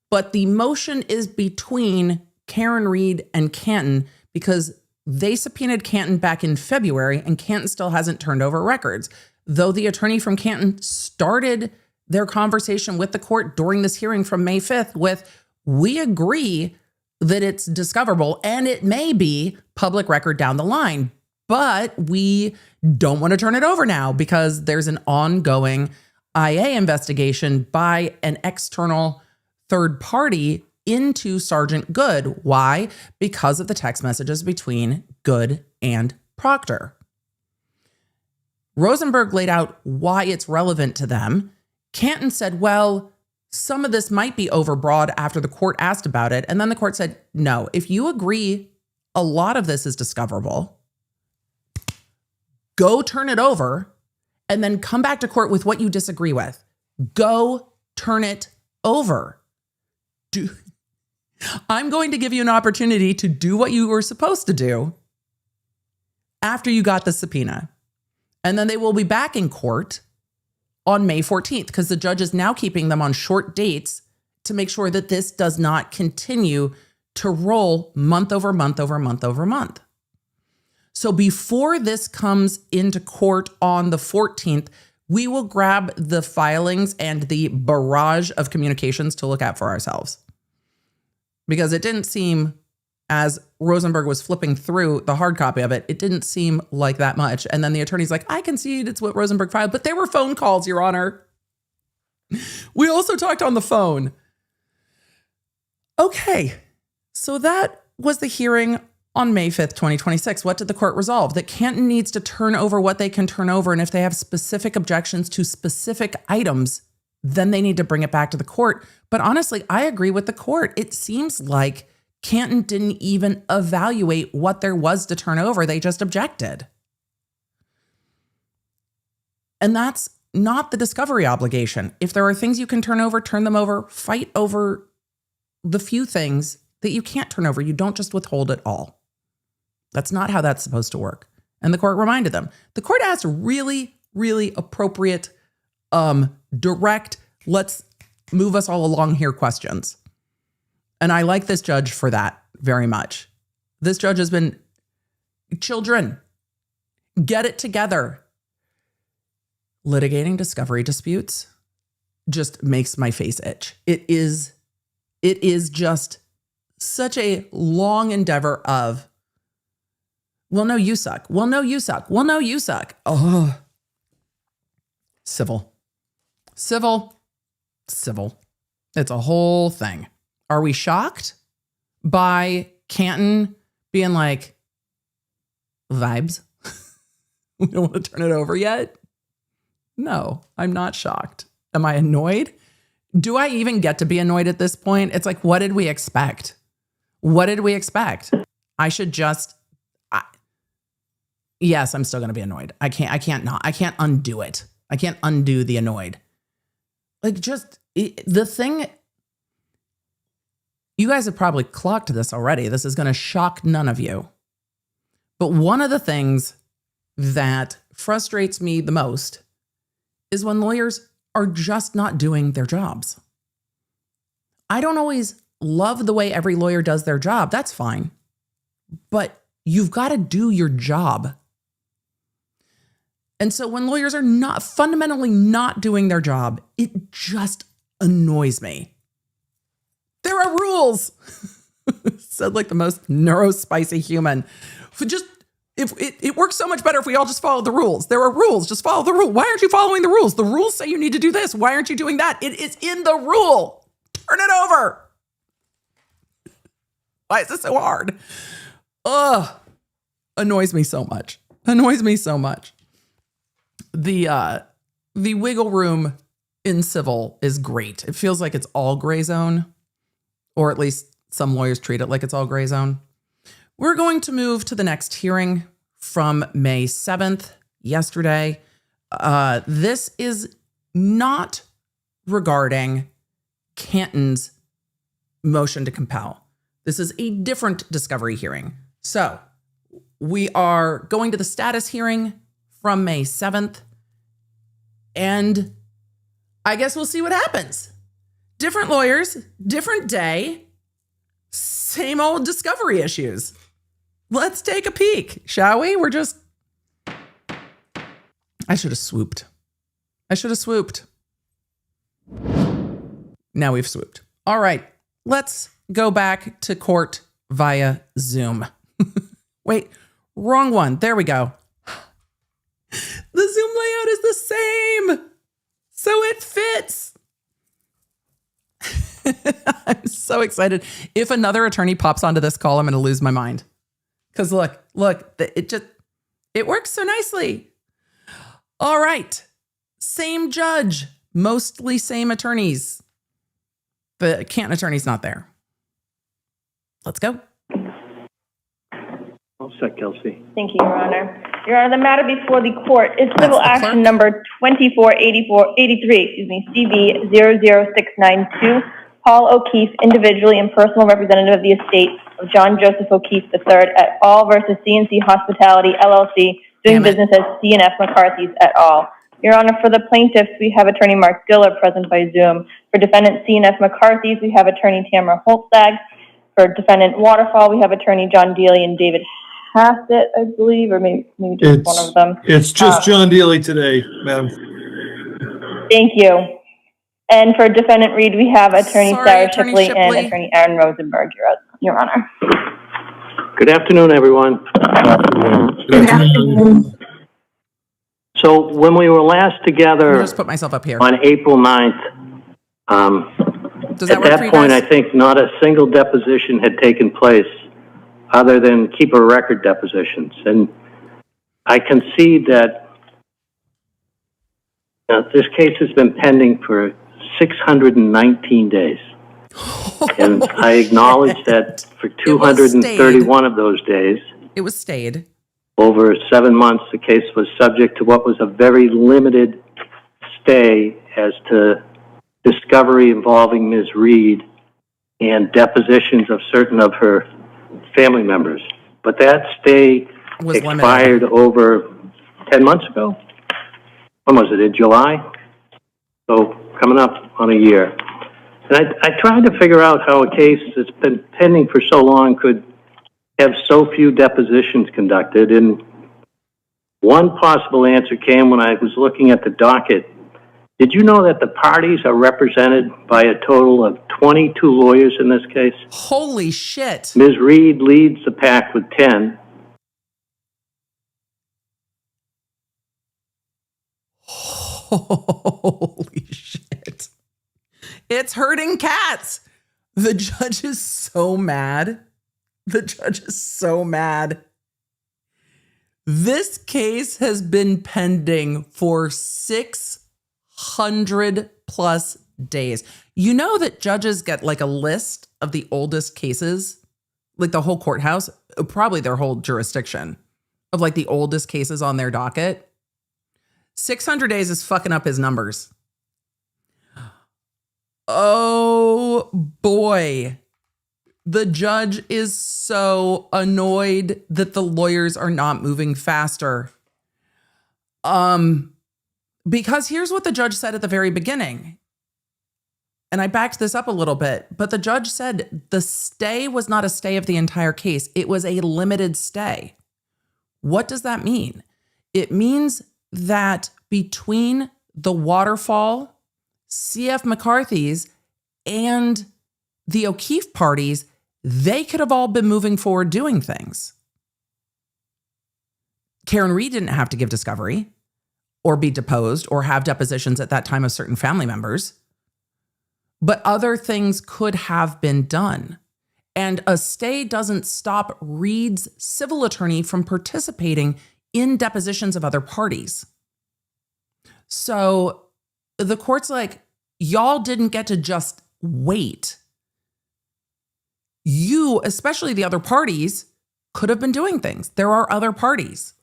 But the motion is between Karen Reed and Canton because they subpoenaed Canton back in February and Canton still hasn't turned over records. Though the attorney from Canton started their conversation with the court during this hearing from May 5th with, we agree that it's discoverable and it may be public record down the line, but we don't want to turn it over now because there's an ongoing IA investigation by an external third party into Sergeant Good. Why? Because of the text messages between Good and Proctor. Rosenberg laid out why it's relevant to them. Canton said, well, some of this might be overbroad after the court asked about it. And then the court said, no, if you agree a lot of this is discoverable, go turn it over and then come back to court with what you disagree with. Go turn it over. I'm going to give you an opportunity to do what you were supposed to do after you got the subpoena. And then they will be back in court on May 14th because the judge is now keeping them on short dates to make sure that this does not continue to roll month over month over month over month. So before this comes into court on the 14th, we will grab the filings and the barrage of communications to look at for ourselves. Because it didn't seem, as Rosenberg was flipping through the hard copy of it, it didn't seem like that much. And then the attorney's like, I concede it's what Rosenberg filed, but there were phone calls, Your Honor. We also talked on the phone. Okay, so that was the hearing on May 5th, 2026. What did the court resolve? That Canton needs to turn over what they can turn over. And if they have specific objections to specific items, then they need to bring it back to the court. But honestly, I agree with the court. It seems like Canton didn't even evaluate what there was to turn over. They just objected. And that's not the discovery obligation. If there are things you can turn over, turn them over. Fight over the few things that you can't turn over. You don't just withhold it all. That's not how that's supposed to work. And the court reminded them. The court asked really, really appropriate, direct, let's move us all along here questions. And I like this judge for that very much. This judge has been, children, get it together. Litigating discovery disputes just makes my face itch. It is just such a long endeavor of, well, no, you suck. Well, no, you suck. Well, no, you suck. Oh, civil. It's a whole thing. Are we shocked by Canton being like, vibes? We don't want to turn it over yet? No, I'm not shocked. Am I annoyed? Do I even get to be annoyed at this point? It's like, what did we expect? What did we expect? I should just, yes, I'm still going to be annoyed. I can't undo it. I can't undo the annoyed. Like the thing, you guys have probably clocked this already. This is going to shock none of you. But one of the things that frustrates me the most is when lawyers are just not doing their jobs. I don't always love the way every lawyer does their job. That's fine. But you've got to do your job. And so when lawyers are not fundamentally not doing their job, it just annoys me. There are rules. Said like the most neurospicy human. If it works so much better if we all just follow the rules. There are rules. Just follow the rule. Why aren't you following the rules? The rules say you need to do this. Why aren't you doing that? It is in the rule. Turn it over. Why is this so hard? Ugh. Annoys me so much. The wiggle room in civil is great. It feels like it's all gray zone, or at least some lawyers treat it like it's all gray zone. We're going to move to the next hearing from May 7th, yesterday. This is not regarding Canton's motion to compel. This is a different discovery hearing. So we are going to the status hearing from May 7th. And I guess we'll see what happens. Different lawyers, different day, same old discovery issues. Let's take a peek, shall we? I should have swooped. Now we've swooped. All right, let's go back to court via Zoom. Wait, wrong one. There we go. The Zoom layout is the So it fits. I'm so excited. If another attorney pops onto this call, I'm going to lose my mind. Because look, it works so nicely. All right. Same judge, mostly same attorneys. The Canton attorney's not there. Let's go. All set, Kelsey. Thank you, Your Honor. Your Honor, the matter before the court is That's civil the action clerk. number 2483, CV 00692. Paul O'Keefe, individually and personal representative of the estate of John Joseph O'Keefe III et al. Versus CNC Hospitality LLC, doing Damn it. business as C&F McCarthy's et al. Your Honor, for the plaintiffs, we have attorney Mark Diller present by Zoom. For defendant C&F McCarthy's, we have attorney Tamara Holstag. For defendant Waterfall, we have attorney John Dealey and David Hassett, I believe, or maybe just one of them. It's just John Dealey today, madam. Thank you. And for defendant Reed, we have attorney Sorry, Sarah Attorney Shipley and Shipley. attorney Aaron Rosenberg, Your Honor. Good afternoon, everyone. Good afternoon. So when we were last Let me together just put myself up here. on April 9th, Does that at work for that you point, guys? I think not a single deposition had taken place other than keeper record depositions. And I concede that this case has been pending for 619 days. And I acknowledge that for 231 of those days, It was stayed. over 7 months, the case was subject to what was a very limited stay as to discovery involving Ms. Reed and depositions of certain of her family members. But that stay Was expired over 10 months ago. When was it, in July? So coming up on a year. And I tried to figure out how a case that's been pending for so long could have so few depositions conducted. And one possible answer came when I was looking at the docket. Did you know that the parties are represented by a total of 22 lawyers in this case? Holy shit. Ms. Reed leads the pack with 10. Holy shit. It's hurting cats. The judge is so mad. The judge is so mad. This case has been pending for 600 plus days. You know that judges get like a list of the oldest cases, like the whole courthouse, probably their whole jurisdiction, of like the oldest cases on their docket. 600 days is fucking up his numbers. Oh boy. The judge is so annoyed that the lawyers are not moving faster. Because here's what the judge said at the very beginning. And I backed this up a little bit, but the judge said the stay was not a stay of the entire case. It was a limited stay. What does that mean? It means that between the Waterfall, C.F. McCarthy's, and the O'Keefe parties, they could have all been moving forward doing things. Karen Reed didn't have to give discovery or be deposed or have depositions at that time of certain family members, but other things could have been done. And a stay doesn't stop Reed's civil attorney from participating in depositions of other parties. So the court's like, y'all didn't get to just wait. You, especially the other parties, could have been doing things. There are other parties.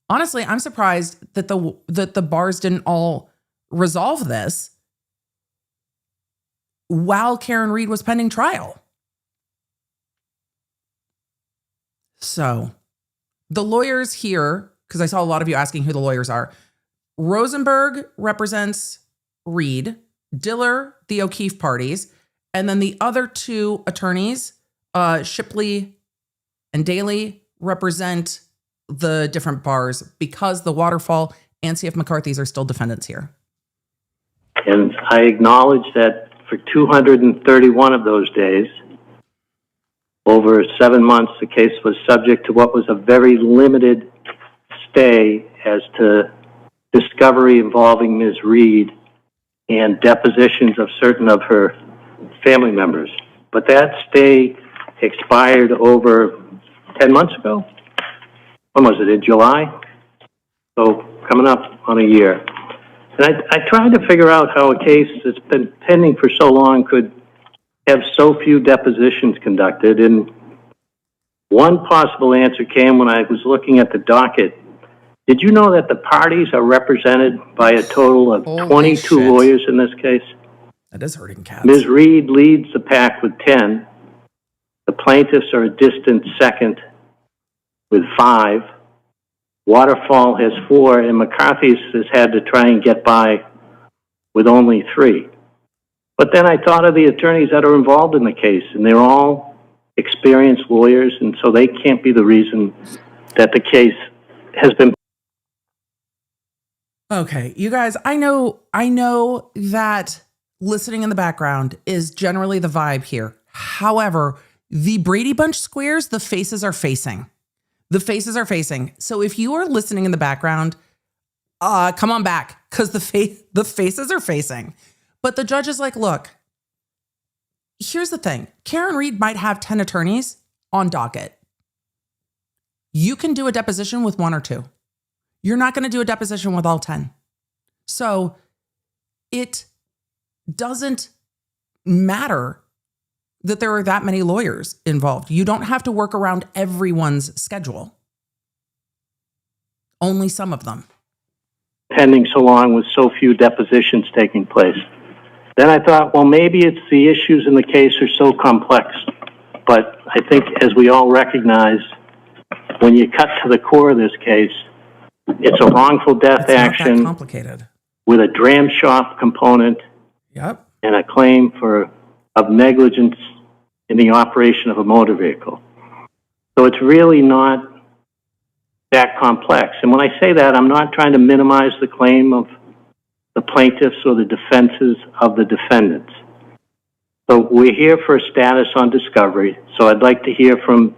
Honestly, I'm surprised that the bars didn't all resolve this while Karen Reed was pending trial. So the lawyers here, because I saw a lot of you asking who the lawyers are. Rosenberg represents Reed, Diller, the O'Keefe parties, and then the other two attorneys, Shipley and Daly, represent the different bars because the Waterfall and C.F. McCarthy's are still defendants here. And I acknowledge that for 231 of those days, over 7 months, the case was subject to what was a very limited stay as to discovery involving Ms. Reed and depositions of certain of her family members. But that stay expired over 10 months ago. When was it, in July? So coming up on a year. And I tried to figure out how a case that's been pending for so long could have so few depositions conducted. And one possible answer came when I was looking at the docket. Did you know that the parties are represented by a total of Holy 22 shit. lawyers in this case? That is hurting cats. Ms. Reed leads the pack with 10. The plaintiffs are a distant second with 5. Waterfall has 4, and McCarthy has had to try and get by with only 3. But then I thought of the attorneys that are involved in the case, and they're all experienced lawyers, and so they can't be the reason that the case has been. Okay, you guys, I know that listening in the background is generally the vibe here. However, the Brady Bunch squares, the faces are facing. The faces are facing. So if you are listening in the background, come on back, because the faces are facing. But the judge is like, look, here's the thing. Karen Reed might have 10 attorneys on docket. You can do a deposition with 1 or 2. You're not going to do a deposition with all 10. So it doesn't matter that there are that many lawyers involved. You don't have to work around everyone's schedule. Only some of them. Pending so long with so few depositions taking place. Then I thought, well, maybe it's the issues in the case are so complex. But I think, as we all recognize, when you cut to the core of this case, it's a wrongful death It's not that action complicated. with a dram shop component Yep. and a claim of negligence in the operation of a motor vehicle. So it's really not that complex. And when I say that, I'm not trying to minimize the claim of the plaintiffs or the defenses of the defendants. So we're here for a status on discovery. So I'd like to hear from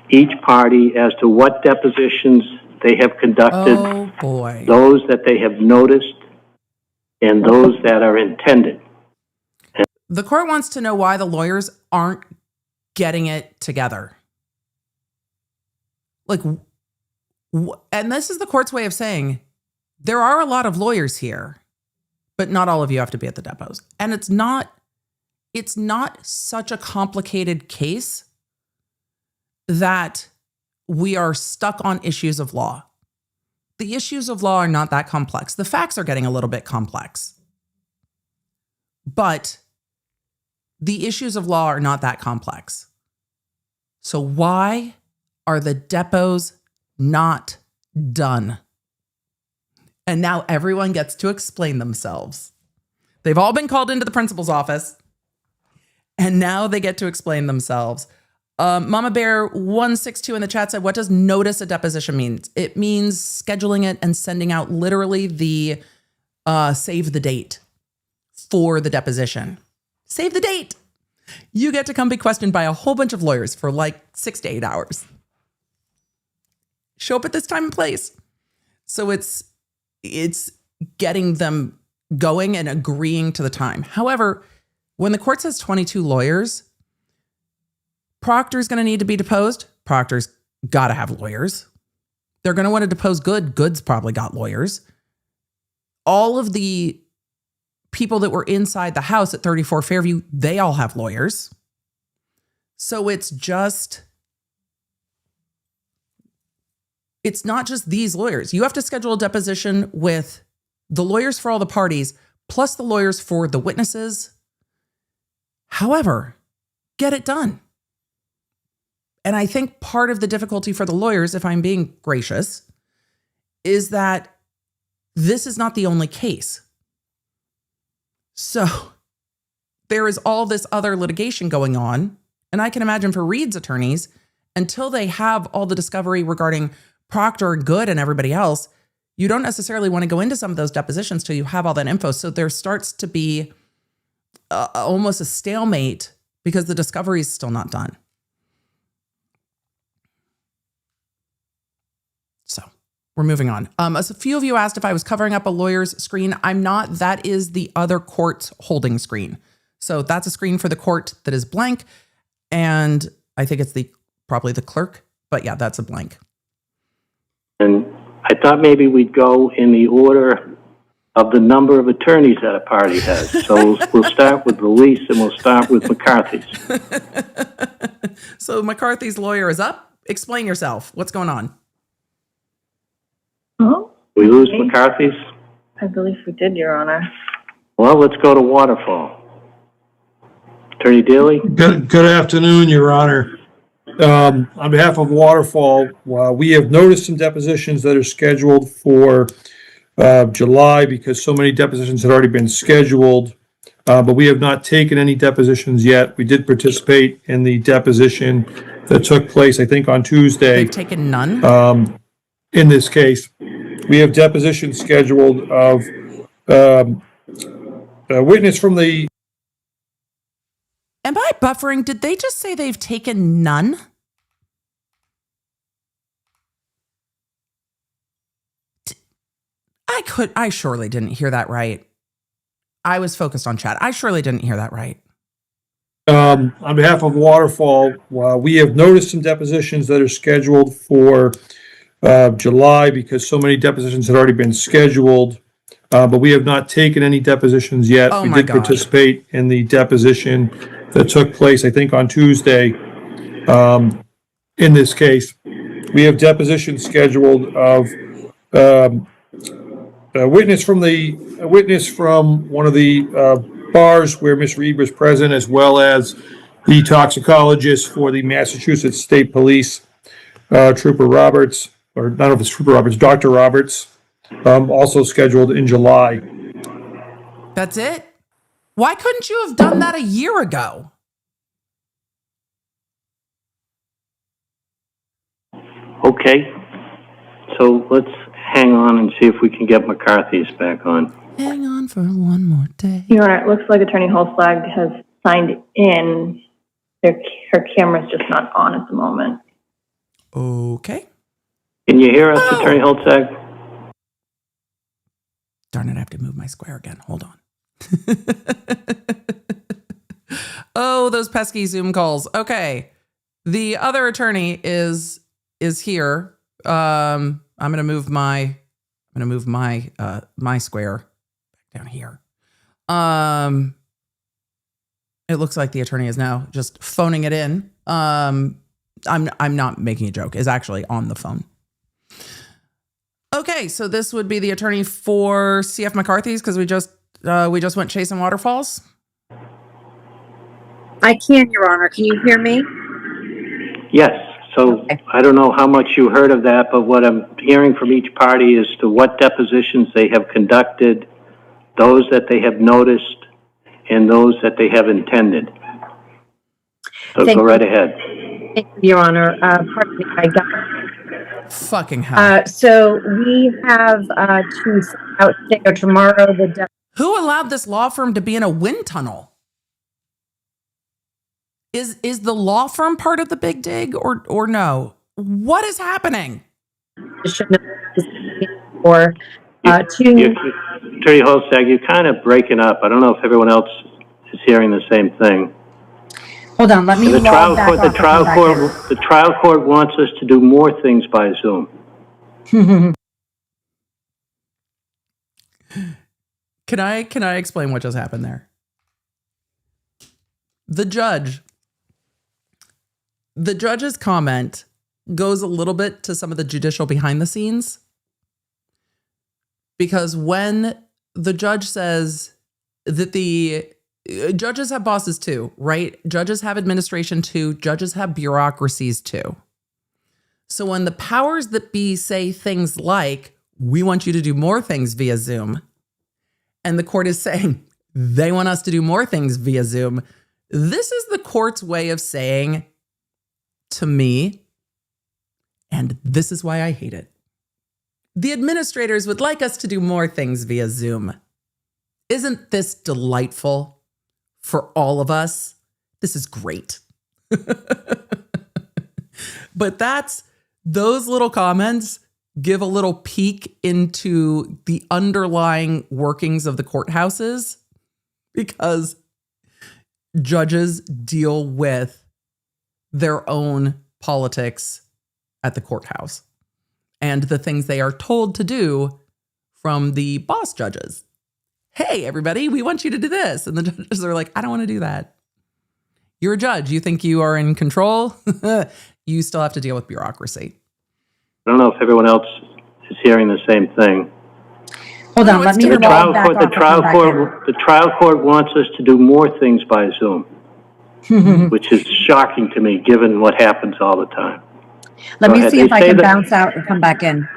each party as to what depositions they have conducted, Oh boy. those that they have noticed, and those that are intended. The court wants to know why the lawyers aren't getting it together. Like, and this is the court's way of saying there are a lot of lawyers here, but not all of you have to be at the depots. And it's not such a complicated case that we are stuck on issues of law. The issues of law are not that complex. The facts are getting a little bit complex, but the issues of law are not that complex. So why are the depots not done? And now everyone gets to explain themselves. They've all been called into the principal's office, and now they get to explain themselves. Mama Bear 162 in the chat said, what does notice a deposition mean? It means scheduling it and sending out literally the save the date for the deposition. Save the date. You get to come be questioned by a whole bunch of lawyers for like 6 to 8 hours. Show up at this time and place. So it's getting them going and agreeing to the time. However, when the court says 22 lawyers, Proctor's going to need to be deposed. Proctor's got to have lawyers. They're going to want to depose Good. Good's probably got lawyers. All of the people that were inside the house at 34 Fairview, they all have lawyers. So it's not just these lawyers. You have to schedule a deposition with the lawyers for all the parties, plus the lawyers for the witnesses. However, get it done. And I think part of the difficulty for the lawyers, if I'm being gracious, is that this is not the only case. So there is all this other litigation going on. And I can imagine for Reed's attorneys, until they have all the discovery regarding Proctor and Good and everybody else, you don't necessarily want to go into some of those depositions till you have all that info. So there starts to be almost a stalemate because the discovery is still not done. So We're moving on. As a few of you asked if I was covering up a lawyer's screen. I'm not. That is the other court's holding screen. So that's a screen for the court that is blank. And I think it's probably the clerk. But yeah, that's a blank. And I thought maybe we'd go in the order of the number of attorneys that a party has. So we'll start with the least, and we'll start with McCarthy's. So McCarthy's lawyer is up. Explain yourself. What's going on? Oh, We lose McCarthy's? I believe we did, Your Honor. Well, let's go to Waterfall. Attorney Daly? Good afternoon, Your Honor. On behalf of Waterfall, we have noticed some depositions that are scheduled for July because so many depositions had already been scheduled, but we have not taken any depositions yet. We did participate in the deposition that took place, I think, on Tuesday. They've taken none? In this case, we have depositions scheduled of a witness from the... Am I buffering? Did they just say they've taken none? I surely didn't hear that right. I was focused on chat. I surely didn't hear that right. On behalf of Waterfall, we have noticed some depositions that are scheduled for July because so many depositions had already been scheduled, but we have not taken any depositions yet. Oh we my did God. participate in the deposition that took place, I think, on Tuesday. In this case, we have depositions scheduled of a witness from one of the bars where Ms. Reed was present, as well as the toxicologist for the Massachusetts State Police, Trooper Roberts, or not know if it's Trooper Roberts, Dr. Roberts, also scheduled in July. That's it? Why couldn't you have done that a year ago? Okay. So let's hang on and see if we can get McCarthy's back on. Hang on for one more day. Your Honor, it looks like Attorney Holzflag has signed in. Her camera's just not on at the moment. Okay. Can you hear us, Attorney Holzag? Darn it, I have to move my square again. Hold on. Oh, those pesky Zoom calls. Okay. The other attorney is here. I'm going to move my square down here. It looks like the attorney is now just phoning it in. I'm not making a joke. Is actually on the phone. Okay, so this would be the attorney for CF McCarthy's because we just went chasing waterfalls. I can, Your Honor. Can you hear me? Yes. So Okay. I don't know how much you heard of that, but what I'm hearing from each party is to what depositions they have conducted, those that they have noticed, and those that they have intended. So Thank go you. right ahead. Thank you, Your Honor. Pardon me, I got. Fucking hell. So we have to send out today or tomorrow the Who allowed this law firm to be in a wind tunnel? Is the law firm part of the big dig or no? What is happening? deposition or to. Attorney Holstag, you're kind of breaking up. I don't know if everyone else is hearing the same thing. Hold on, let me The log back off and come back in. the trial court wants us to do more things by Zoom. Can I explain what just happened there? The judge's comment goes a little bit to some of the judicial behind the scenes. Because when the judge says that the judges have bosses too, right? Judges have administration too. Judges have bureaucracies too. So when the powers that be say things like, we want you to do more things via Zoom, and the court is saying they want us to do more things via Zoom, this is the court's way of saying to me, and this is why I hate it, the administrators would like us to do more things via Zoom. Isn't this delightful for all of us? This is great. But those little comments give a little peek into the underlying workings of the courthouses, because judges deal with their own politics at the courthouse and the things they are told to do from the boss judges. Hey, everybody, we want you to do this. And the judges are like, I don't want to do that. You're a judge. You think you are in control? You still have to deal with bureaucracy. I don't know if everyone else is hearing the same thing. Hold on, let me The trial back court, off and come back in. the trial court wants us to do more things by Zoom, which is shocking to me, given what happens all the time. Let Go me ahead. see if They I say can that- bounce out and come back in.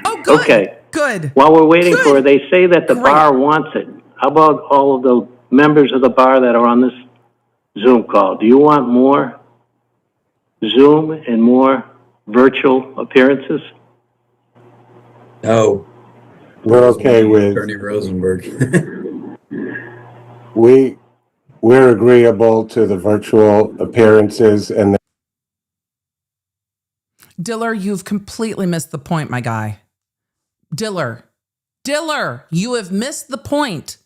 Oh, good. Okay. Good. While we're waiting Good. for her, they say that the Great. bar wants it. How about all of the members of the bar that are on this Zoom call? Do you want more Zoom and more virtual appearances? No. We're okay with, Attorney Rosenberg. we're agreeable to the virtual appearances and Diller, you've completely missed the point, my guy. Diller, you have missed the point.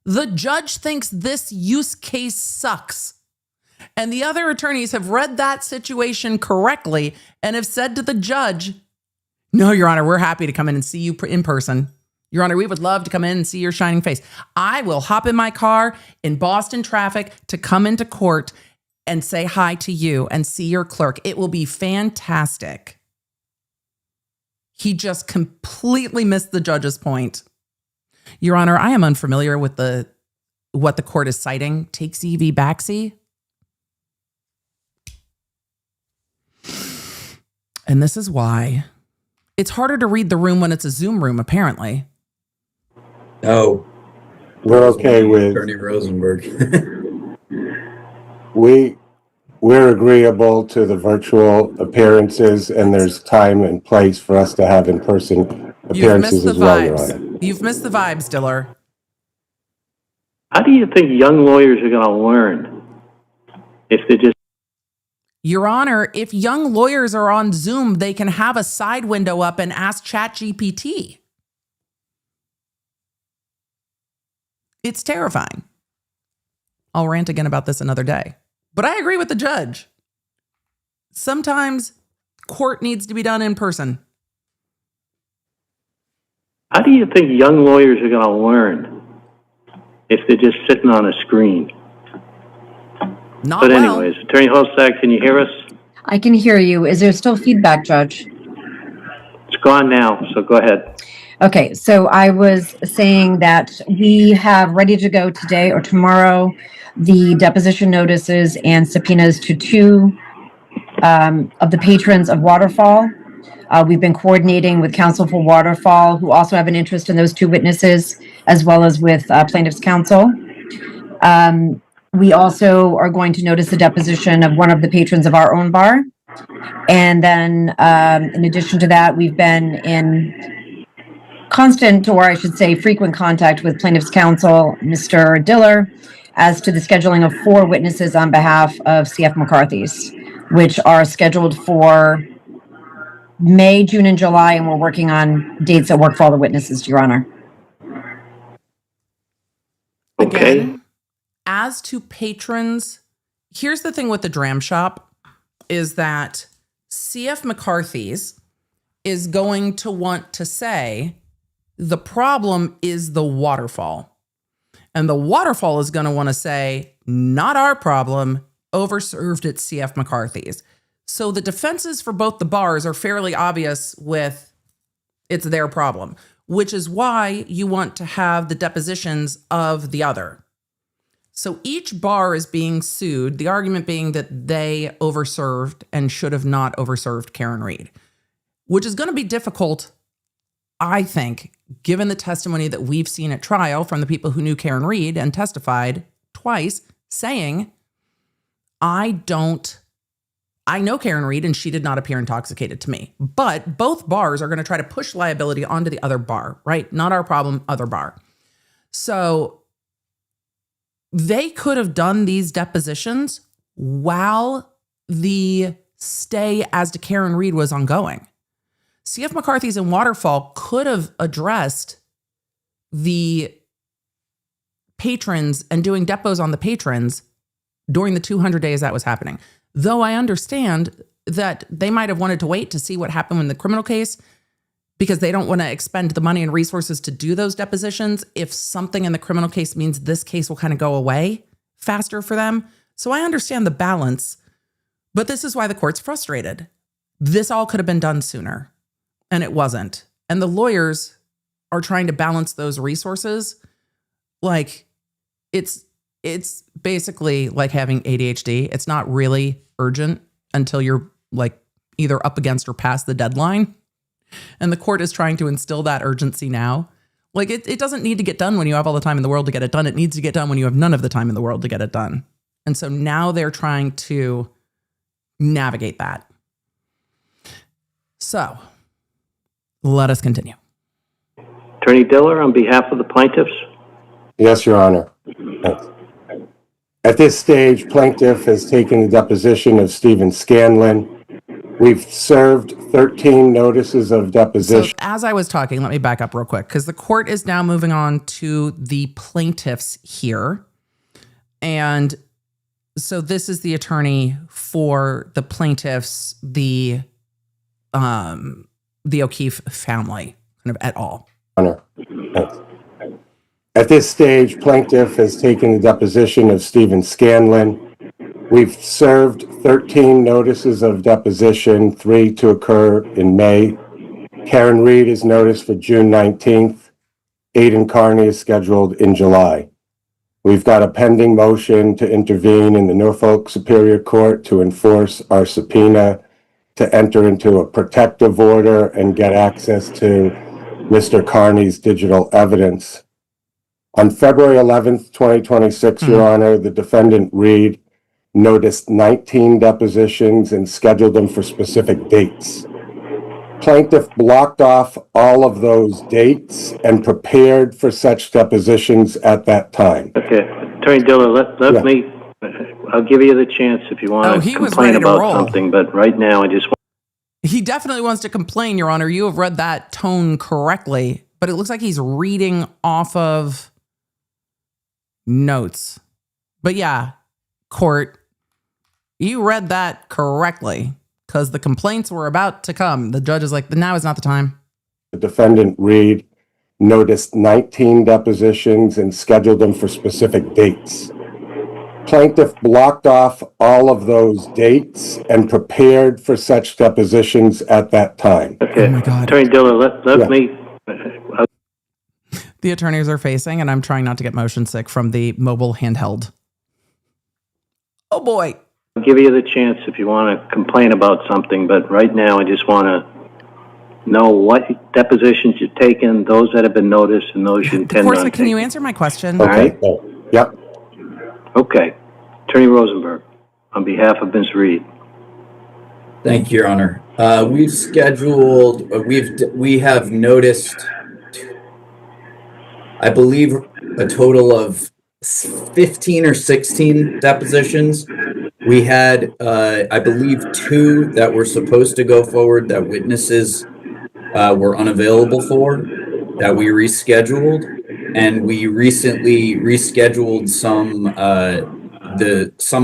The judge thinks this use case sucks. And the other attorneys have read that situation correctly and have said to the judge, no, Your Honor, we're happy to come in and see you in person. Your Honor, we would love to come in and see your shining face. I will hop in my car in Boston traffic to come into court and say hi to you and see your clerk. It will be fantastic. He just completely missed the judge's point. Your Honor, I am unfamiliar with what the court is citing. Takesy v. Baxi. And this is why it's harder to read the room when it's a Zoom room, apparently. No. we're okay with, Attorney Rosenberg. we're agreeable to the virtual appearances and there's time and place for us to have in-person You've missed appearances the as well, Your Honor. vibes. You've missed the vibes, Diller. How do you think young lawyers are going to learn if they're just Your Honor, if young lawyers are on Zoom, they can have a side window up and ask ChatGPT. It's terrifying. I'll rant again about this another day. But I agree with the judge. Sometimes court needs to be done in person. How do you think young lawyers are going to learn if they're just sitting on a screen? Not But well. anyways, Attorney Holstag, can you hear us? I can hear you. Is there still feedback, Judge? It's gone now, so go ahead. Okay, so I was saying that we have ready to go today or tomorrow the deposition notices and subpoenas to two of the patrons of Waterfall. We've been coordinating with counsel for Waterfall, who also have an interest in those two witnesses, as well as with plaintiff's counsel. We also are going to notice the deposition of one of the patrons of our own bar. And then in addition to that, we've been in constant, or I should say frequent contact with plaintiff's counsel, Mr. Diller, as to the scheduling of 4 witnesses on behalf of CF McCarthy's, which are scheduled for May, June, and July, and we're working on dates that work for all the witnesses, Your Honor. Okay. Again, as to patrons, here's the thing with the Dram Shop is that CF McCarthy's is going to want to say the problem is the Waterfall. And the Waterfall is going to want to say, not our problem, overserved at CF McCarthy's. So the defenses for both the bars are fairly obvious with it's their problem, which is why you want to have the depositions of the other. So each bar is being sued, the argument being that they overserved and should have not overserved Karen Reed, which is going to be difficult, I think, given the testimony that we've seen at trial from the people who knew Karen Reed and testified twice saying, I know Karen Reed and she did not appear intoxicated to me. But both bars are going to try to push liability onto the other bar, right? Not our problem, other bar. So they could have done these depositions while the stay as to Karen Reed was ongoing. CF McCarthy's and Waterfall could have addressed the patrons and doing depots on the patrons during the 200 days that was happening. Though I understand that they might have wanted to wait to see what happened in the criminal case because they don't want to expend the money and resources to do those depositions if something in the criminal case means this case will kind of go away faster for them. So I understand the balance, but this is why the court's frustrated. This all could have been done sooner, and it wasn't. And the lawyers are trying to balance those resources. Like, it's basically like having ADHD. It's not really urgent until you're like either up against or past the deadline. And the court is trying to instill that urgency now. Like, it doesn't need to get done when you have all the time in the world to get it done. It needs to get done when you have none of the time in the world to get it done. And so now they're trying to navigate that. So let us continue. Attorney Diller, on behalf of the plaintiffs. Yes, Your Honor. At this stage, plaintiff has taken the deposition of Stephen Scanlon. We've served 13 notices of deposition. So as I was talking, let me back up real quick because the court is now moving on to the plaintiffs here. And so this is the attorney for the plaintiffs, the O'Keefe family, kind of et al. Honor. At this stage, plaintiff has taken the deposition of Stephen Scanlon. We've served 13 notices of deposition, 3 to occur in May. Karen Reed is noticed for June 19th. Aidan Carney is scheduled in July. We've got a pending motion to intervene in the Norfolk Superior Court to enforce our subpoena to enter into a protective order and get access to Mr. Carney's digital evidence. On February 11th, 2026, Your Honor, the defendant Reed noticed 19 depositions and scheduled them for specific dates. Plaintiff blocked off all of those dates and prepared for such depositions at that time. Okay, Attorney Diller, let me, I'll give you the chance if you want to complain about something, but right now I just want. He definitely wants to complain, Your Honor. You have read that tone correctly, but it looks like he's reading off of notes. But yeah, court, you read that correctly because the complaints were about to come. The judge is like, now is not the time. The defendant Reed noticed 19 depositions and scheduled them for specific dates. Plaintiff blocked off all of those dates and prepared for such depositions at that time. Okay, oh my God. Attorney Diller, let me. The attorneys are facing, and I'm trying not to get motion sick from the mobile handheld. Oh boy. I'll give you the chance if you want to complain about something, but right now I just want to know what depositions you've taken, those that have been noticed, and those you intend on taking. Can you answer my question? Okay. All right. Yep. Okay. Attorney Rosenberg, on behalf of Ms. Reed. Thank you, Your Honor. We've scheduled, we have noticed, I believe, a total of 15 or 16 depositions. We had, I believe, 2 that were supposed to go forward that witnesses were unavailable for, that we rescheduled, and we recently rescheduled some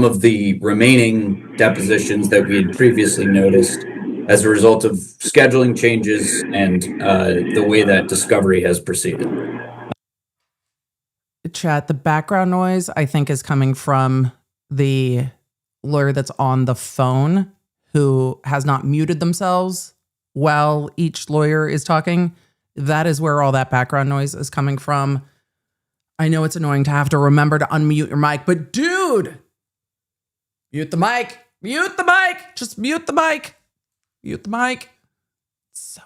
of the remaining depositions that we had previously noticed as a result of scheduling changes and the way that discovery has proceeded. Chat, the background noise, I think, is coming from the lawyer that's on the phone who has not muted themselves while each lawyer is talking. That is where all that background noise is coming from. I know it's annoying to have to remember to unmute your mic, but dude, mute the mic, just mute the mic, It's so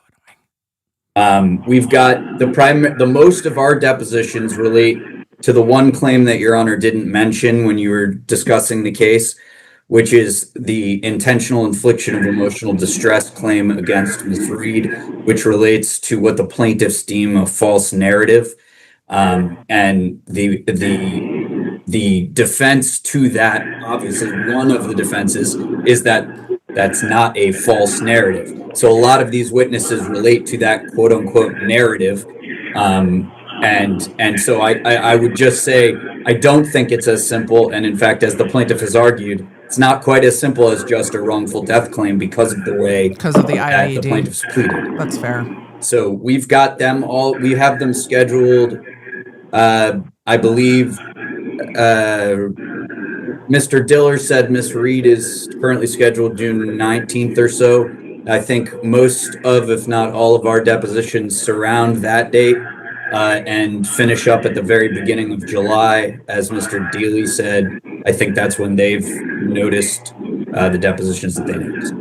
annoying. We've got the most of our depositions relate to the one claim that Your Honor didn't mention when you were discussing the case, which is the intentional infliction of emotional distress claim against Ms. Reed, which relates to what the plaintiffs deem a false narrative. And the defense to that, obviously one of the defenses, is that That's not a false narrative. So a lot of these witnesses relate to that quote unquote narrative. And so I would just say, I don't think it's as simple. And in fact, as the plaintiff has argued, it's not quite as simple as just a wrongful death claim because of the way Because of the that the IAED. plaintiffs pleaded. That's fair. So we've got them all, we have them scheduled, I believe, Mr. Diller said Miss Reed is currently scheduled June 19th or so. I think most of, if not all of our depositions surround that date, and finish up at the very beginning of July. As Mr. Dealey said, I think that's when they've noticed the depositions that they noticed.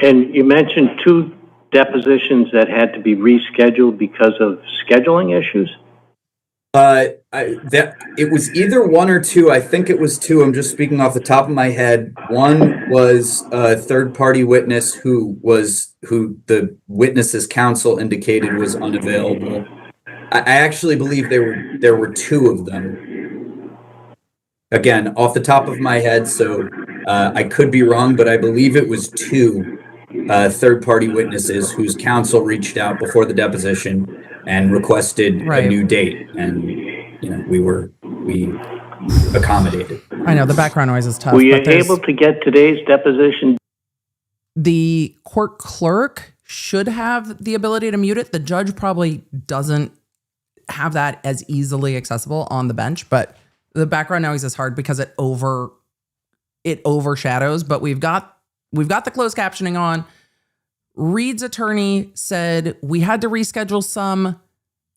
And you mentioned 2 depositions that had to be rescheduled because of scheduling issues? It was either 1 or 2. I think it was 2. I'm just speaking off the top of my head. One was a third-party witness who the witness's counsel indicated was unavailable. I actually believe there were 2 of them. Again, off the top of my head, so I could be wrong, but I believe it was 2 third-party witnesses whose counsel reached out before the deposition and requested a new date, and we accommodated. I know the background noise is tough. Were you able to get today's deposition? The court clerk should have the ability to mute it. The judge probably doesn't have that as easily accessible on the bench, but the background noise is hard because it overshadows. But we've got the closed captioning on. Reed's attorney said we had to reschedule some.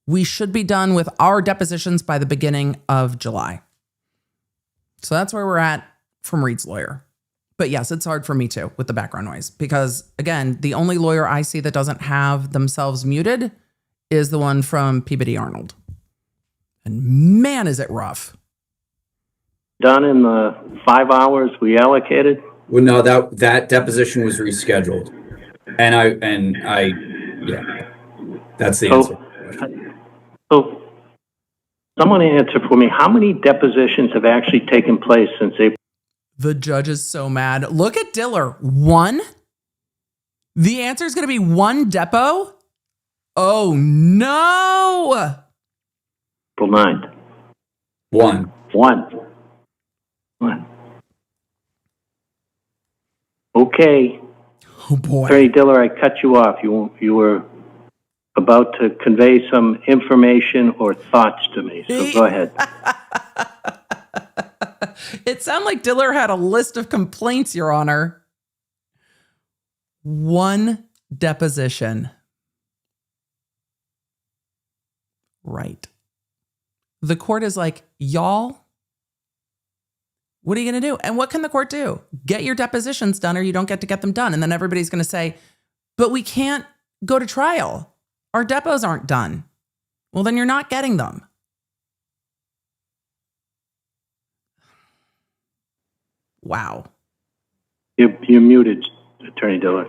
We should be done with our depositions by the beginning of July. So that's where we're at from Reed's lawyer. But yes, it's hard for me too with the background noise because, again, the only lawyer I see that doesn't have themselves muted is the one from Peabody Arnold. And man, is it rough. Done in the 5 hours we allocated? Well, no, that deposition was rescheduled. And I, yeah, that's the answer. So, someone answer for me. How many depositions have actually taken place since April? The judge is so mad. Look at Diller. 1? The answer is going to be 1 depo? Oh, no. April 9th. 1. 1. Okay. Oh, boy. Attorney Diller, I cut you off. You were about to convey some information or thoughts to me, so go ahead. It sounded like Diller had a list of complaints, Your Honor. 1 deposition. Right. The court is like, y'all, what are you going to do? And what can the court do? Get your depositions done or you don't get to get them done. And then everybody's going to say, but we can't go to trial. Our depots aren't done. Well, then you're not getting them. Wow. You're muted, Attorney Diller.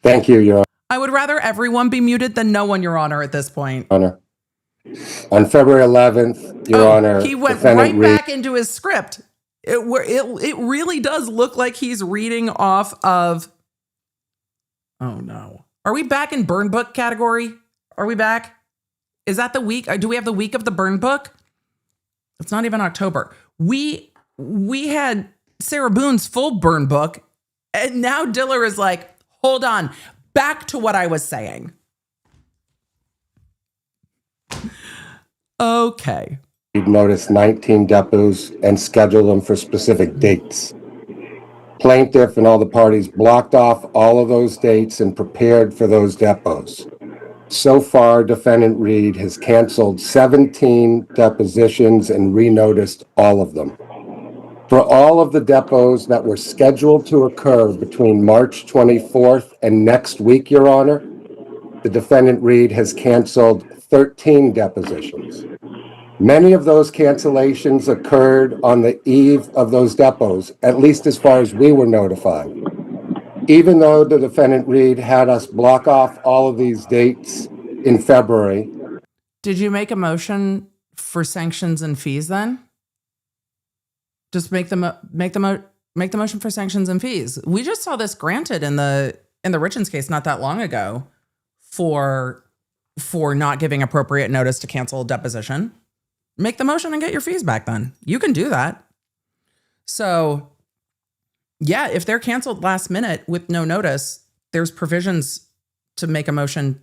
Thank you, Your I would rather everyone be muted than no one, Your Honor, at this point. Honor. On February 11th, Your Honor, he went defendant right back into his script. It really does look like he's reading off of. Oh no. Are we back in burn book category? Are we back? Is that the week? Do we have the week of the burn book? It's not even October. We had Sarah Boone's full burn book, and now Diller is like, hold on, back to what I was saying. Okay. Reed noticed 19 depots and scheduled them for specific dates. Plaintiff and all the parties blocked off all of those dates and prepared for those depots. So far, defendant Reed has canceled 17 depositions and renoticed all of them. For all of the depots that were scheduled to occur between March 24th and next week, Your Honor, the defendant Reed has canceled 13 depositions. Many of those cancellations occurred on the eve of those depots, at least as far as we were notified. Even though the defendant Reed had us block off all of these dates in February. Did you make a motion for sanctions and fees then? Just make them Make the motion for sanctions and fees. We just saw this granted in the Richens case not that long ago for not giving appropriate notice to cancel a deposition. Make the motion and get your fees back then. You can do that. So, yeah, if they're canceled last minute with no notice, there's provisions to make a motion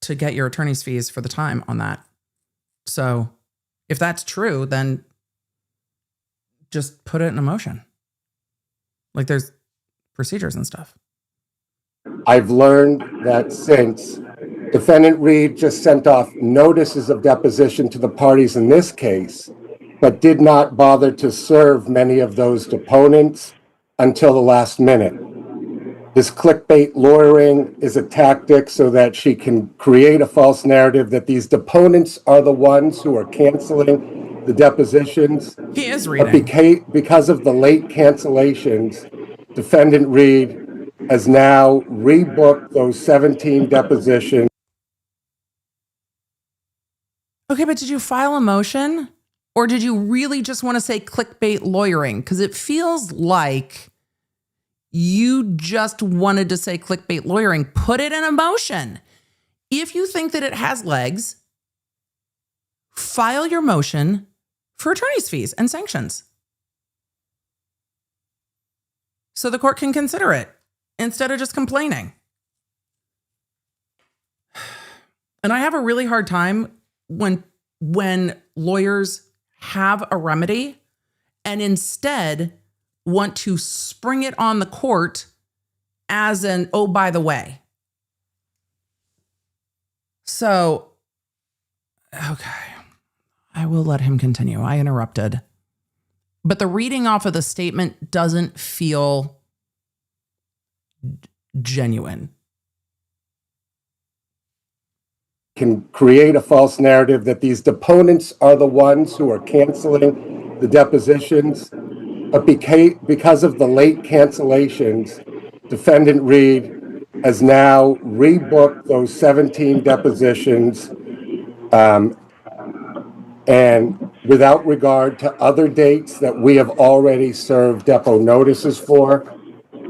to get your attorney's fees for the time on that. So, if that's true, then just put it in a motion. Like there's procedures and stuff. I've learned that since Defendant Reed just sent off notices of deposition to the parties in this case, but did not bother to serve many of those deponents until the last minute. This clickbait lawyering is a tactic so that she can create a false narrative that these deponents are the ones who are canceling the depositions. He is But reading. because of the late cancellations, Defendant Reed has now rebooked those 17 depositions. Okay, but did you file a motion? Or did you really just want to say clickbait lawyering? Because it feels like you just wanted to say clickbait lawyering. Put it in a motion. If you think that it has legs, file your motion for attorney's fees and sanctions, so the court can consider it instead of just complaining. And I have a really hard time when lawyers have a remedy and instead want to spring it on the court as an, oh, by the way. So, okay, I will let him continue. I interrupted. But the reading off of the statement doesn't feel genuine. Can create a false narrative that these deponents are the ones who are canceling the depositions. But because of the late cancellations, Defendant Reed has now rebooked those 17 depositions and without regard to other dates that we have already served depo notices for.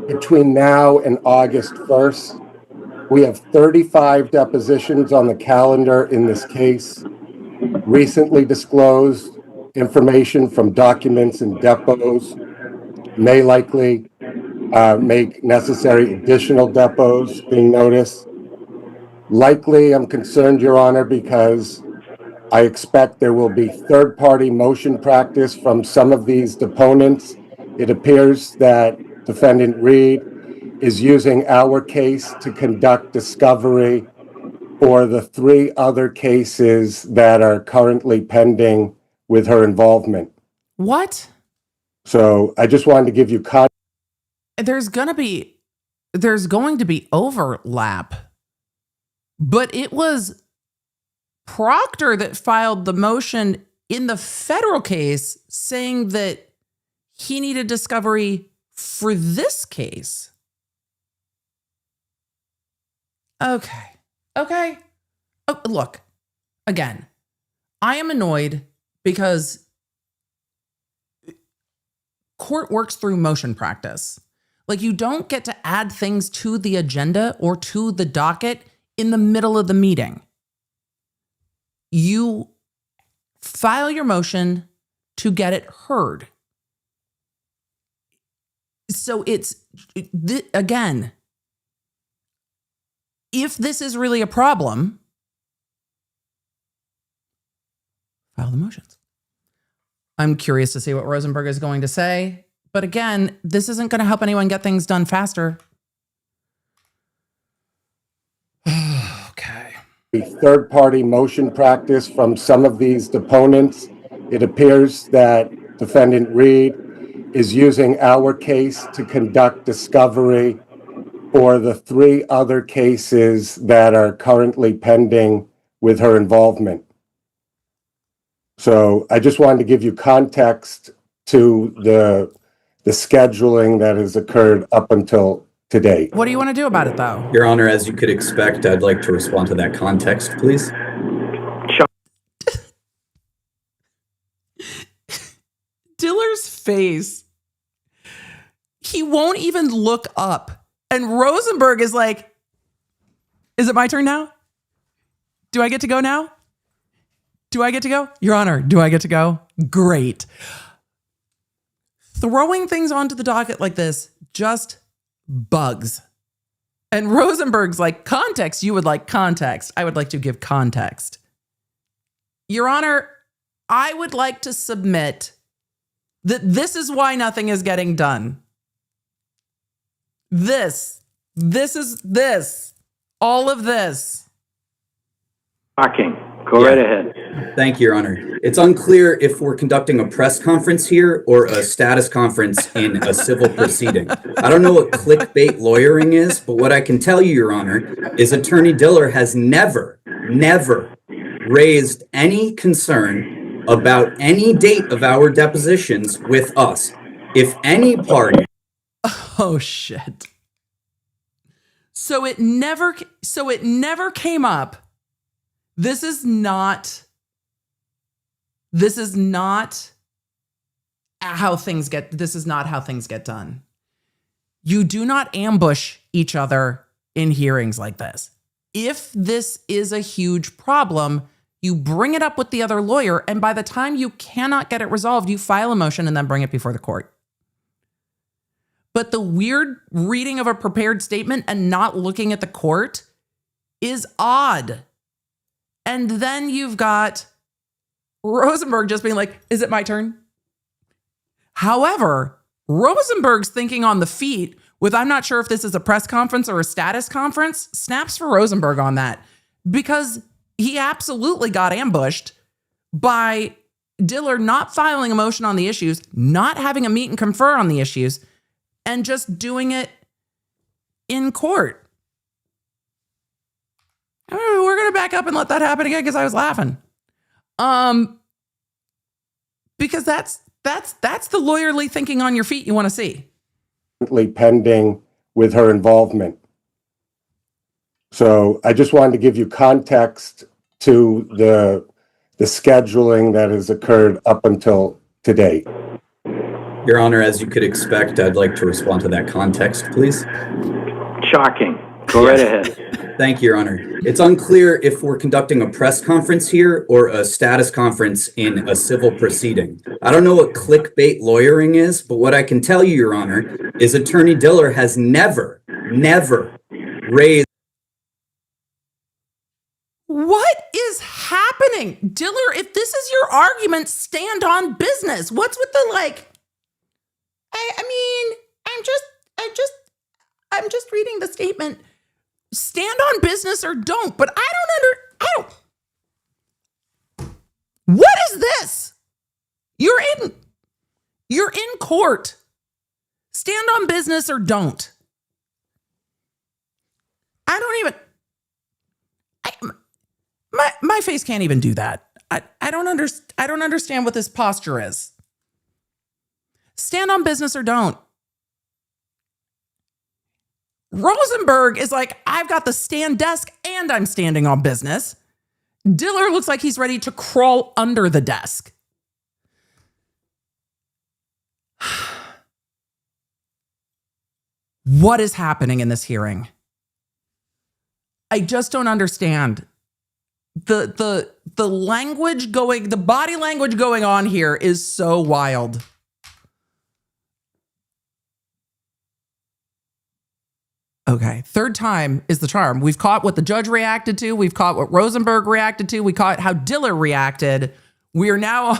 Between now and August 1st, we have 35 depositions on the calendar in this case. Recently disclosed information from documents and depots may likely make necessary additional depots being noticed. Likely, I'm concerned, Your Honor, because I expect there will be third-party motion practice from some of these deponents. It appears that Defendant Reed is using our case to conduct discovery for the 3 other cases that are currently pending with her involvement. What? So I just wanted to give you context. There's going to be overlap. But it was Proctor that filed the motion in the federal case saying that he needed discovery for this case. Okay. Oh, look, again, I am annoyed because court works through motion practice. Like, you don't get to add things to the agenda or to the docket in the middle of the meeting. You file your motion to get it heard. So again, if this is really a problem, file the motions. I'm curious to see what Rosenberg is going to say. But again, this isn't going to help anyone get things done faster. Okay. Third-party motion practice from some of these deponents. It appears that Defendant Reed is using our case to conduct discovery for the 3 other cases that are currently pending with her involvement. So I just wanted to give you context to the scheduling that has occurred up until today. What do you want to do about it, though? Your Honor, as you could expect, I'd like to respond to that context, please. Diller's face He won't even look up. And Rosenberg is like, is it my turn now? Do I get to go now? Do I get to go? Your Honor, do I get to go? Great. Throwing things onto the docket like this just bugs. And Rosenberg's like, context, you would like context. I would like to give context. Your Honor, I would like to submit that this is why nothing is getting done. All of this. Shocking. Go right ahead. Thank you, Your Honor. It's unclear if we're conducting a press conference here or a status conference in a civil proceeding. I don't know what clickbait lawyering is, but what I can tell you, Your Honor, is Attorney Diller has never raised any concern about any date of our depositions with us. If any party... Oh, shit. So it never came up. This is not how things get done. You do not ambush each other in hearings like this. If this is a huge problem, you bring it up with the other lawyer, and by the time you cannot get it resolved, you file a motion and then bring it before the court. But the weird reading of a prepared statement and not looking at the court is odd. And then you've got Rosenberg just being like, is it my turn? However, Rosenberg's thinking on the feet with, I'm not sure if this is a press conference or a status conference, snaps for Rosenberg on that, because he absolutely got ambushed by Diller not filing a motion on the issues, not having a meet and confer on the issues, and just doing it in court. We're going to back up and let that happen again because I was laughing. Because that's the lawyerly thinking on your feet you want to see. Pending with her involvement. So I just wanted to give you context to the scheduling that has occurred up until today. Your Honor, as you could expect, I'd like to respond to that context, please. Shocking. Go right ahead. Thank you, Your Honor. It's unclear if we're conducting a press conference here or a status conference in a civil proceeding. I don't know what clickbait lawyering is, but what I can tell you, Your Honor, is Attorney Diller has never raised... What is happening? Diller, if this is your argument, stand on business. What's with the like... I mean, I'm just reading the statement. Stand on business or don't, but I don't. What is this? You're in court. Stand on business or don't. My face can't even do that. I don't understand what this posture is. Stand on business or don't. Rosenberg is like, I've got the stand desk and I'm standing on business. Diller looks like he's ready to crawl under the desk. What is happening in this hearing? I just don't understand. The language going, the body language going on here is so wild. Okay, third time is the charm. We've caught what the judge reacted to. We've caught what Rosenberg reacted to. We caught how Diller reacted. We are now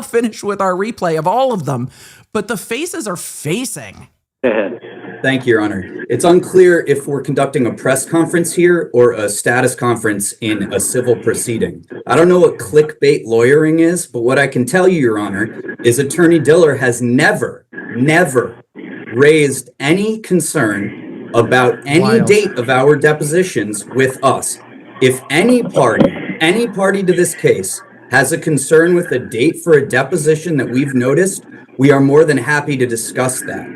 finished with our replay of all of them, but the faces are facing. Thank you, Your Honor. It's unclear if we're conducting a press conference here or a status conference in a civil proceeding. I don't know what clickbait lawyering is, but what I can tell you, Your Honor, is Attorney Diller has never raised any concern about any date of our depositions with us. If any party to this case has a concern with a date for a deposition that we've noticed, we are more than happy to discuss that.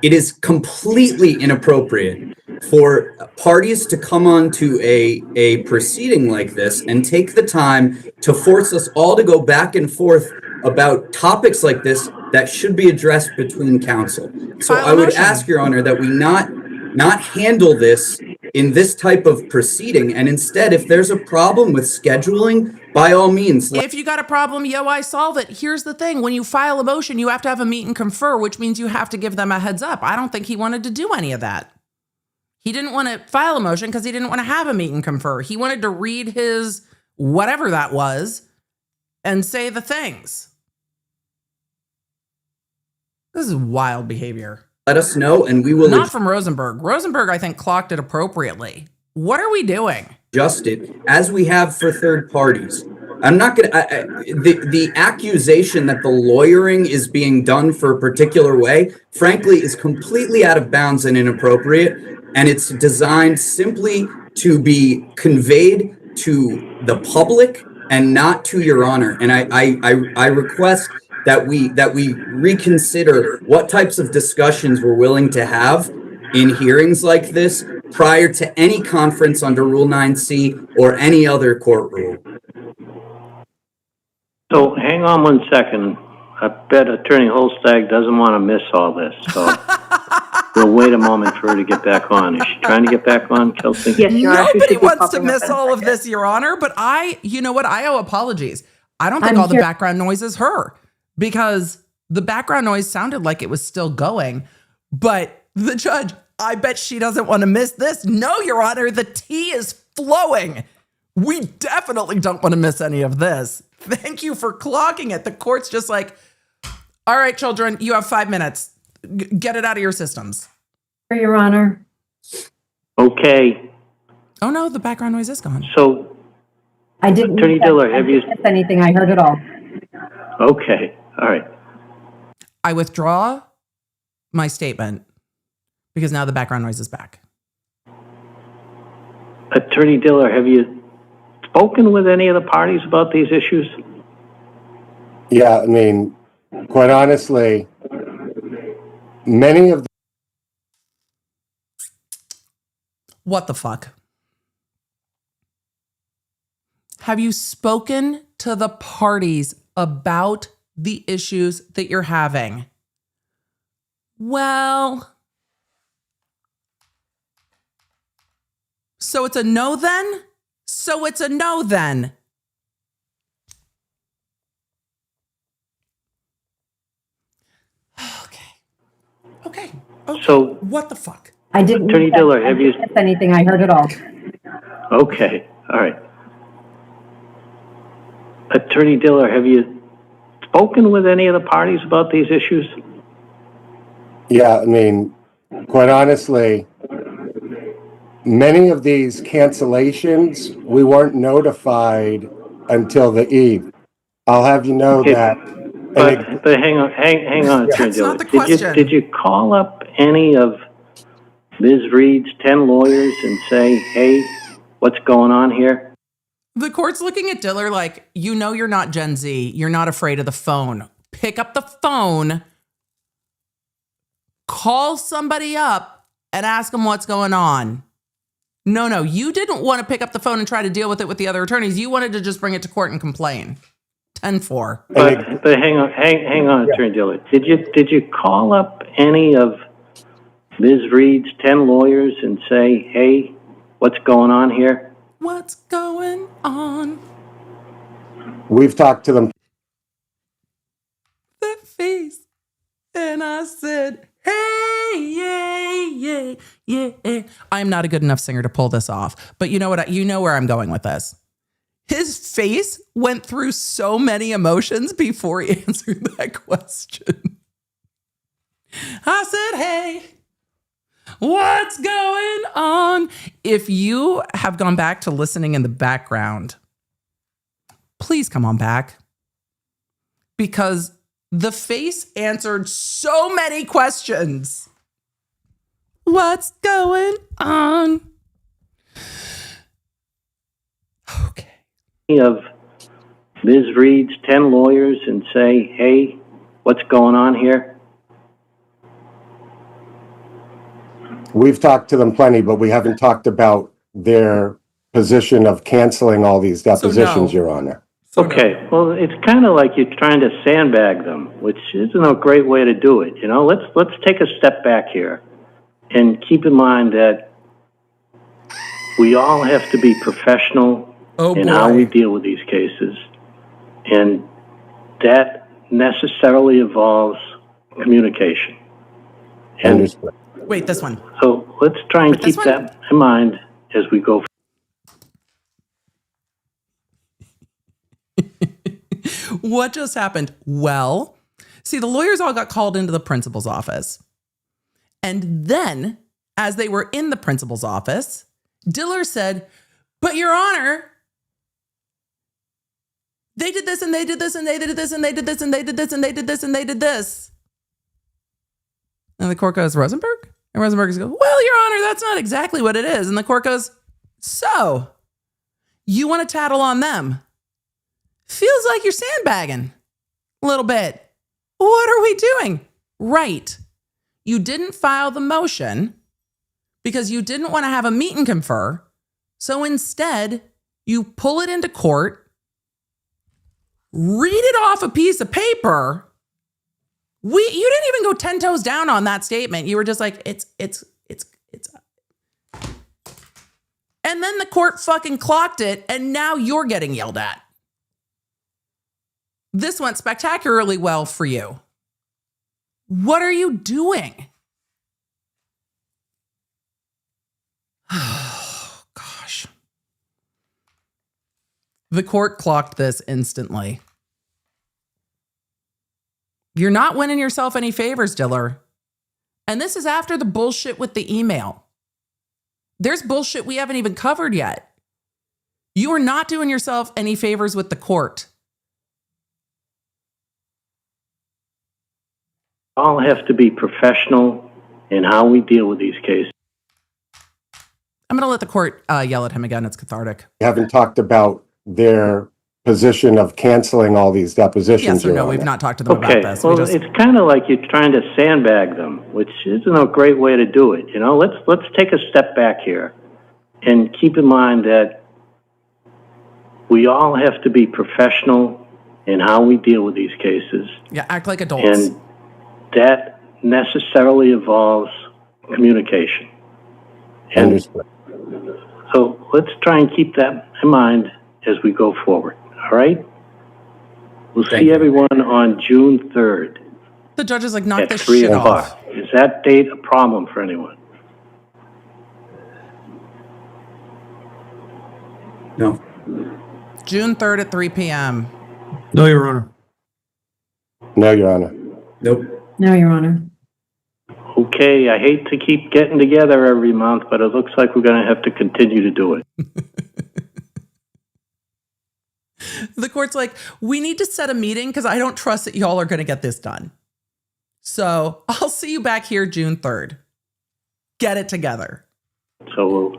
It is completely inappropriate for parties to come on to a proceeding like this and take the time to force us all to go back and forth about topics like this that should be addressed between counsel. So File a I would motion. ask, Your Honor, that we not handle this in this type of proceeding, and instead, if there's a problem with scheduling, by all means. If you got a problem, I solve it. Here's the thing. When you file a motion, you have to have a meet and confer, which means you have to give them a heads up. I don't think he wanted to do any of that. He didn't want to file a motion because he didn't want to have a meet and confer. He wanted to read his whatever that was and say the things. This is wild behavior. Let us know, and we will Not from Rosenberg. Rosenberg, I think, clocked it appropriately. What are we doing? adjust it as we have for third parties. I'm not going to, the accusation that the lawyering is being done for a particular way, frankly, is completely out of bounds and inappropriate. And it's designed simply to be conveyed to the public and not to Your Honor. And I request that we reconsider what types of discussions we're willing to have in hearings like this prior to any conference under Rule 9C or any other court rule. So hang on one second. I bet Attorney Holstag doesn't want to miss all this, so we'll wait a moment for her to get back on. Is she trying to get back on, Kelsey? Yes, Your Honor. Nobody wants to miss all of this, Your Honor, but you know what? I owe apologies. I don't think all the background noise is her, because the background noise sounded like it was still going, but the judge, I bet she doesn't want to miss this. No, Your Honor, the tea is flowing. We definitely don't want to miss any of this. Thank you for clocking it. The court's just like, all right, children, you have 5 minutes. Get it out of your systems. Your Honor. Okay, Oh no, the background noise is gone. so, I didn't. Attorney Diller, have you- miss anything? I heard it all. okay, all right. I withdraw my statement because now the background noise is back. Attorney Diller, have you spoken with any of the parties about these issues? Yeah, I mean, quite honestly, many of the What the fuck? Have you spoken to the parties about the issues that you're having? Well, so it's a no then? So it's a no then. Okay. So, What the fuck? I didn't. Attorney Diller, have you- miss anything? I heard it all. okay, all right. Attorney Diller, have you spoken with any of the parties about these issues? Yeah, I mean, quite honestly, many of these cancellations, we weren't notified until the eve. I'll have you know Okay, that. But hang on, Attorney That's Diller. not the question. Did you call up any of Ms. Reed's 10 lawyers and say, hey, what's going on here? The court's looking at Diller like, you know you're not Gen Z. You're not afraid of the phone. Pick up the phone, call somebody up, and ask them what's going on. No, you didn't want to pick up the phone and try to deal with it with the other attorneys. You wanted to just bring it to court and complain. 10-4. But hang on, Attorney Diller. Did you call up any of Ms. Reed's 10 lawyers and say, hey, what's going on here? What's going on? We've talked to them. That face. And I said, hey, yeah. I am not a good enough singer to pull this off. But you know what? You know where I'm going with this. His face went through so many emotions before he answered that question. I said, hey, what's going on? If you have gone back to listening in the background, please come on back. Because the face answered so many questions. What's going on? Okay. Of Ms. Reed's 10 lawyers and say, hey, what's going on here? We've talked to them plenty, but we haven't talked about their position of canceling all these depositions, no. Your Honor. Okay, well, it's kind of like you're trying to sandbag them, which isn't a great way to do it. You know, let's take a step back here and keep in mind that we all have to be professional in how we deal with these cases, and that necessarily involves communication. And Wait, this one. so let's try and keep that in mind as we go. What just happened? Well, see, the lawyers all got called into the principal's office. And then, as they were in the principal's office, Diller said, "But Your Honor, they did this and they did this and they did this and they did this and they did this and they did this and they did this." And the court goes, "Rosenberg?" And Rosenberg goes, "Well, Your Honor, that's not exactly what it is." And the court goes, "So, you want to tattle on them? Feels like you're sandbagging a little bit. What are we doing?" Right. You didn't file the motion because you didn't want to have a meet and confer. So instead, you pull it into court, read it off a piece of paper. You didn't even go 10 toes down on that statement. You were just like, it's. And then the court fucking clocked it, and now you're getting yelled at. This went spectacularly well for you. What are you doing? Oh, gosh. The court clocked this instantly. You're not winning yourself any favors, Diller. And this is after the bullshit with the email. There's bullshit we haven't even covered yet. You are not doing yourself any favors with the court. All have to be professional in how we deal with these cases. I'm going to let the court yell at him again. It's cathartic. We haven't talked about their position of canceling all these depositions. Yes or Your no, Honor. we've not talked to them about Okay, this. well, it's kind of like you're trying to sandbag them, which isn't a great way to do it. You know, let's take a step back here and keep in mind that we all have to be professional in how we deal with these cases. Yeah, act like adults. And that necessarily involves communication. And Understood. so let's try and keep that in mind as we go forward. All right? We'll see everyone on June 3rd The judge is like, knock at this 3 shit o'clock. off. Is that date a problem for anyone? No. June 3rd at 3 p.m. No, Your Honor. No, Your Honor. Nope. No, Your Honor. Okay, I hate to keep getting together every month, but it looks like we're going to have to continue to do it. The court's like, we need to set a meeting because I don't trust that y'all are going to get this done. So I'll see you back here June 3rd. Get it together. So we'll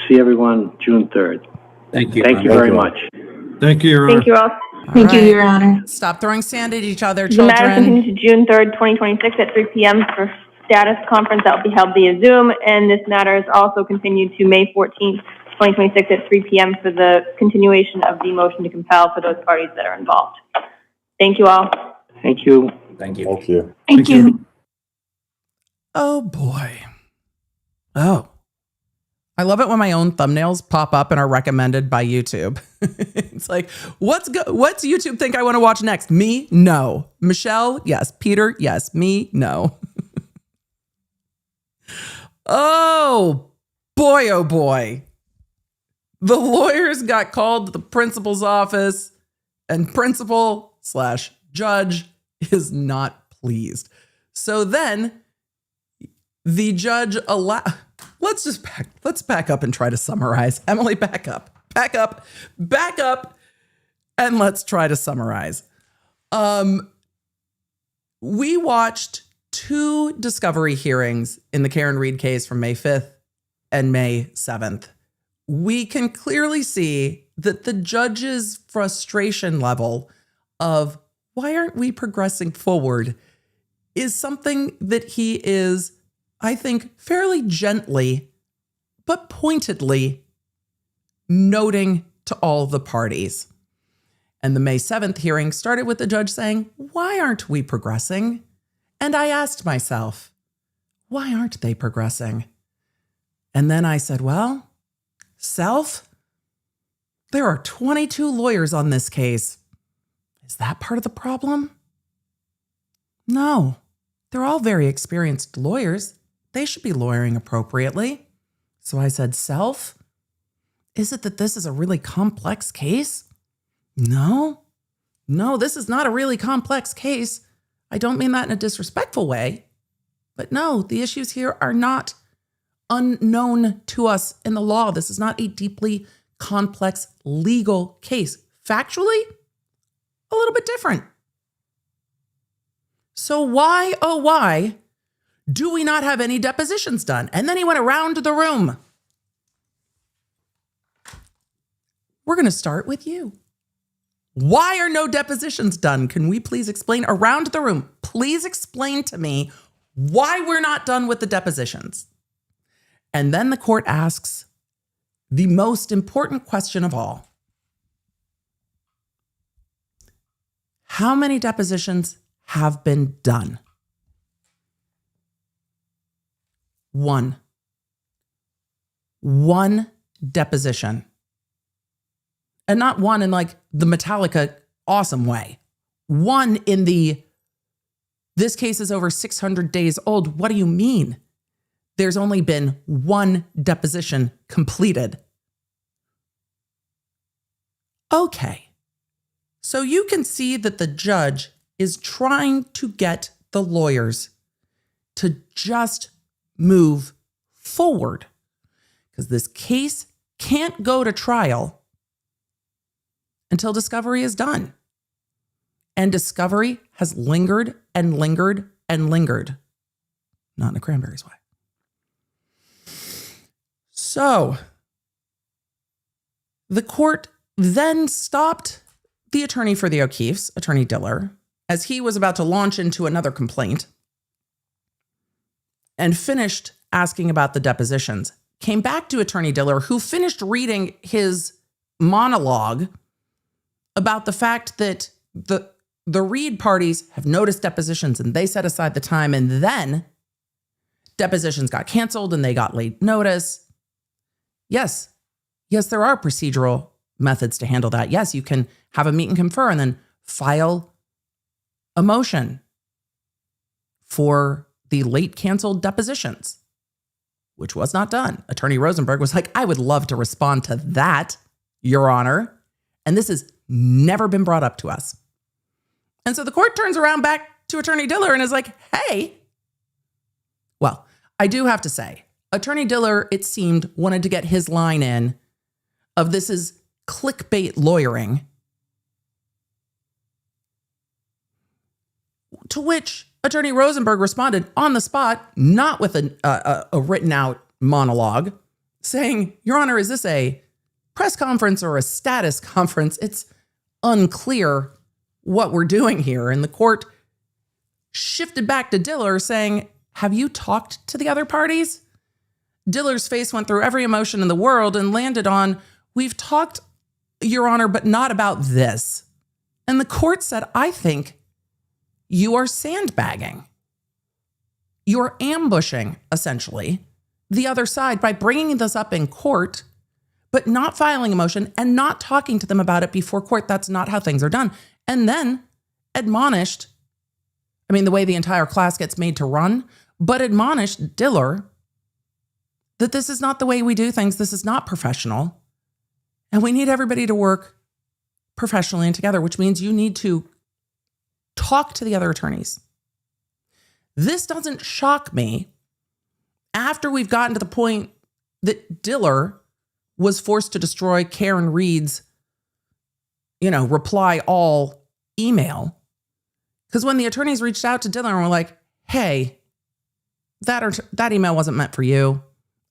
see everyone June 3rd. Thank you. Thank you very much. Thank you, Your Honor. Thank you all. Thank you, Your Honor. Stop throwing sand at each other, The matter children. continues to June 3rd, 2026 at 3 p.m. for status conference that will be held via Zoom. And this matter is also continued to May 14th, 2026 at 3 p.m. for the continuation of the motion to compel for those parties that are involved. Thank you all. Thank you. Thank you. Thank you. Thank you. Oh boy. Oh. I love it when my own thumbnails pop up and are recommended by YouTube. It's like, what's YouTube think I want to watch next? Me? No. Michelle? Yes. Peter? Yes. Me? No. Oh boy, oh boy. The lawyers got called to the principal's office, and principal/judge is not pleased. So then the judge let's back up and try to summarize. Emily, back up, and let's try to summarize. We watched 2 discovery hearings in the Karen Reed case from May 5th and May 7th. We can clearly see that the judge's frustration level of why aren't we progressing forward is something that he is, I think, fairly gently but pointedly noting to all the parties. And the May 7th hearing started with the judge saying, why aren't we progressing? And I asked myself, why aren't they progressing? And then I said, well, self, there are 22 lawyers on this case. Is that part of the problem? No, they're all very experienced lawyers. They should be lawyering appropriately. So I said, self, is it that this is a really complex case? No, this is not a really complex case. I don't mean that in a disrespectful way, but no, the issues here are not unknown to us in the law. This is not a deeply complex legal case. Factually, a little bit different. So why, oh why, do we not have any depositions done? And then he went around the room. We're going to start with you. Why are no depositions done? Can we please explain around the room? Please explain to me why we're not done with the depositions. And then the court asks the most important question of all. How many depositions have been done? One deposition. And not one in like the Metallica awesome way. One in the, this case is over 600 days old. What do you mean? There's only been one deposition completed. Okay. So you can see that the judge is trying to get the lawyers to just move forward, because this case can't go to trial until discovery is done. And discovery has lingered and lingered and lingered. Not in a cranberries way. So the court then stopped the attorney for the O'Keefes, Attorney Diller, as he was about to launch into another complaint, and finished asking about the depositions. Came back to Attorney Diller, who finished reading his monologue about the fact that the Reed parties have noticed depositions and they set aside the time, and then depositions got canceled and they got late notice. Yes, there are procedural methods to handle that. Yes, you can have a meet and confer and then file a motion for the late canceled depositions, which was not done. Attorney Rosenberg was like, I would love to respond to that, Your Honor. And this has never been brought up to us. And so the court turns around back to Attorney Diller and is like, hey. Well, I do have to say, Attorney Diller, it seemed, wanted to get his line in of this is clickbait lawyering. To which Attorney Rosenberg responded on the spot, not with a written out monologue, saying, Your Honor, is this a press conference or a status conference? It's unclear what we're doing here. And the court shifted back to Diller saying, have you talked to the other parties? Diller's face went through every emotion in the world and landed on, we've talked, Your Honor, but not about this. And the court said, I think you are sandbagging. You're ambushing, essentially, the other side by bringing this up in court, but not filing a motion and not talking to them about it before court. That's not how things are done. And then admonished, I mean, the way the entire class gets made to run, but admonished Diller that this is not the way we do things. This is not professional. And we need everybody to work professionally and together, which means you need to talk to the other attorneys. This doesn't shock me after we've gotten to the point that Diller was forced to destroy Karen Reed's, reply all email. Because when the attorneys reached out to Diller and were like, hey, that email wasn't meant for you.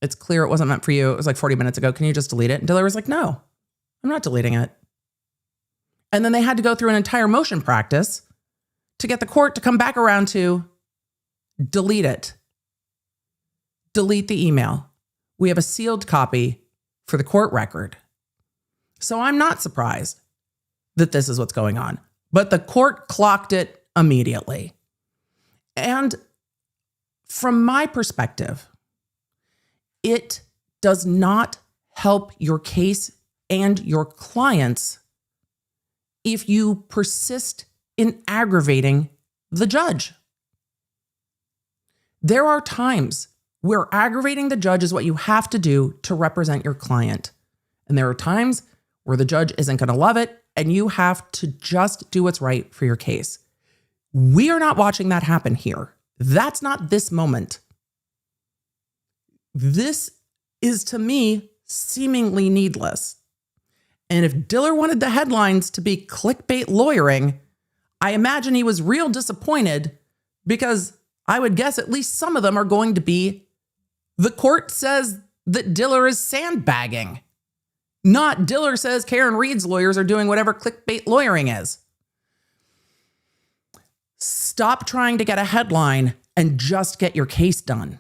It's clear it wasn't meant for you. It was like 40 minutes ago. Can you just delete it? And Diller was like, no, I'm not deleting it. And then they had to go through an entire motion practice to get the court to come back around to delete it. Delete the email. We have a sealed copy for the court record. So I'm not surprised that this is what's going on. But the court clocked it immediately. And from my perspective, it does not help your case and your clients if you persist in aggravating the judge. There are times where aggravating the judge is what you have to do to represent your client. And there are times where the judge isn't going to love it and you have to just do what's right for your case. We are not watching that happen here. That's not this moment. This is, to me, seemingly needless. And if Diller wanted the headlines to be clickbait lawyering, I imagine he was real disappointed, because I would guess at least some of them are going to be, the court says that Diller is sandbagging. Not Diller says Karen Reed's lawyers are doing whatever clickbait lawyering is. Stop trying to get a headline and just get your case done.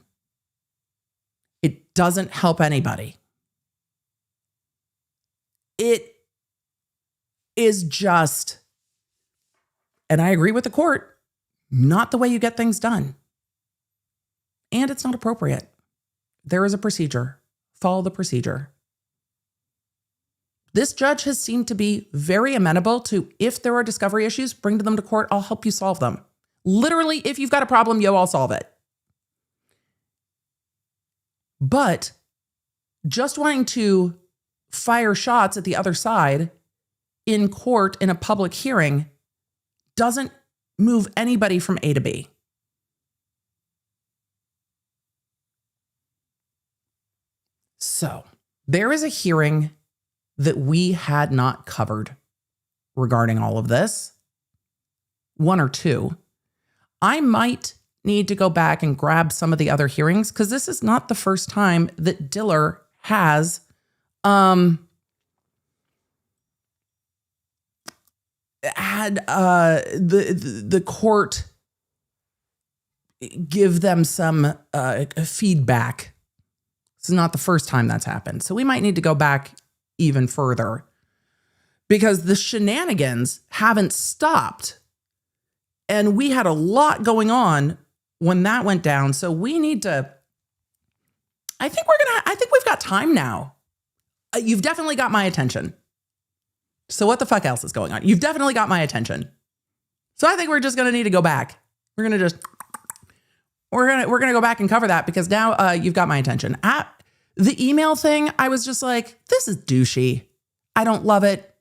It doesn't help anybody. It is just, and I agree with the court, not the way you get things done. And it's not appropriate. There is a procedure. Follow the procedure. This judge has seemed to be very amenable to, if there are discovery issues, bring them to court. I'll help you solve them. Literally, if you've got a problem, I'll solve it. But just wanting to fire shots at the other side in court in a public hearing doesn't move anybody from A to B. So there is a hearing that we had not covered regarding all of this. One or two. I might need to go back and grab some of the other hearings, because this is not the first time that Diller has had the court give them some feedback. This is not the first time that's happened. So we might need to go back even further, because the shenanigans haven't stopped. And we had a lot going on when that went down. So we need to, I think we've got time now. You've definitely got my attention. So what the fuck else is going on? You've definitely got my attention. So I think we're just going to need to go back. We're going to go back and cover that, because now you've got my attention. The email thing, I was just like, this is douchey. I don't love it.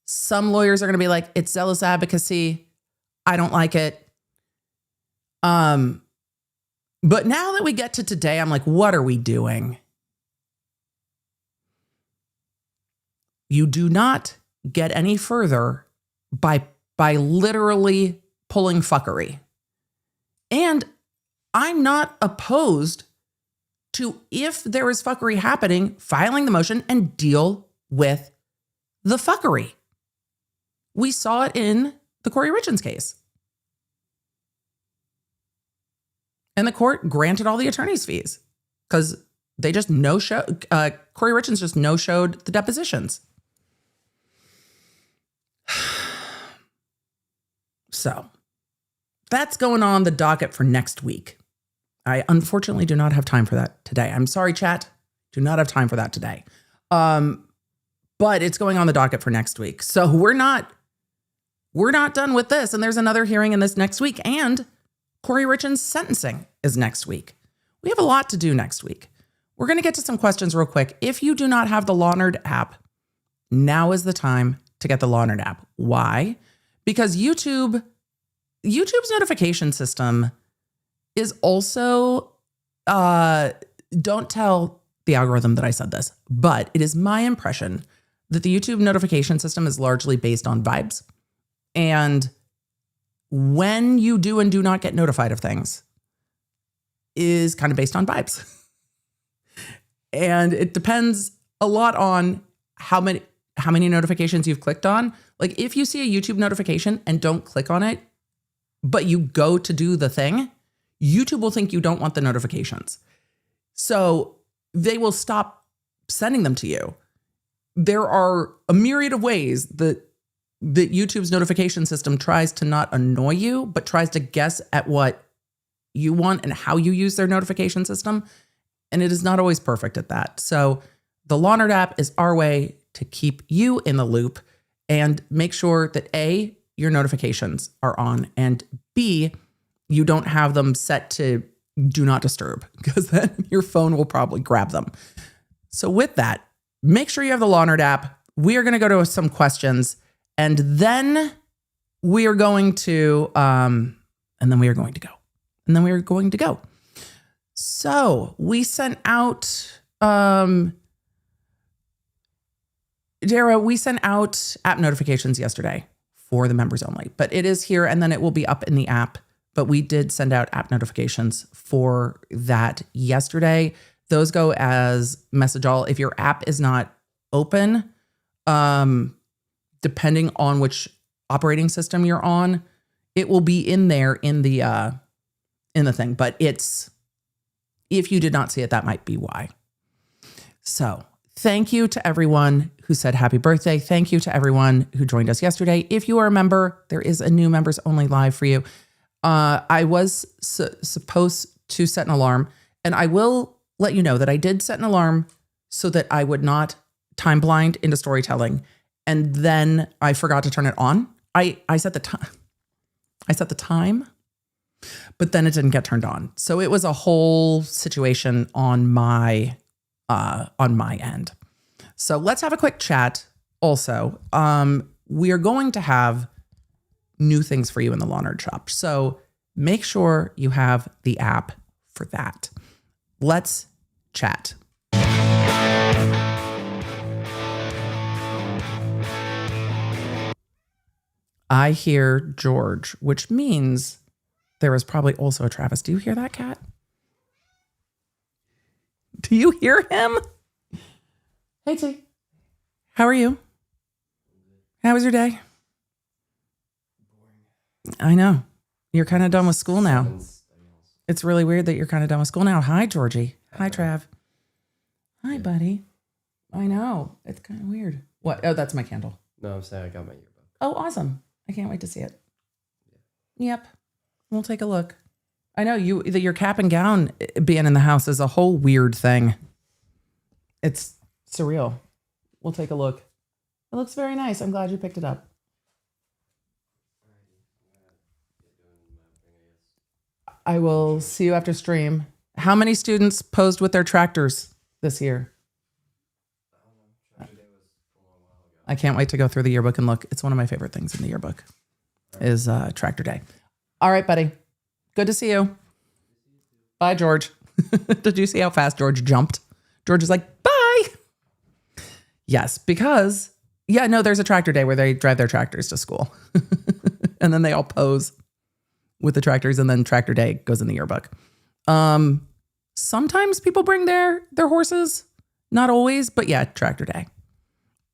Some lawyers are going to be like, it's zealous advocacy. I don't like it. But now that we get to today, I'm like, what are we doing? You do not get any further by literally pulling fuckery. And I'm not opposed to, if there is fuckery happening, filing the motion and deal with the fuckery. We saw it in the Corey Richins case. And the court granted all the attorney's fees because they just no-showed, Corey Richins just no-showed the depositions. So that's going on the docket for next week. I unfortunately do not have time for that today. I'm sorry, chat. Do not have time for that today. But it's going on the docket for next week. So we're not done with this. And there's another hearing in this next week. And Corey Richins' sentencing is next week. We have a lot to do next week. We're going to get to some questions real quick. If you do not have the Law Nerd app, now is the time to get the Law Nerd app. Why? Because YouTube's notification system is also, don't tell the algorithm that I said this, but it is my impression that the YouTube notification system is largely based on vibes. And when you do and do not get notified of things is kind of based on vibes. And it depends a lot on how many notifications you've clicked on. Like if you see a YouTube notification and don't click on it, but you go to do the thing, YouTube will think you don't want the notifications. So they will stop sending them to you. There are a myriad of ways that the YouTube's notification system tries to not annoy you, but tries to guess at what you want and how you use their notification system. And it is not always perfect at that. So the Lawnerd app is our way to keep you in the loop and make sure that A, your notifications are on, and B, you don't have them set to do not disturb, because then your phone will probably grab them. So with that, make sure you have the Lawnerd app. We are going to go to some questions, and then we are going to, go. So we sent out, Dara, we sent out app notifications yesterday for the members only, but it is here and then it will be up in the app. But we did send out app notifications for that yesterday. Those go as message all. If your app is not open, depending on which operating system you're on, it will be in there in the thing. But if you did not see it, that might be why. So thank you to everyone who said happy birthday. Thank you to everyone who joined us yesterday. If you are a member, there is a new members only live for you. I was supposed to set an alarm, and I will let you know that I did set an alarm so that I would not time blind into storytelling. And then I forgot to turn it on. I set the time. I set the time, but then it didn't get turned on. So it was a whole situation on my end. So let's have a quick chat. Also, we are going to have new things for you in the Lawnerd shop. So make sure you have the app for that. Let's chat. I hear George, which means there is probably also a Travis. Do you hear that, cat? Do you hear him? Hey, T. How are you? How was your day? I know. You're kind of done with school now. It's really weird that you're kind of done with school now. Hi, Georgie. Hi, Trav. Hi, buddy. I know. It's kind of weird. What? Oh, that's my candle. No, I'm saying I got my yearbook. Oh, awesome. I can't wait to see it. Yep. We'll take a look. I know your cap and gown being in the house is a whole weird thing. It's surreal. We'll take a look. It looks very nice. I'm glad you picked it up. I will see you after stream. How many students posed with their tractors this year? I can't wait to go through the yearbook and look. It's one of my favorite things in the yearbook is Tractor Day. All right, buddy. Good to see you. Bye, George. Did you see how fast George jumped? George is like, bye. Yes, because, there's a Tractor Day where they drive their tractors to school. And then they all pose with the tractors, and then Tractor Day goes in the yearbook. Sometimes people bring their horses, not always, but yeah, Tractor Day.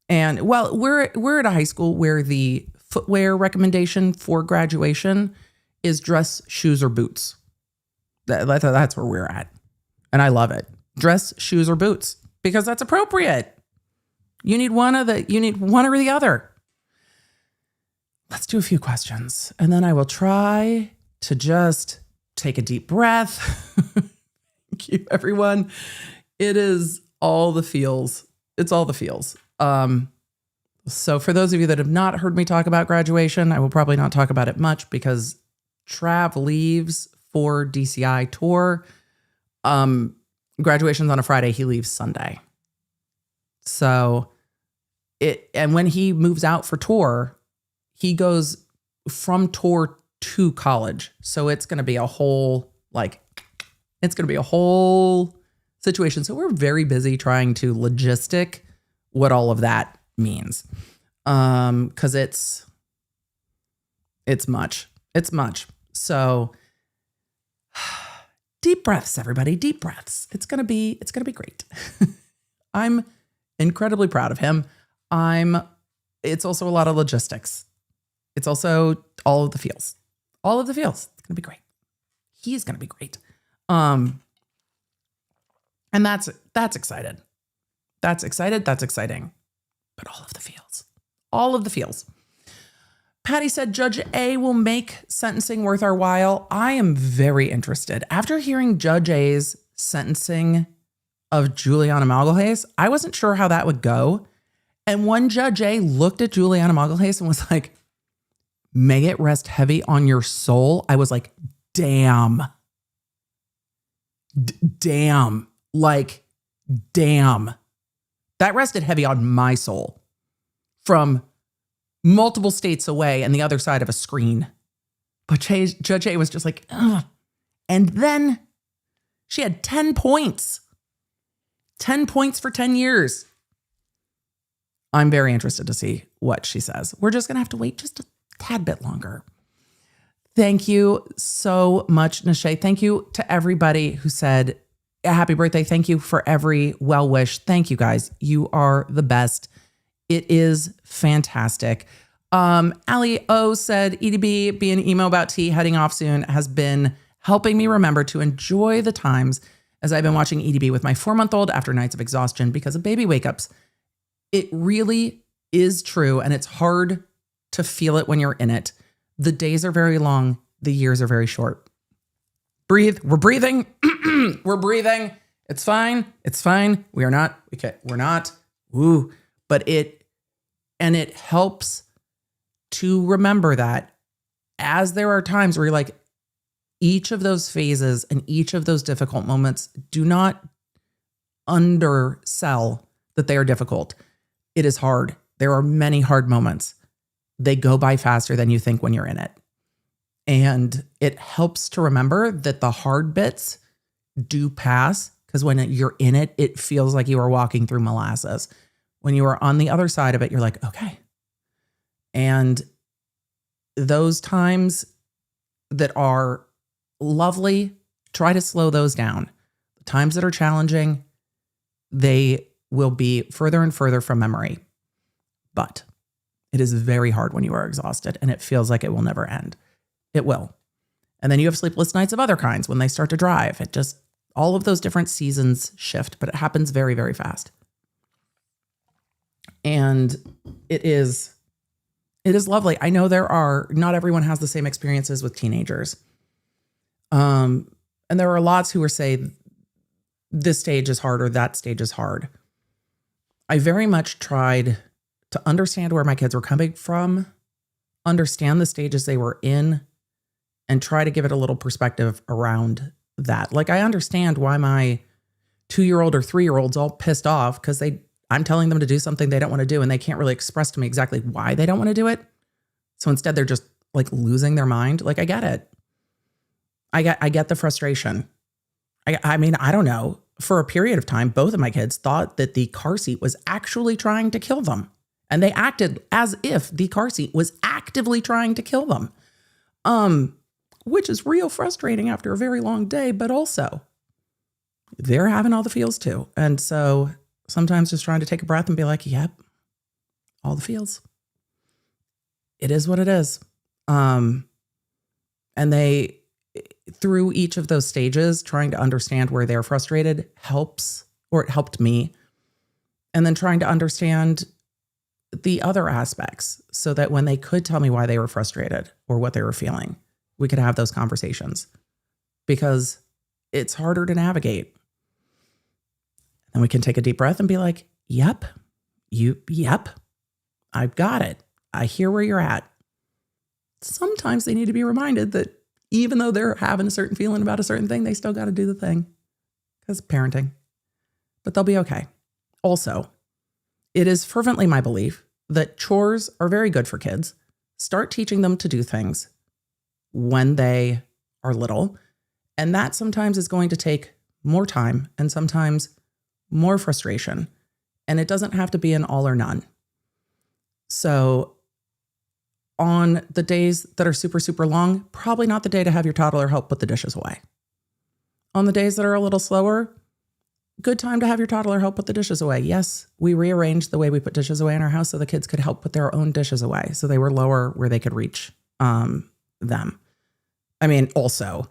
And well, we're at a high school where the footwear recommendation for graduation is dress, shoes, or boots. That's where we're at. And I love it. Dress, shoes, or boots, because that's appropriate. You need one or the other. Let's do a few questions, and then I will try to just take a deep breath. Thank you, everyone. It is all the feels. It's all the feels. So for those of you that have not heard me talk about graduation, I will probably not talk about it much because Trav leaves for DCI tour. Graduation's on a Friday. He leaves Sunday. So and when he moves out for tour, he goes from tour to college. So it's going to be a whole situation. So we're very busy trying to logistic what all of that means. Cause it's much. So deep breaths, everybody, deep breaths. It's going to be great. I'm incredibly proud of him. It's also a lot of logistics. It's also all of the feels. It's going to be great. He's going to be great. And that's excited. That's exciting. But all of the feels. Patty said Judge A will make sentencing worth our while. I am very interested. After hearing Judge A's sentencing of Juliana Magalhaes, I wasn't sure how that would go. And when Judge A looked at Juliana Magalhaes and was like, may it rest heavy on your soul, I was like, damn. Damn. Like, damn. That rested heavy on my soul from multiple states away and the other side of a screen. But Judge A was just like, ugh. And then she had 10 points. 10 points for 10 years. I'm very interested to see what she says. We're just going to have to wait just a tad bit longer. Thank you so much, Nishay. Thank you to everybody who said a happy birthday. Thank you for every well wish. Thank you guys. You are the best. It is fantastic. Ali O said, EDB being emo about tea heading off soon has been helping me remember to enjoy the times as I've been watching EDB with my 4-month-old after nights of exhaustion because of baby wake-ups. It really is true, and it's hard to feel it when you're in it. The days are very long. The years are very short. Breathe. We're breathing. We're breathing. It's fine. It's fine. We are not. Okay. We're not. Woo. But it helps to remember that as there are times where you're like, each of those phases and each of those difficult moments, do not undersell that they are difficult. It is hard. There are many hard moments. They go by faster than you think when you're in it. And it helps to remember that the hard bits do pass, because when you're in it, it feels like you are walking through molasses. When you are on the other side of it, you're like, okay. And those times that are lovely, try to slow those down. The times that are challenging, they will be further and further from memory. But it is very hard when you are exhausted and it feels like it will never end. It will. And then you have sleepless nights of other kinds when they start to drive. It just, all of those different seasons shift, but it happens very, very fast. And it is lovely. I know not everyone has the same experiences with teenagers. And there are lots who are saying this stage is hard or that stage is hard. I very much tried to understand where my kids were coming from, understand the stages they were in, and try to give it a little perspective around that. Like, I understand why my 2-year-old or 3-year-old's all pissed off because I'm telling them to do something they don't want to do and they can't really express to me exactly why they don't want to do it. So instead they're just like losing their mind. Like, I get it. I get the frustration. I mean, I don't know. For a period of time, both of my kids thought that the car seat was actually trying to kill them. And they acted as if the car seat was actively trying to kill them. Which is real frustrating after a very long day, but also they're having all the feels too. And so sometimes just trying to take a breath and be like, yep, all the feels. It is what it is. And they, through each of those stages, trying to understand where they're frustrated helps, or it helped me. And then trying to understand the other aspects so that when they could tell me why they were frustrated or what they were feeling, we could have those conversations, because it's harder to navigate. And we can take a deep breath and be like, yep, I've got it. I hear where you're at. Sometimes they need to be reminded that even though they're having a certain feeling about a certain thing, they still got to do the thing, because parenting, but they'll be okay. Also, it is fervently my belief that chores are very good for kids. Start teaching them to do things when they are little. And that sometimes is going to take more time and sometimes more frustration. And it doesn't have to be an all or none. So on the days that are super, super long, probably not the day to have your toddler help put the dishes away. On the days that are a little slower, good time to have your toddler help put the dishes away. Yes, we rearranged the way we put dishes away in our house so the kids could help put their own dishes away. So they were lower where they could reach them. I mean, also,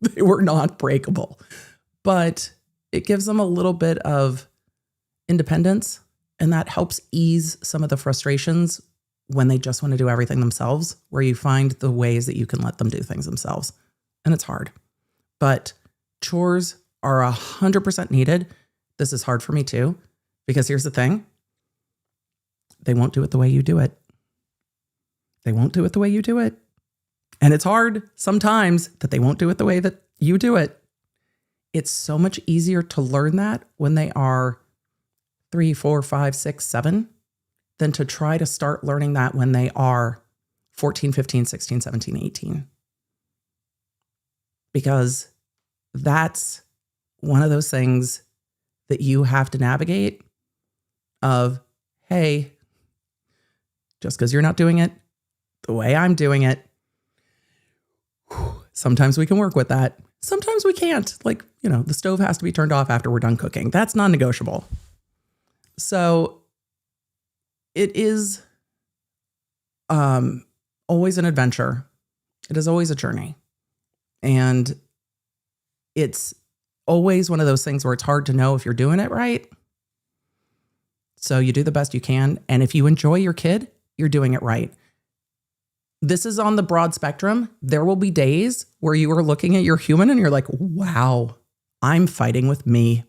they were not breakable, but it gives them a little bit of independence, and that helps ease some of the frustrations when they just want to do everything themselves, where you find the ways that you can let them do things themselves. And it's hard. But chores are 100% needed. This is hard for me too, because here's the thing. They won't do it the way you do it. They won't do it the way you do it. And it's hard sometimes that they won't do it the way that you do it. It's so much easier to learn that when they are 3, 4, 5, 6, 7 than to try to start learning that when they are 14, 15, 16, 17, 18. Because that's one of those things that you have to navigate of, hey, just because you're not doing it the way I'm doing it, sometimes we can work with that. Sometimes we can't. Like, the stove has to be turned off after we're done cooking. That's non-negotiable. So it is always an adventure. It is always a journey. And it's always one of those things where it's hard to know if you're doing it right. So you do the best you can. And if you enjoy your kid, you're doing it right. This is on the broad spectrum. There will be days where you are looking at your human and you're like, wow, I'm fighting with me.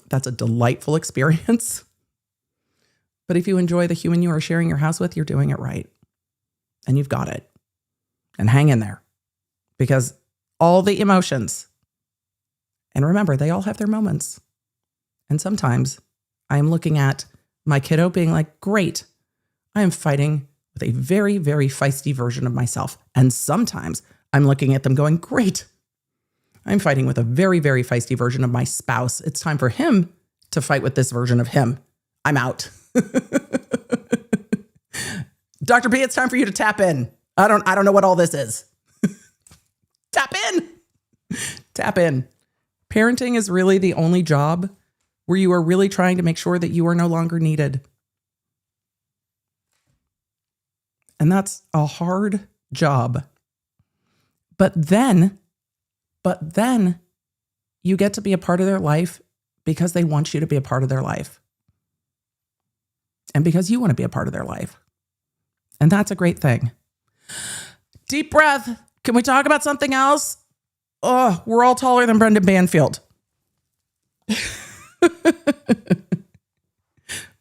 That's a delightful experience. But if you enjoy the human you are sharing your house with, you're doing it right. And you've got it. And hang in there. Because all the emotions, and remember, they all have their moments. And sometimes I am looking at my kiddo being like, great, I am fighting with a very, very feisty version of myself. And sometimes I'm looking at them going, great, I'm fighting with a very, very feisty version of my spouse. It's time for him to fight with this version of him. I'm out. Dr. B, it's time for you to tap in. I don't know what all this is. Tap in. Tap in. Parenting is really the only job where you are really trying to make sure that you are no longer needed. And that's a hard job. But then you get to be a part of their life because they want you to be a part of their life. And because you want to be a part of their life. And that's a great thing. Deep breath. Can we talk about something else? Oh, we're all taller than Brendan Banfield.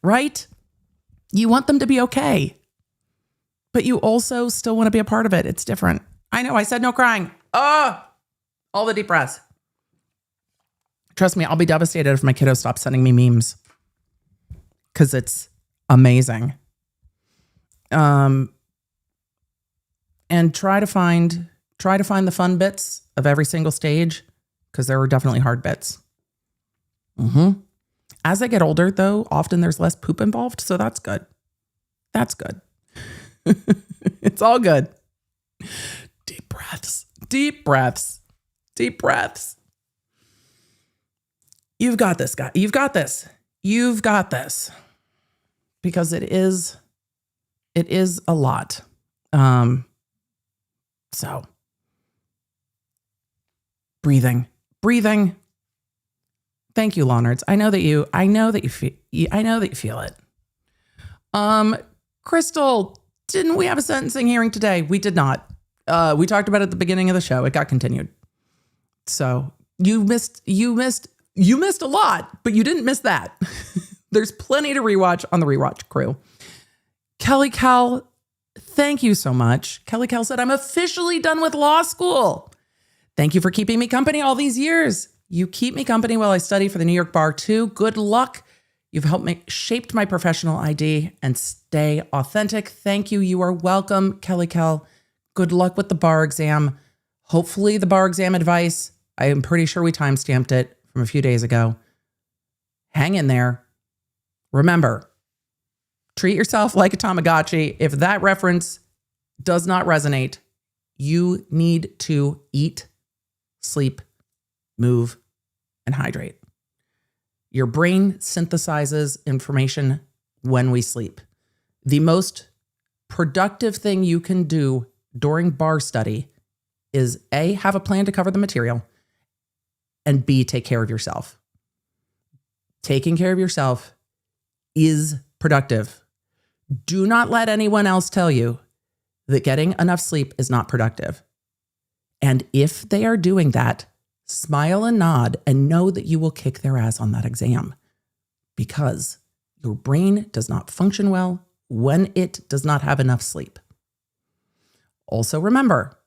Right? You want them to be okay. But you also still want to be a part of it. It's different. I know, I said no crying. Oh, all the deep breaths. Trust me, I'll be devastated if my kiddo stops sending me memes. Because it's amazing. And try to find the fun bits of every single stage, because there are definitely hard bits. As they get older, though, often there's less poop involved, so that's good. That's good. It's all good. Deep breaths. Deep breaths. Deep breaths. You've got this, guy. You've got this. You've got this. Because it is a lot. So breathing. Thank you, law nerds. I know that you feel it. Crystal, didn't we have a sentencing hearing today? We did not. We talked about it at the beginning of the show. It got continued. So you missed a lot, but you didn't miss that. There's plenty to rewatch on the Rewatch crew. Kelly Cal, thank you so much. Kelly Cal said, I'm officially done with law school. Thank you for keeping me company all these years. You keep me company while I study for the New York bar too. Good luck. You've helped me shaped my professional ID and stay authentic. Thank you. You are welcome, Kelly Cal. Good luck with the bar exam. Hopefully the bar exam advice, I am pretty sure we timestamped it from a few days ago. Hang in there. Remember, treat yourself like a Tamagotchi. If that reference does not resonate, you need to eat, sleep, move, and hydrate. Your brain synthesizes information when we sleep. The most productive thing you can do during bar study is A, have a plan to cover the material, and B, take care of yourself. Taking care of yourself is productive. Do not let anyone else tell you that getting enough sleep is not productive. And if they are doing that, smile and nod and know that you will kick their ass on that exam, because your brain does not function well when it does not have enough sleep. Also remember,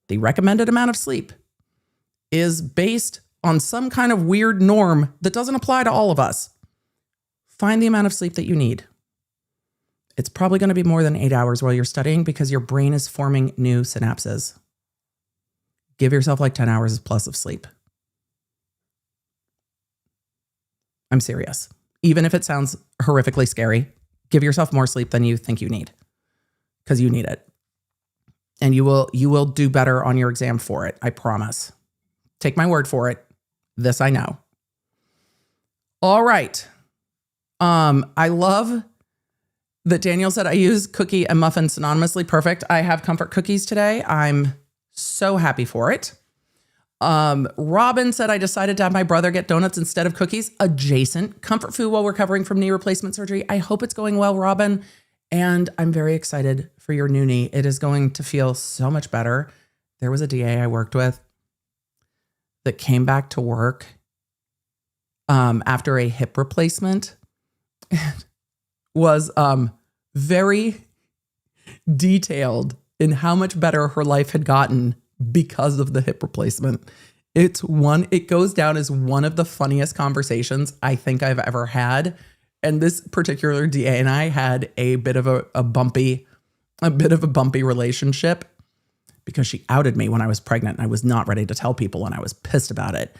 the recommended amount of sleep is based on some kind of weird norm that doesn't apply to all of us. Find the amount of sleep that you need. It's probably going to be more than 8 hours while you're studying because your brain is forming new synapses. Give yourself like 10 hours plus of sleep. I'm serious. Even if it sounds horrifically scary, give yourself more sleep than you think you need, because you need it. And you will do better on your exam for it. I promise. Take my word for it. This I know. All right. I love that Daniel said I use cookie and muffin synonymously. Perfect. I have comfort cookies today. I'm so happy for it. Robin said I decided to have my brother get donuts instead of cookies. Adjacent. Comfort food while recovering from knee replacement surgery. I hope it's going well, Robin. And I'm very excited for your new knee. It is going to feel so much better. There was a DA I worked with that came back to work after a hip replacement. Was very detailed in how much better her life had gotten because of the hip replacement. It goes down as one of the funniest conversations I think I've ever had. And this particular DA and I had a bit of a bumpy relationship because she outed me when I was pregnant and I was not ready to tell people and I was pissed about it.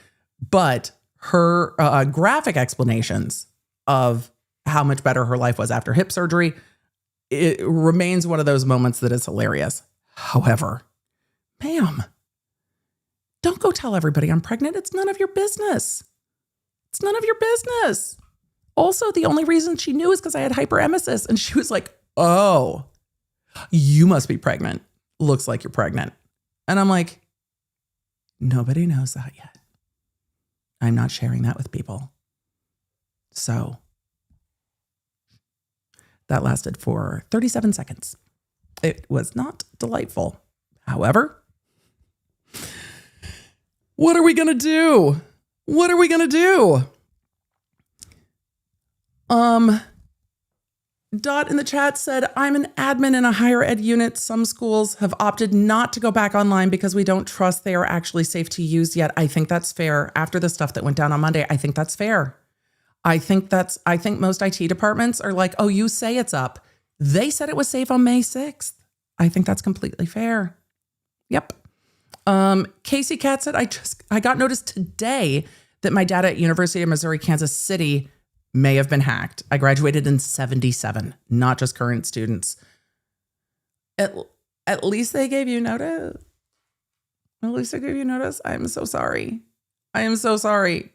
But her graphic explanations of how much better her life was after hip surgery, it remains one of those moments that is hilarious. However, ma'am, don't go tell everybody I'm pregnant. It's none of your business. It's none of your business. Also, the only reason she knew is because I had hyperemesis. And she was like, oh, you must be pregnant. Looks like you're pregnant. And I'm like, nobody knows that yet. I'm not sharing that with people. So that lasted for 37 seconds. It was not delightful. However, what are we going to do? What are we going to do? Dot in the chat said, I'm an admin in a higher ed unit. Some schools have opted not to go back online because we don't trust they are actually safe to use yet. I think that's fair. After the stuff that went down on Monday, I think that's fair. I think most IT departments are like, oh, you say it's up. They said it was safe on May 6th. I think that's completely fair. Yep. Casey Cat said, I got notice today that my data at University of Missouri, Kansas City may have been hacked. I graduated in 77, not just current students. At least they gave you notice. At least they gave you notice. I'm so sorry. I am so sorry.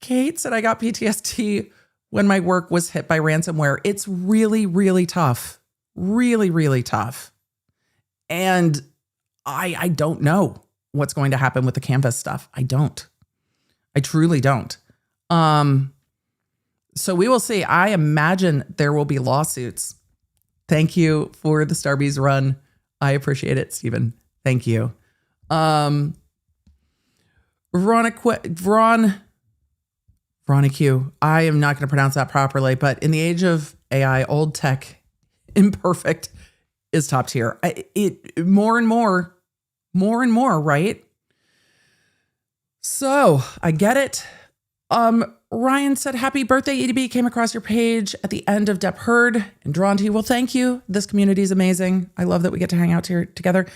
Kate said I got PTSD when my work was hit by ransomware. It's really, really tough. Really, really tough. And I don't know what's going to happen with the Canvas stuff. I don't. I truly don't. So we will see. I imagine there will be lawsuits. Thank you for the Starbees run. I appreciate it, Stephen. Thank you. Veronique, I am not going to pronounce that properly, but in the age of AI, old tech, imperfect is top tier. More and more, right? So I get it. Ryan said, happy birthday, EDB. Came across your page at the end of Dep Heard and drawn to you. Well, thank you. This community is amazing. I love that we get to hang out here together.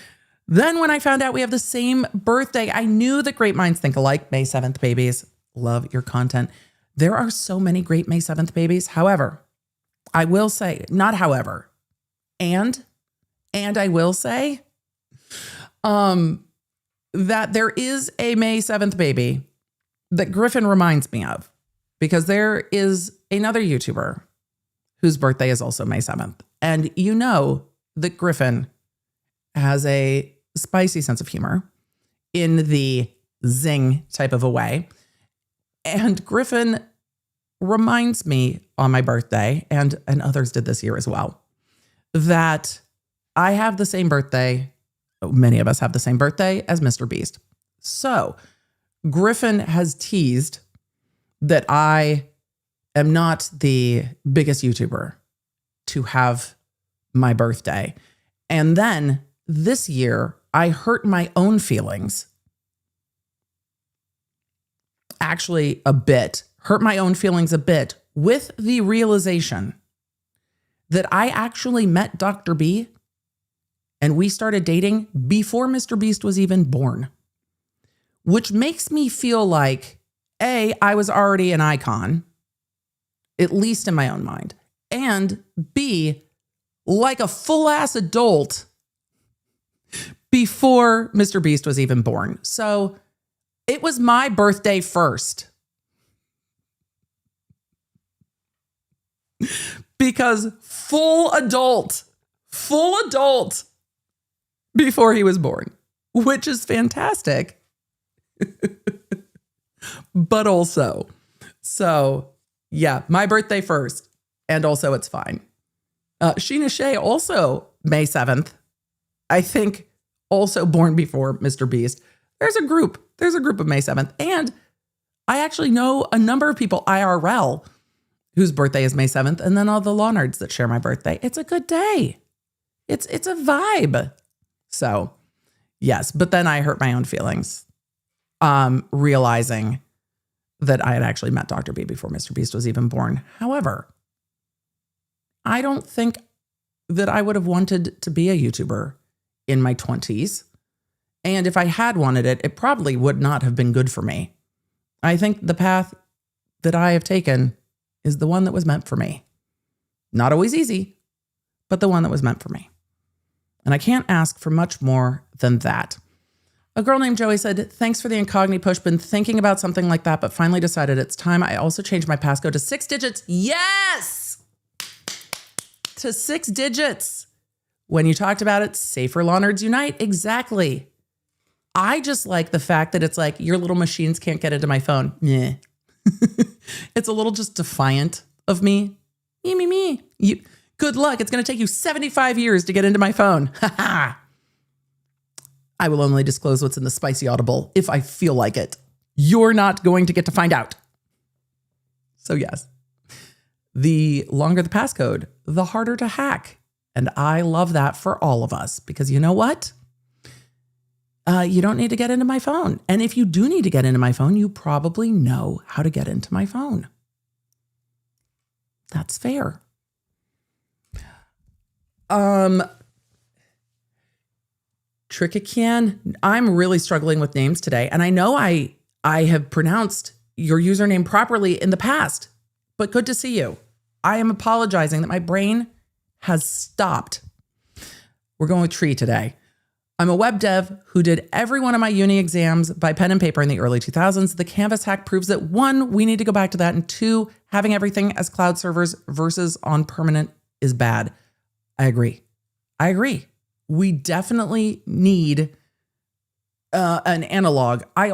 Then when I found out we have the same birthday, I knew that great minds think alike. May 7th babies. Love your content. There are so many great May 7th babies. However, I will say, not however, and I will say that there is a May 7th baby that Griffin reminds me of, because there is another YouTuber whose birthday is also May 7th. And you know that Griffin has a spicy sense of humor in the zing type of a way. And Griffin reminds me on my birthday, and others did this year as well, that I have the same birthday, many of us have the same birthday as Mr. Beast. So Griffin has teased that I am not the biggest YouTuber to have my birthday. And then this year, I hurt my own feelings. Actually, hurt my own feelings a bit with the realization that I actually met Dr. B and we started dating before Mr. Beast was even born, which makes me feel like, A, I was already an icon, at least in my own mind, and B, like a full-ass adult before Mr. Beast was even born. So it was my birthday first. Because full adult before he was born, which is fantastic. But also, so yeah, my birthday first. And also it's fine. Sheena Shea, also May 7th, I think also born before Mr. Beast. There's a group of May 7th. And I actually know a number of people IRL whose birthday is May 7th. And then all the law nerds that share my birthday. It's a good day. It's a vibe. So yes, but then I hurt my own feelings, realizing that I had actually met Dr. B before Mr. Beast was even born. However, I don't think that I would have wanted to be a YouTuber in my 20s. And if I had wanted it, it probably would not have been good for me. I think the path that I have taken is the one that was meant for me. Not always easy, but the one that was meant for me. And I can't ask for much more than that. A girl named Joey said, thanks for the Incogni push. Been thinking about something like that, but finally decided it's time. I also changed my passcode to 6 digits. Yes! To 6 digits. When you talked about it, safer law nerds unite. Exactly. I just like the fact that it's like your little machines can't get into my phone. Meh. It's a little just defiant of me. Me. You, good luck. It's going to take you 75 years to get into my phone. Ha ha. I will only disclose what's in the spicy audible if I feel like it. You're not going to get to find out. So yes, the longer the passcode, the harder to hack. And I love that for all of us because you know what? You don't need to get into my phone. And if you do need to get into my phone, you probably know how to get into my phone. That's fair. Trickican, I'm really struggling with names today. And I know I have pronounced your username properly in the past, but good to see you. I am apologizing that my brain has stopped. We're going with Tree today. I'm a web dev who did every one of my uni exams by pen and paper in the early 2000s. The Canvas hack proves that 1, we need to go back to that. And 2, having everything as cloud servers versus on permanent is bad. I agree. We definitely need an analog. I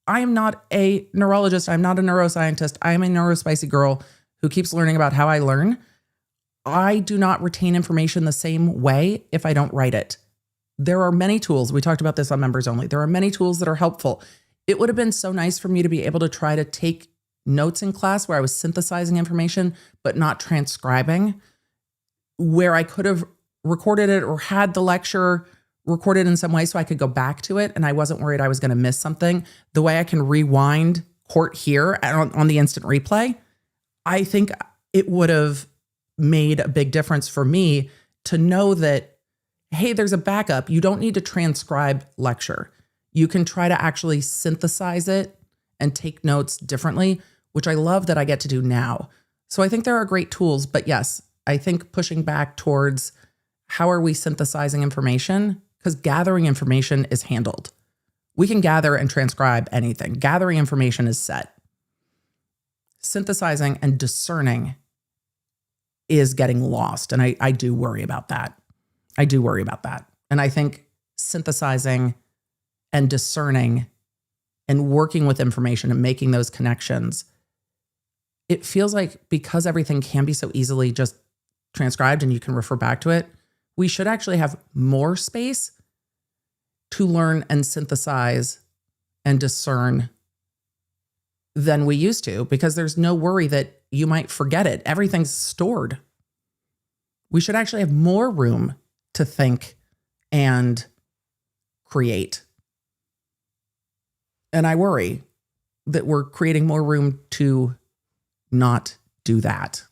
am not a neurologist. I'm not a neuroscientist. I am a neurospicy girl who keeps learning about how I learn. I do not retain information the same way if I don't write it. There are many tools. We talked about this on members only. There are many tools that are helpful. It would have been so nice for me to be able to try to take notes in class where I was synthesizing information, but not transcribing, where I could have recorded it or had the lecture recorded in some way so I could go back to it and I wasn't worried I was going to miss something. The way I can rewind court here on the instant replay, I think it would have made a big difference for me to know that, hey, there's a backup. You don't need to transcribe lecture. You can try to actually synthesize it and take notes differently, which I love that I get to do now. So I think there are great tools, but yes, I think pushing back towards how are we synthesizing information? Because gathering information is handled. We can gather and transcribe anything. Gathering information is set. Synthesizing and discerning is getting lost. And I do worry about that. And I think synthesizing and discerning and working with information and making those connections it feels like because everything can be so easily just transcribed and you can refer back to it, we should actually have more space to learn and synthesize and discern than we used to, because there's no worry that you might forget it. Everything's stored. We should actually have more room to think and create. And I worry that we're creating more room to not do that.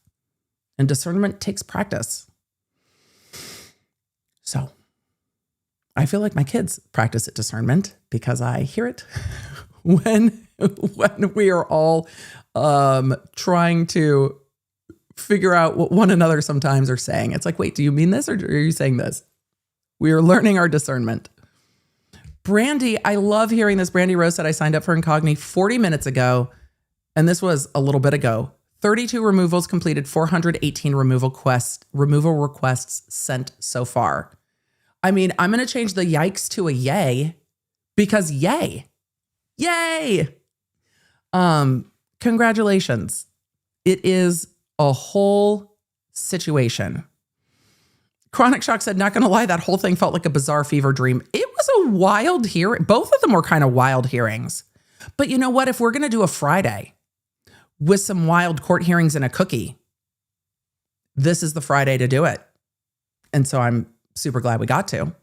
And discernment takes practice. So I feel like my kids practice at discernment because I hear it when we are all trying to figure out what one another sometimes are saying. It's like, wait, do you mean this or are you saying this? We are learning our discernment. Brandy, I love hearing this. Brandy Rose said, I signed up for Incogni 40 minutes ago, and this was a little bit ago. 32 removals completed, 418 removal requests sent so far. I mean, I'm going to change the yikes to a yay because yay. Congratulations. It is a whole situation. Chronic Shock said, not going to lie, that whole thing felt like a bizarre fever dream. It was a wild hearing. Both of them were kind of wild hearings. But you know what? If we're going to do a Friday with some wild court hearings and a cookie, this is the Friday to do it. And so I'm super glad we got to.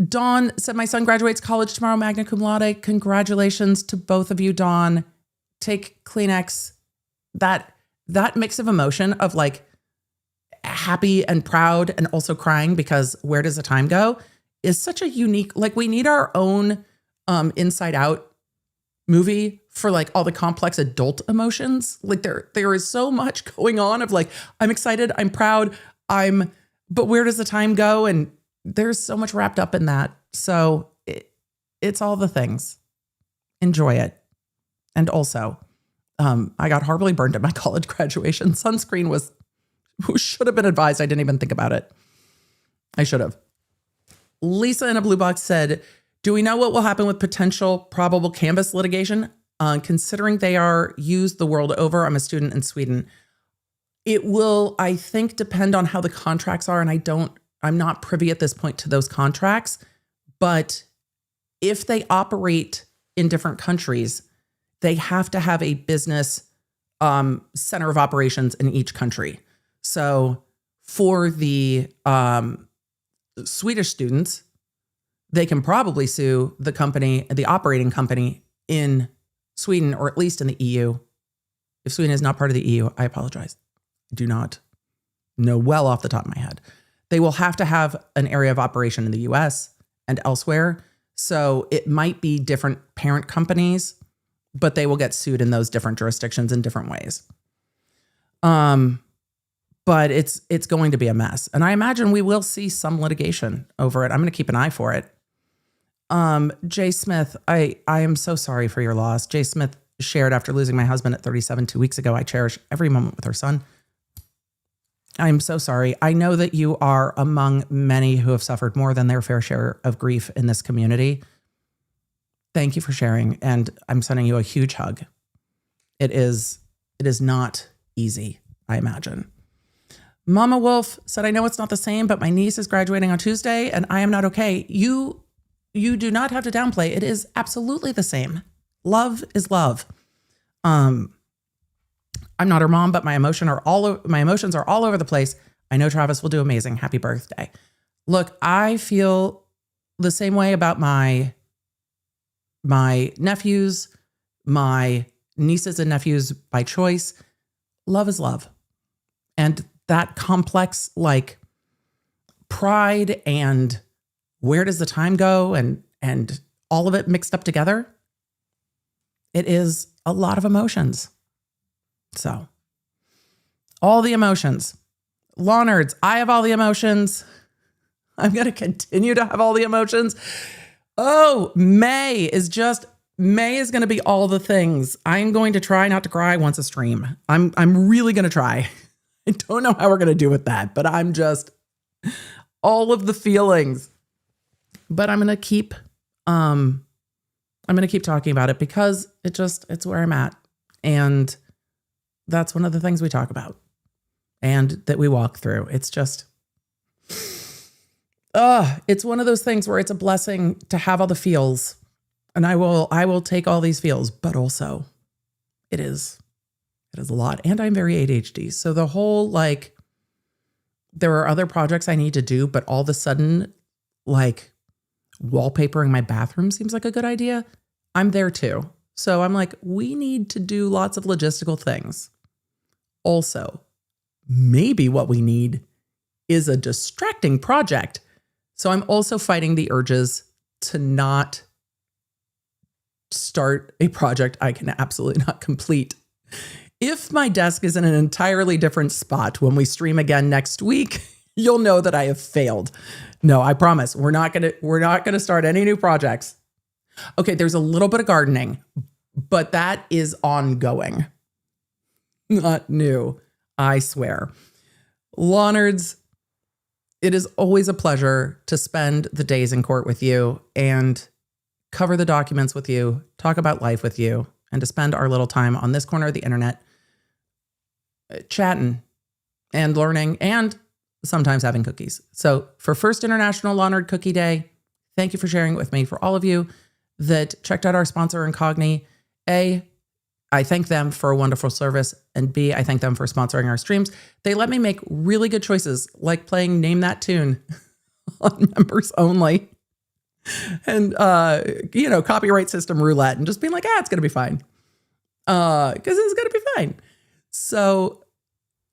Dawn said, my son graduates college tomorrow, magna cum laude. Congratulations to both of you, Dawn. Take Kleenex. That mix of emotion of like happy and proud and also crying because where does the time go is such a unique, like we need our own Inside Out movie for like all the complex adult emotions. Like there is so much going on of like, I'm excited, I'm proud, but where does the time go? And there's so much wrapped up in that. So it's all the things. Enjoy it. And also, I got horribly burned at my college graduation. Sunscreen should have been advised. I didn't even think about it. I should have. Lisa in a blue box said, do we know what will happen with potential probable Canvas litigation? Considering they are used the world over, I'm a student in Sweden. It will, I think, depend on how the contracts are. And I'm not privy at this point to those contracts. But if they operate in different countries, they have to have a business center of operations in each country. So for the Swedish students, they can probably sue the operating company in Sweden, or at least in the EU. If Sweden is not part of the EU, I apologize. I do not know well off the top of my head. They will have to have an area of operation in the US and elsewhere. So it might be different parent companies, but they will get sued in those different jurisdictions in different ways. But it's going to be a mess. And I imagine we will see some litigation over it. I'm going to keep an eye for it. Jay Smith, I am so sorry for your loss. Jay Smith shared, after losing my husband at 37 2 weeks ago, I cherish every moment with our son. I'm so sorry. I know that you are among many who have suffered more than their fair share of grief in this community. Thank you for sharing. And I'm sending you a huge hug. It is not easy, I imagine. Mama Wolf said, I know it's not the same, but my niece is graduating on Tuesday and I am not okay. You do not have to downplay. It is absolutely the same. Love is love. I'm not her mom, but my emotions are all over the place. I know Travis will do amazing. Happy birthday. Look, I feel the same way about my nephews, my nieces and nephews by choice. Love is love. And that complex, like, pride and where does the time go and all of it mixed up together, it is a lot of emotions. So, all the emotions. Law nerds, I have all the emotions. I'm going to continue to have all the emotions. Oh, May is going to be all the things. I'm going to try not to cry once a stream. I'm really going to try. I don't know how we're going to do with that, but I'm just all of the feelings. But I'm going to keep talking about it because it's where I'm at. And that's one of the things we talk about and that we walk through. It's just, it's one of those things where it's a blessing to have all the feels, and I will take all these feels, but also it is a lot. And I'm very ADHD. So the whole, like, there are other projects I need to do, but all of a sudden, like, wallpapering my bathroom seems like a good idea. I'm there too. So I'm like, we need to do lots of logistical things. Also, maybe what we need is a distracting project. So I'm also fighting the urges to not start a project I can absolutely not complete. If my desk is in an entirely different spot when we stream again next week, you'll know that I have failed. No, I promise. We're not gonna start any new projects. Okay, there's a little bit of gardening, but that is ongoing. Not new, I swear. Lawnards, it is always a pleasure to spend the days in court with you and cover the documents with you, talk about life with you, and to spend our little time on this corner of the internet chatting and learning and sometimes having cookies. So for First International Lawnard Cookie Day, thank you for sharing it with me. For all of you that checked out our sponsor, Incogni, A, I thank them for a wonderful service, and B, I thank them for sponsoring our streams. They let me make really good choices, like playing Name That Tune on members only. And, copyright system roulette and just being like, it's going to be fine. Because it's going to be fine. So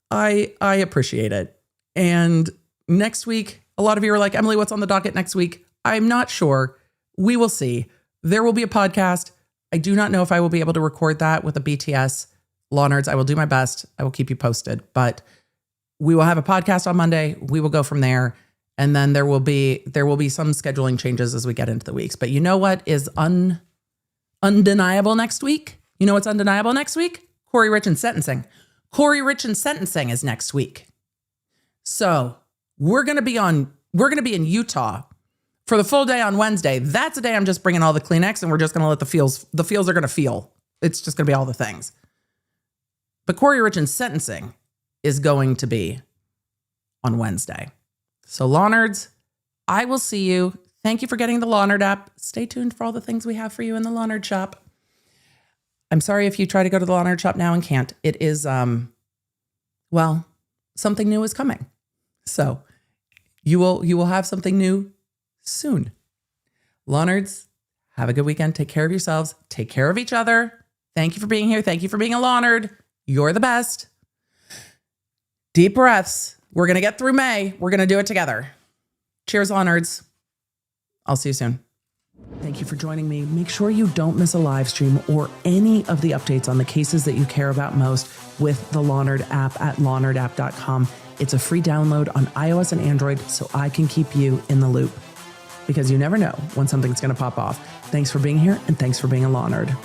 I appreciate it. And next week, a lot of you are like, Emily, what's on the docket next week? I'm not sure. We will see. There will be a podcast. I do not know if I will be able to record that with a BTS. Lawnards, I will do my best. I will keep you posted. But we will have a podcast on Monday. We will go from there. And then there will be some scheduling changes as we get into the weeks. But you know what is undeniable next week? You know what's undeniable next week? Corey Rich and sentencing. Corey Rich and sentencing is next week. So we're going to be in Utah for the full day on Wednesday. That's the day I'm just bringing all the Kleenex and we're just going to let the feels are going to feel. It's just going to be all the things. But Corey Rich and sentencing is going to be on Wednesday. So Lawnards, I will see you. Thank you for getting the Lawnard app. Stay tuned for all the things we have for you in the Lawnard shop. I'm sorry if you try to go to the Lawnard shop now and can't. It is, something new is coming. So you will have something new soon. Lawnards, have a good weekend. Take care of yourselves. Take care of each other. Thank you for being here. Thank you for being a Lawnard. You're the best. Deep breaths. We're going to get through May. We're going to do it together. Cheers, Lawnards. I'll see you soon. Thank you for joining me. Make sure you don't miss a live stream or any of the updates on the cases that you care about most with the Lawnard app at lawnardapp.com. It's a free download on iOS and Android, so I can keep you in the loop, because you never know when something's going to pop off. Thanks for being here, and thanks for being a Lawnard.